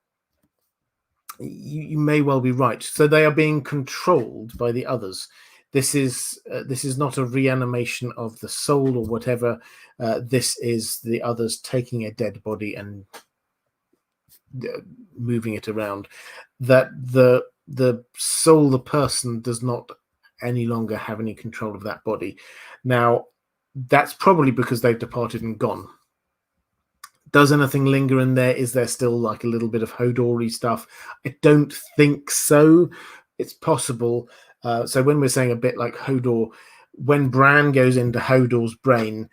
you may well be right. So they are being controlled by the others. This is not a reanimation of the soul or whatever. This is the others taking a dead body and moving it around. That the soul, the person, does not any longer have any control of that body. Now, that's probably because they've departed and gone. Does anything linger in there? Is there still like a little bit of Hodor-y stuff? I don't think so. It's possible. So when we're saying a bit like Hodor, when Bran goes into Hodor's brain,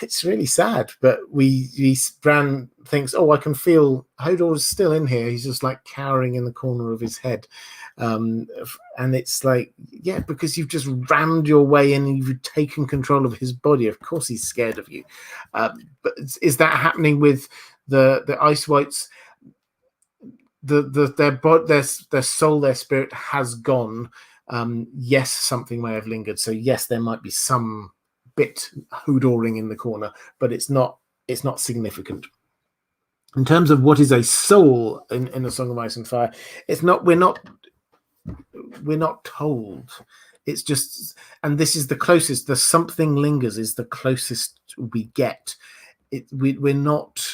it's really sad, but Bran thinks, oh, I can feel Hodor's still in here. He's just like cowering in the corner of his head. And it's like, yeah, because you've just rammed your way in and you've taken control of his body. Of course he's scared of you. But is that happening with the Ice Whites? Their soul, their spirit has gone. Yes, something may have lingered. So yes, there might be some bit Hodoring in the corner, but it's not significant. In terms of what is a soul in A Song of Ice and Fire, it's not. We're not told. It's just, and this is the closest. The something lingers is the closest we get. We're not.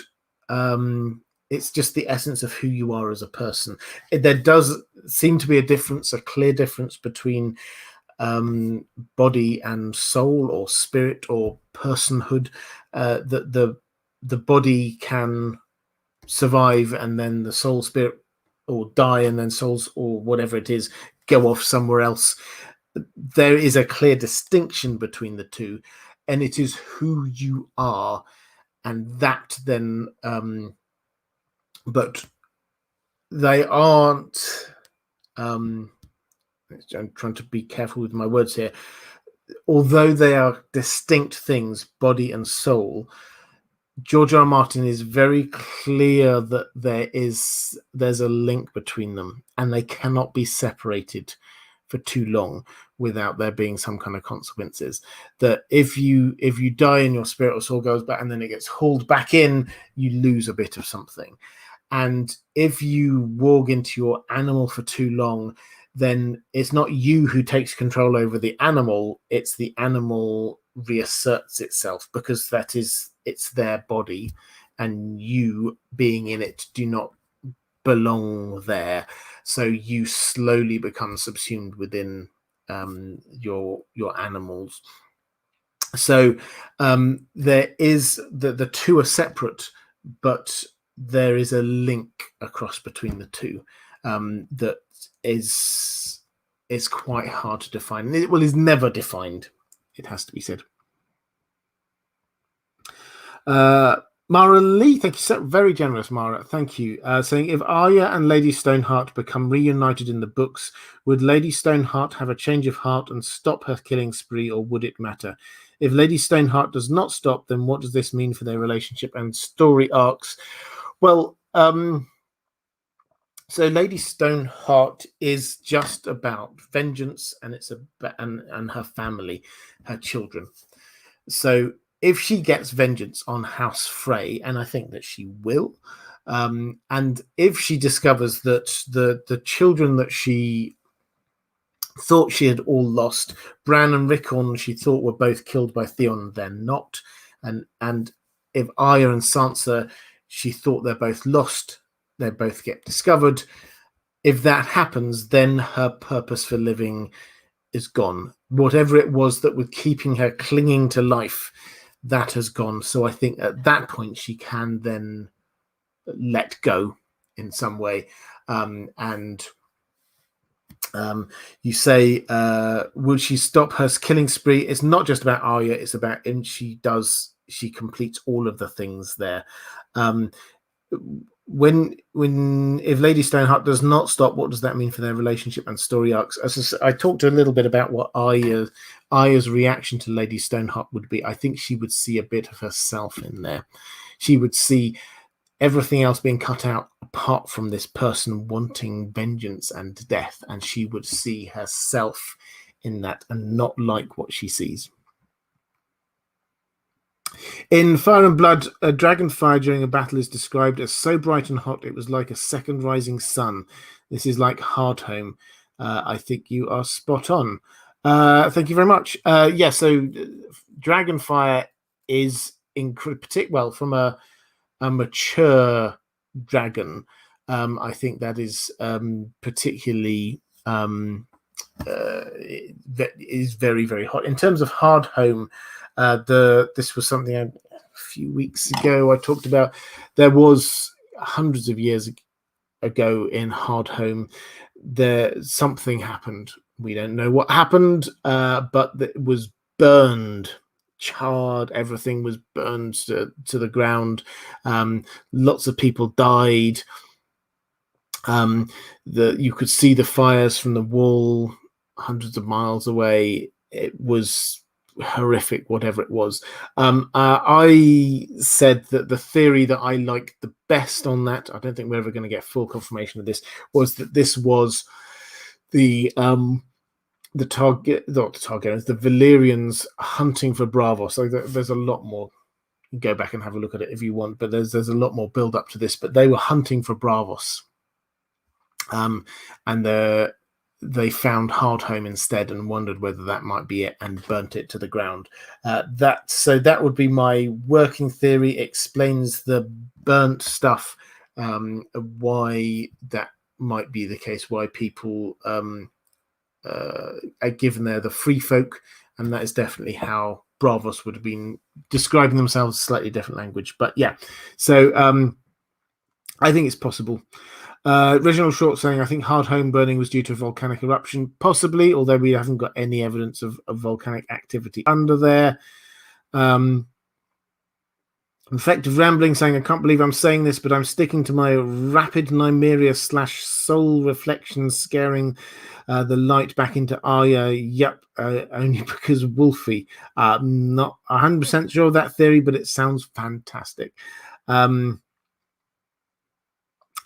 It's just the essence of who you are as a person. There does seem to be a clear difference between body and soul, or spirit, or personhood. That the body can survive, and then the soul, spirit, or die, and then souls, or whatever it is, go off somewhere else. There is a clear distinction between the two, and it is who you are, and that then. But they aren't. I'm trying to be careful with my words here. Although they are distinct things, body and soul, George R. R. Martin is very clear that there's a link between them, and they cannot be separated for too long without there being some kind of consequences. That if you die and your spirit or soul goes back and then it gets hauled back in, you lose a bit of something. And if you warg into your animal for too long, then it's not you who takes control over the animal, it's the animal reasserts itself, because it's their body, and you being in it do not belong there. So you slowly become subsumed within your animals. So there is the two are separate, but there is a link across between the two that is quite hard to define. Well, is never defined, it has to be said. Mara Lee, thank you, so very generous, Mara. Thank you. Saying, if Arya and Lady Stoneheart become reunited in the books, would Lady Stoneheart have a change of heart and stop her killing spree, or would it matter? If Lady Stoneheart does not stop, then what does this mean for their relationship and story arcs? Well, so Lady Stoneheart is just about vengeance, and it's about and her family, her children. So if she gets vengeance on House Frey, and I think that she will, and if she discovers that the children that she thought she had all lost, Bran and Rickon, she thought were both killed by Theon, they're not, and if Arya and Sansa, she thought they're both lost, they both get discovered. If that happens, then her purpose for living is gone. Whatever it was that was keeping her clinging to life, that has gone. So I think at that point she can then let go in some way. You say, will she stop her killing spree? It's not just about Arya, it's about, and she completes all of the things there. If Lady Stoneheart does not stop, what does that mean for their relationship and story arcs? As I talked a little bit about what Arya's reaction to Lady Stoneheart would be. I think she would see a bit of herself in there. She would see everything else being cut out apart from this person wanting vengeance and death, and she would see herself in that and not like what she sees. In Fire and Blood, a dragon fire during a battle is described as so bright and hot it was like a second rising sun. This is like Hardhome. I think you are spot on. Thank you very much. So dragon fire is well, from a mature dragon. I think that is particularly that is very, very hot. In terms of Hardhome, this was something a few weeks ago I talked about. There was hundreds of years ago in Hardhome, something happened. We don't know what happened, but it was burned, charred. Everything was burned to the ground. Lots of people died. You could see the fires from the wall hundreds of miles away. It was horrific, whatever it was. I said that the theory that I liked the best on that, I don't think we're ever going to get full confirmation of this, was that this was the Targaryens, the Valyrians hunting for Braavos. So there's a lot more. You can go back and have a look at it if you want, but there's a lot more build up to this. But they were hunting for Braavos, and they found Hardhome instead and wondered whether that might be it and burnt it to the ground. That would be my working theory. Explains the burnt stuff, why that might be the case, why people are given there the free folk, and that is definitely how Braavos would have been describing themselves, slightly different language. But yeah, so I think it's possible. Reginald Short saying, I think Hardhome burning was due to a volcanic eruption, possibly, although we haven't got any evidence of volcanic activity under there. Effective Rambling saying, I can't believe I'm saying this, but I'm sticking to my rapid Nymeria / soul reflection, scaring the light back into Arya. Yep, only because Wolfie. Not 100% sure of that theory, but it sounds fantastic.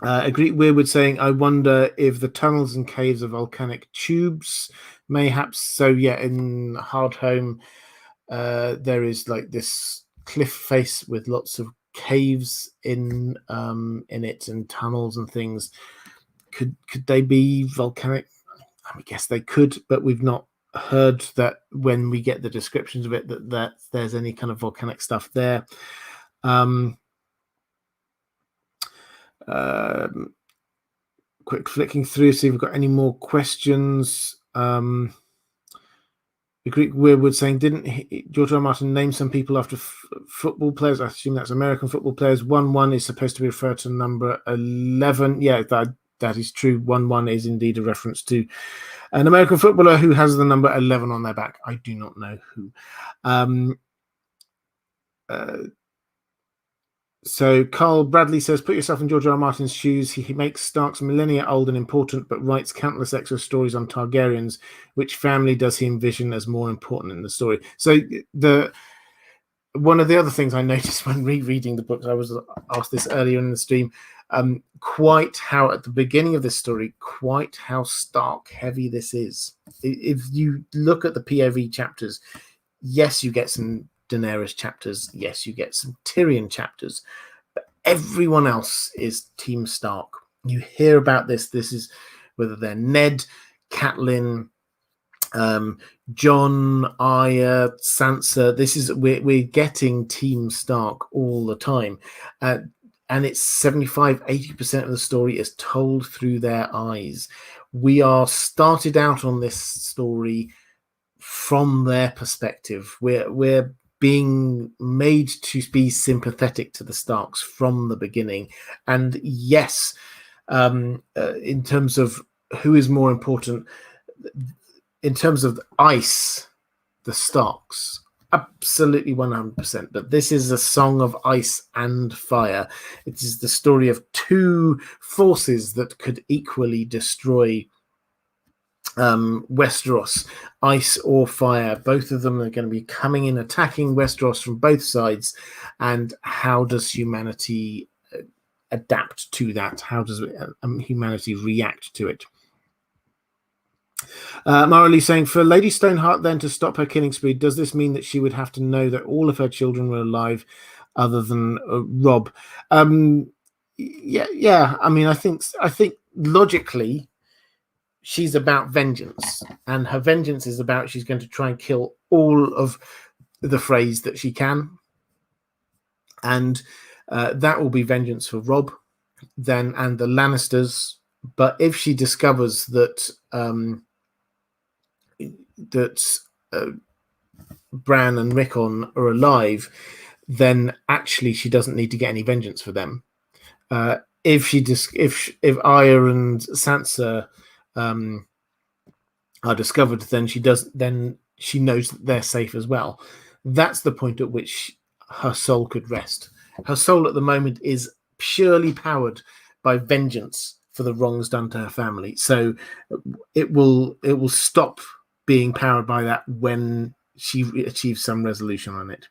Agreed Weirwood saying, I wonder if the tunnels and caves are volcanic tubes, mayhaps. So yeah, in Hardhome, there is like this cliff face with lots of caves in it and tunnels and things. Could they be volcanic? I guess they could, but we've not heard that when we get the descriptions of it, that there's any kind of volcanic stuff there. Quick flicking through, see if we've got any more questions. The Greek Weirwood saying, didn't George R. R. Martin name some people after football players? I assume that's American football players. 1-1 is supposed to be referred to number 11. Yeah, that is true. 1-1 is indeed a reference to an American footballer who has the number 11 on their back. I do not know who. So Carl Bradley says, put yourself in George R. R. Martin's shoes. He makes Starks millennia old and important, but writes countless extra stories on Targaryens. Which family does he envision as more important in the story? So one of the other things I noticed when rereading the books, I was asked this earlier in the stream, quite how at the beginning of this story, quite how Stark heavy this is. If you look at the POV chapters, yes, you get some Daenerys chapters, yes, you get some Tyrion chapters, but everyone else is Team Stark. You hear about this is whether they're Ned, Catelyn, Jon, Arya, Sansa. This is we're getting Team Stark all the time, and it's 75-80% of the story is told through their eyes. We are started out on this story from their perspective. We're being made to be sympathetic to the Starks from the beginning. And yes, in terms of who is more important, in terms of ice, the Starks, absolutely 100%. But this is a song of ice and fire. It is the story of two forces that could equally destroy Westeros, ice or fire. Both of them are going to be coming in, attacking Westeros from both sides. And how does humanity adapt to that? How does humanity react to it? Marilee saying, for Lady Stoneheart then to stop her killing spree, does this mean that she would have to know that all of her children were alive other than Robb? Yeah. I mean, I think logically, she's about vengeance, and her vengeance is about she's going to try and kill all of the Freys that she can, and that will be vengeance for Robb then and the Lannisters. But if she discovers that Bran and Rickon are alive, then actually she doesn't need to get any vengeance for them. If Arya and Sansa are discovered, then she knows that they're safe as well. That's the point at which her soul could rest. Her soul at the moment is purely powered by vengeance for the wrongs done to her family. So it will stop being powered by that when she achieves some resolution on it.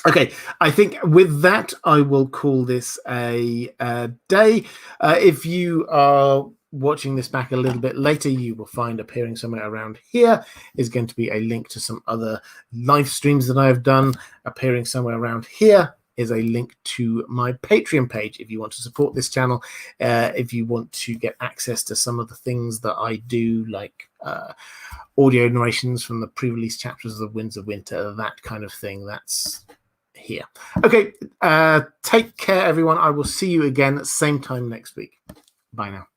Okay, I think with that, I will call this a day. If you are watching this back a little bit later, you will find appearing somewhere around here is going to be a link to some other live streams that I have done. Appearing somewhere around here is a link to my Patreon page if you want to support this channel, if you want to get access to some of the things that I do, like audio narrations from the pre-release chapters of the Winds of Winter, that kind of thing. That's here. Okay, take care, everyone. I will see you again at the same time next week. Bye now.